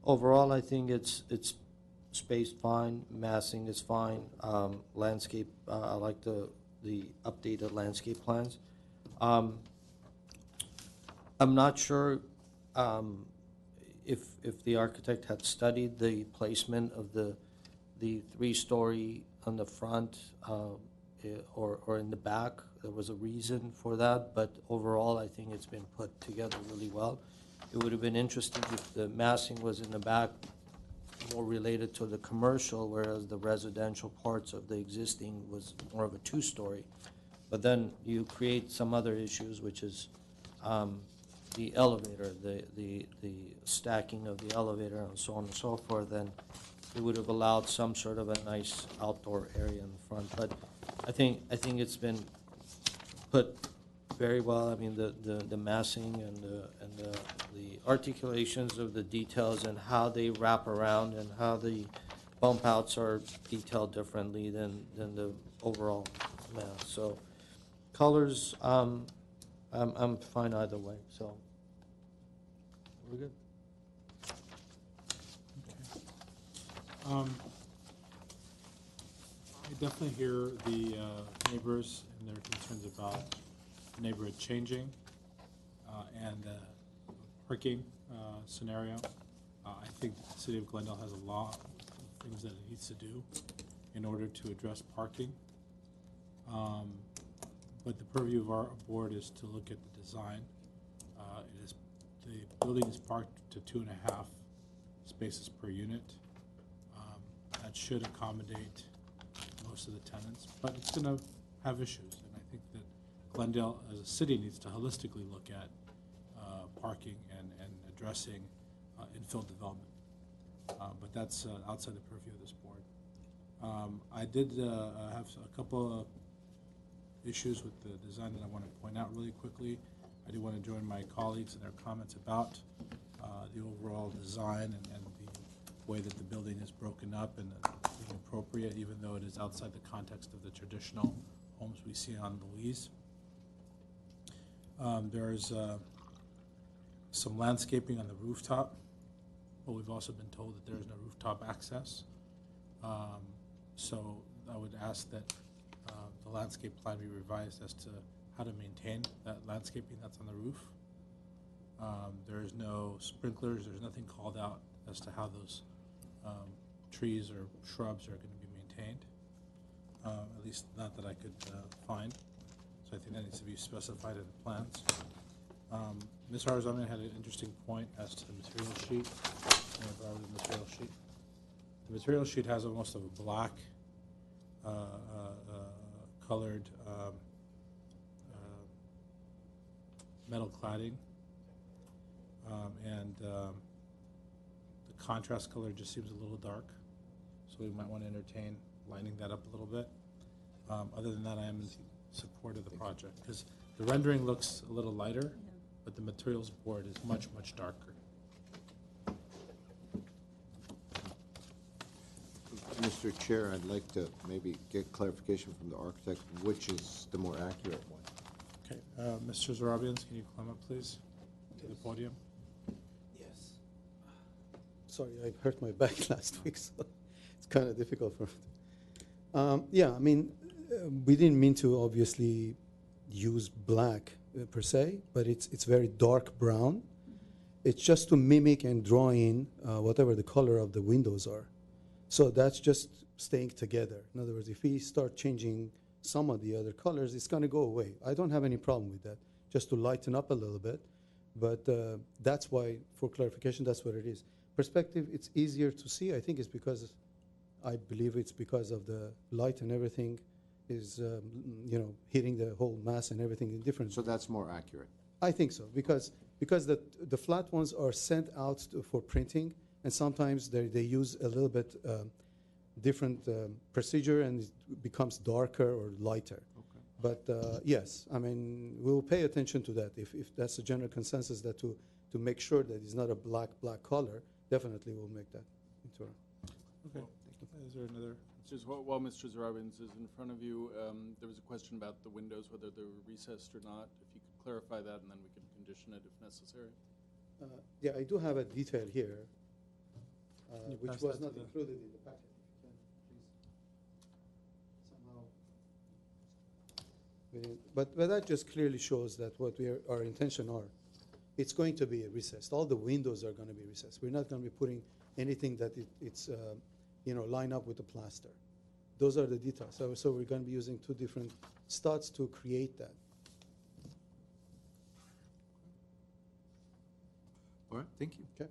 Overall, I think it's spaced fine. Massing is fine. Landscape, I like the updated landscape plans. I'm not sure if the architect had studied the placement of the 3-story on the front or in the back. There was a reason for that, but overall, I think it's been put together really well. It would have been interesting if the massing was in the back, more related to the commercial, whereas the residential parts of the existing was more of a 2-story. But then you create some other issues, which is the elevator, the stacking of the elevator, and so on and so forth. Then it would have allowed some sort of a nice outdoor area in the front. But I think it's been put very well. I mean, the massing and the articulations of the details and how they wrap around and how the bump outs are detailed differently than the overall mass. So colors, I'm fine either way. So we're good. Okay. I definitely hear the neighbors and their concerns about the neighborhood changing and the parking scenario. I think the city of Glendale has a lot of things that it needs to do in order to address parking. But the purview of our board is to look at the design. The building is parked to 2.5 spaces per unit. That should accommodate most of the tenants, but it's going to have issues. And I think that Glendale as a city needs to holistically look at parking and addressing infill development. But that's outside the purview of this board. I did have a couple of issues with the design that I want to point out really quickly. I do want to join my colleagues in their comments about the overall design and the way that the building is broken up and being appropriate, even though it is outside the context of the traditional homes we see on Louise. There's some landscaping on the rooftop, but we've also been told that there is no rooftop access. So I would ask that the landscape plan be revised as to how to maintain that landscaping that's on the roof. There is no sprinklers, there's nothing called out as to how those trees or shrubs are going to be maintained, at least not that I could find. So I think that needs to be specified in the plans. Ms. Harzamian had an interesting point as to the material sheet. I'm gonna borrow the material sheet. The material sheet has almost of a black colored metal cladding, and the contrast color just seems a little dark, so we might want to entertain lining that up a little bit. Other than that, I am in support of the project because the rendering looks a little lighter, but the materials board is much, much darker. Mr. Chair, I'd like to maybe get clarification from the architect, which is the more accurate one. Okay, Mr. Zarabians, can you climb up, please, to the podium? Yes. Sorry, I hurt my back last week, so it's kind of difficult for me. Yeah, I mean, we didn't mean to obviously use black per se, but it's very dark brown. It's just to mimic and draw in whatever the color of the windows are. So that's just staying together. In other words, if we start changing some of the other colors, it's going to go away. I don't have any problem with that, just to lighten up a little bit. But that's why, for clarification, that's what it is. Perspective, it's easier to see. I think it's because, I believe it's because of the light and everything is, hitting the whole mass and everything in different. So that's more accurate. I think so, because the flat ones are sent out for printing, and sometimes they use a little bit different procedure, and it becomes darker or lighter. Okay. But yes, I mean, we'll pay attention to that. If that's a general consensus, that to make sure that it's not a black color, definitely we'll make that into a. Okay. Is there another? Just while Mr. Zarabians is in front of you, there was a question about the windows, whether they were recessed or not. If you could clarify that, and then we can condition it if necessary. Yeah, I do have a detail here, which pass was that not to the- included in the packet. If you can, please, somehow. But that just clearly shows that what our intention are. It's going to be a recessed. All the windows are going to be recessed. We're not going to be putting anything that it's line up with the plaster. Those are the details. So we're going to be using two different studs to create that. All right, thank you. Okay.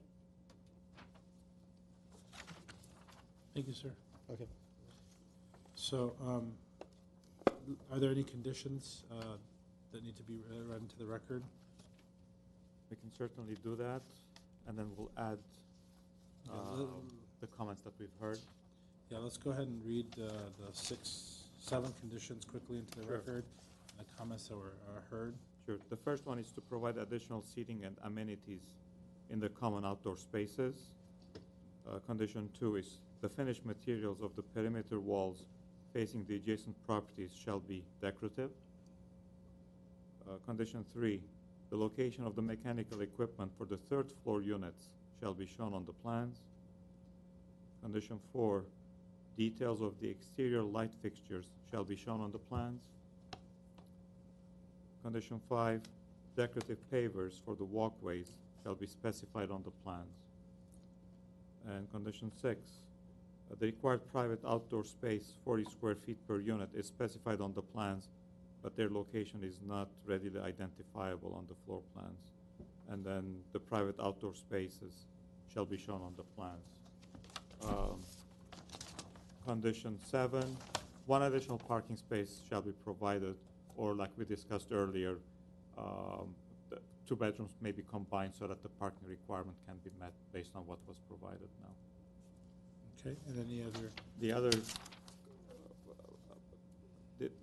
Thank you, sir. Okay. So, are there any conditions that need to be read into the record? We can certainly do that, and then we'll add the comments that we've heard. Yeah, let's go ahead and read the 7 conditions quickly into the Sure. record, and the comments that were heard. Sure. The first one is to provide additional seating and amenities in the common outdoor spaces. Condition 2 is the finished materials of the perimeter walls facing the adjacent properties shall be decorative. Condition 3, the location of the mechanical equipment for the 3rd floor units shall be shown on the plans. Condition 4, details of the exterior light fixtures shall be shown on the plans. Condition 5, decorative pavers for the walkways shall be specified on the plans. And condition 6, the required private outdoor space, 40 square feet per unit, is specified on the plans, but their location is not readily identifiable on the floor plans. And then the private outdoor spaces shall be shown on the plans. Condition 7, 1 additional parking space shall be provided, or like we discussed earlier, the 2 bedrooms may be combined so that the parking requirement can be met based on what was provided now. Okay, and any other? The other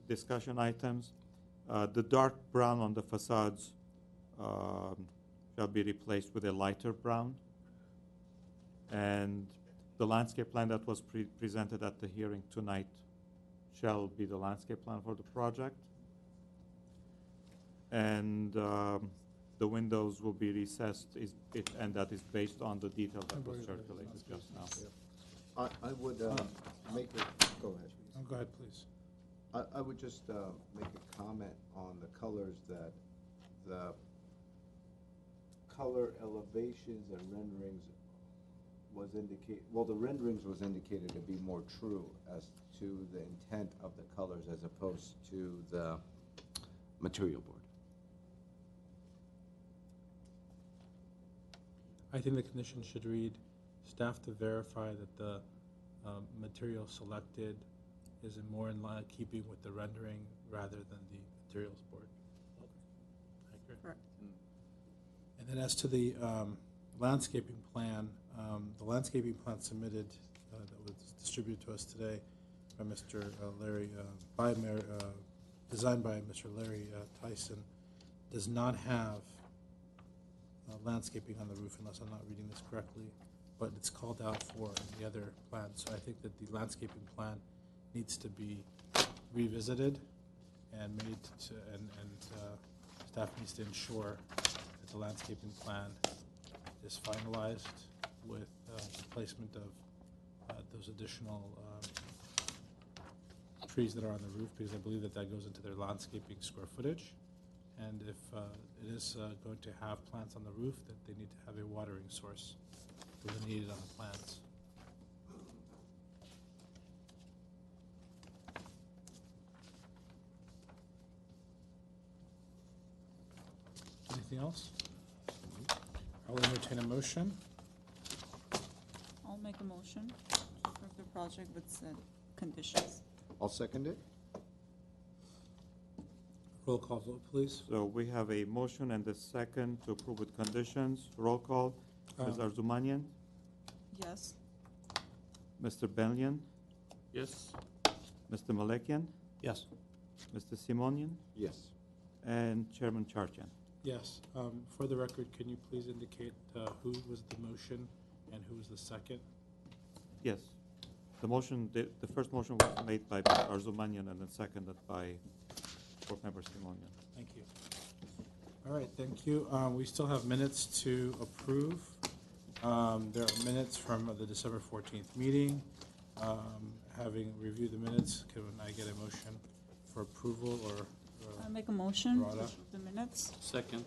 discussion items, the dark brown on the facades shall be replaced with a lighter brown, and the landscape plan that was presented at the hearing tonight shall be the landscape plan for the project. And the windows will be recessed, and that is based on the detail that was circulated just now. I would make a, go ahead. Oh, go ahead, please. I would just make a comment on the colors, that the color elevations and renderings was the renderings was indicated to be more true as to the intent of the colors as opposed to the material board. I think the condition should read, staff to verify that the material selected is more in line, keeping with the rendering rather than the materials board. I agree. Correct. And then as to the landscaping plan, the landscaping plan submitted that was distributed to us today by Mr. Larry, designed by Mr. Larry Tyson, does not have landscaping on the roof, unless I'm not reading this correctly, but it's called out for in the other plan. So I think that the landscaping plan needs to be revisited and made to, and staff needs to ensure that the landscaping plan is finalized with the placement of those additional trees that are on the roof, because I believe that that goes into their landscaping square footage. And if it is going to have plants on the roof, that they need to have a watering source delineated on the plans. Anything else? I'll entertain a motion. I'll make a motion for the project with said conditions. I'll second it. Roll call vote, please. So we have a motion and a second to approve with conditions. Roll call. Ms. Arzumanian? Yes. Mr. Benlian? Yes. Mr. Malekian? Yes. Mr. Simonian? Yes. And Chairman Charchan? Yes. For the record, can you please indicate who was the motion and who was the second? Yes. The motion, the first motion was made by Mr. Arzumanian and then seconded by Board Member Simonian. Thank you. All right, thank you. We still have minutes to approve. There are minutes from the December 14th meeting. Having reviewed the minutes, can I get a motion for approval or? I make a motion to Rhoda? approve the minutes. Second.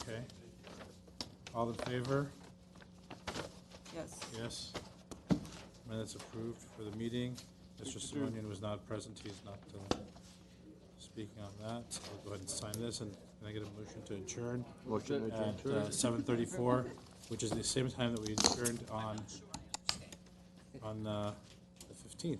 Okay. All in favor? Yes. Yes. Minutes approved for the meeting. Mr. Simonian was not present. He's not speaking on that. So I'll go ahead and sign this. And can I get a motion to adjourn? Motion to adjourn. At 7:34, which is the same time that we adjourned on the 15th.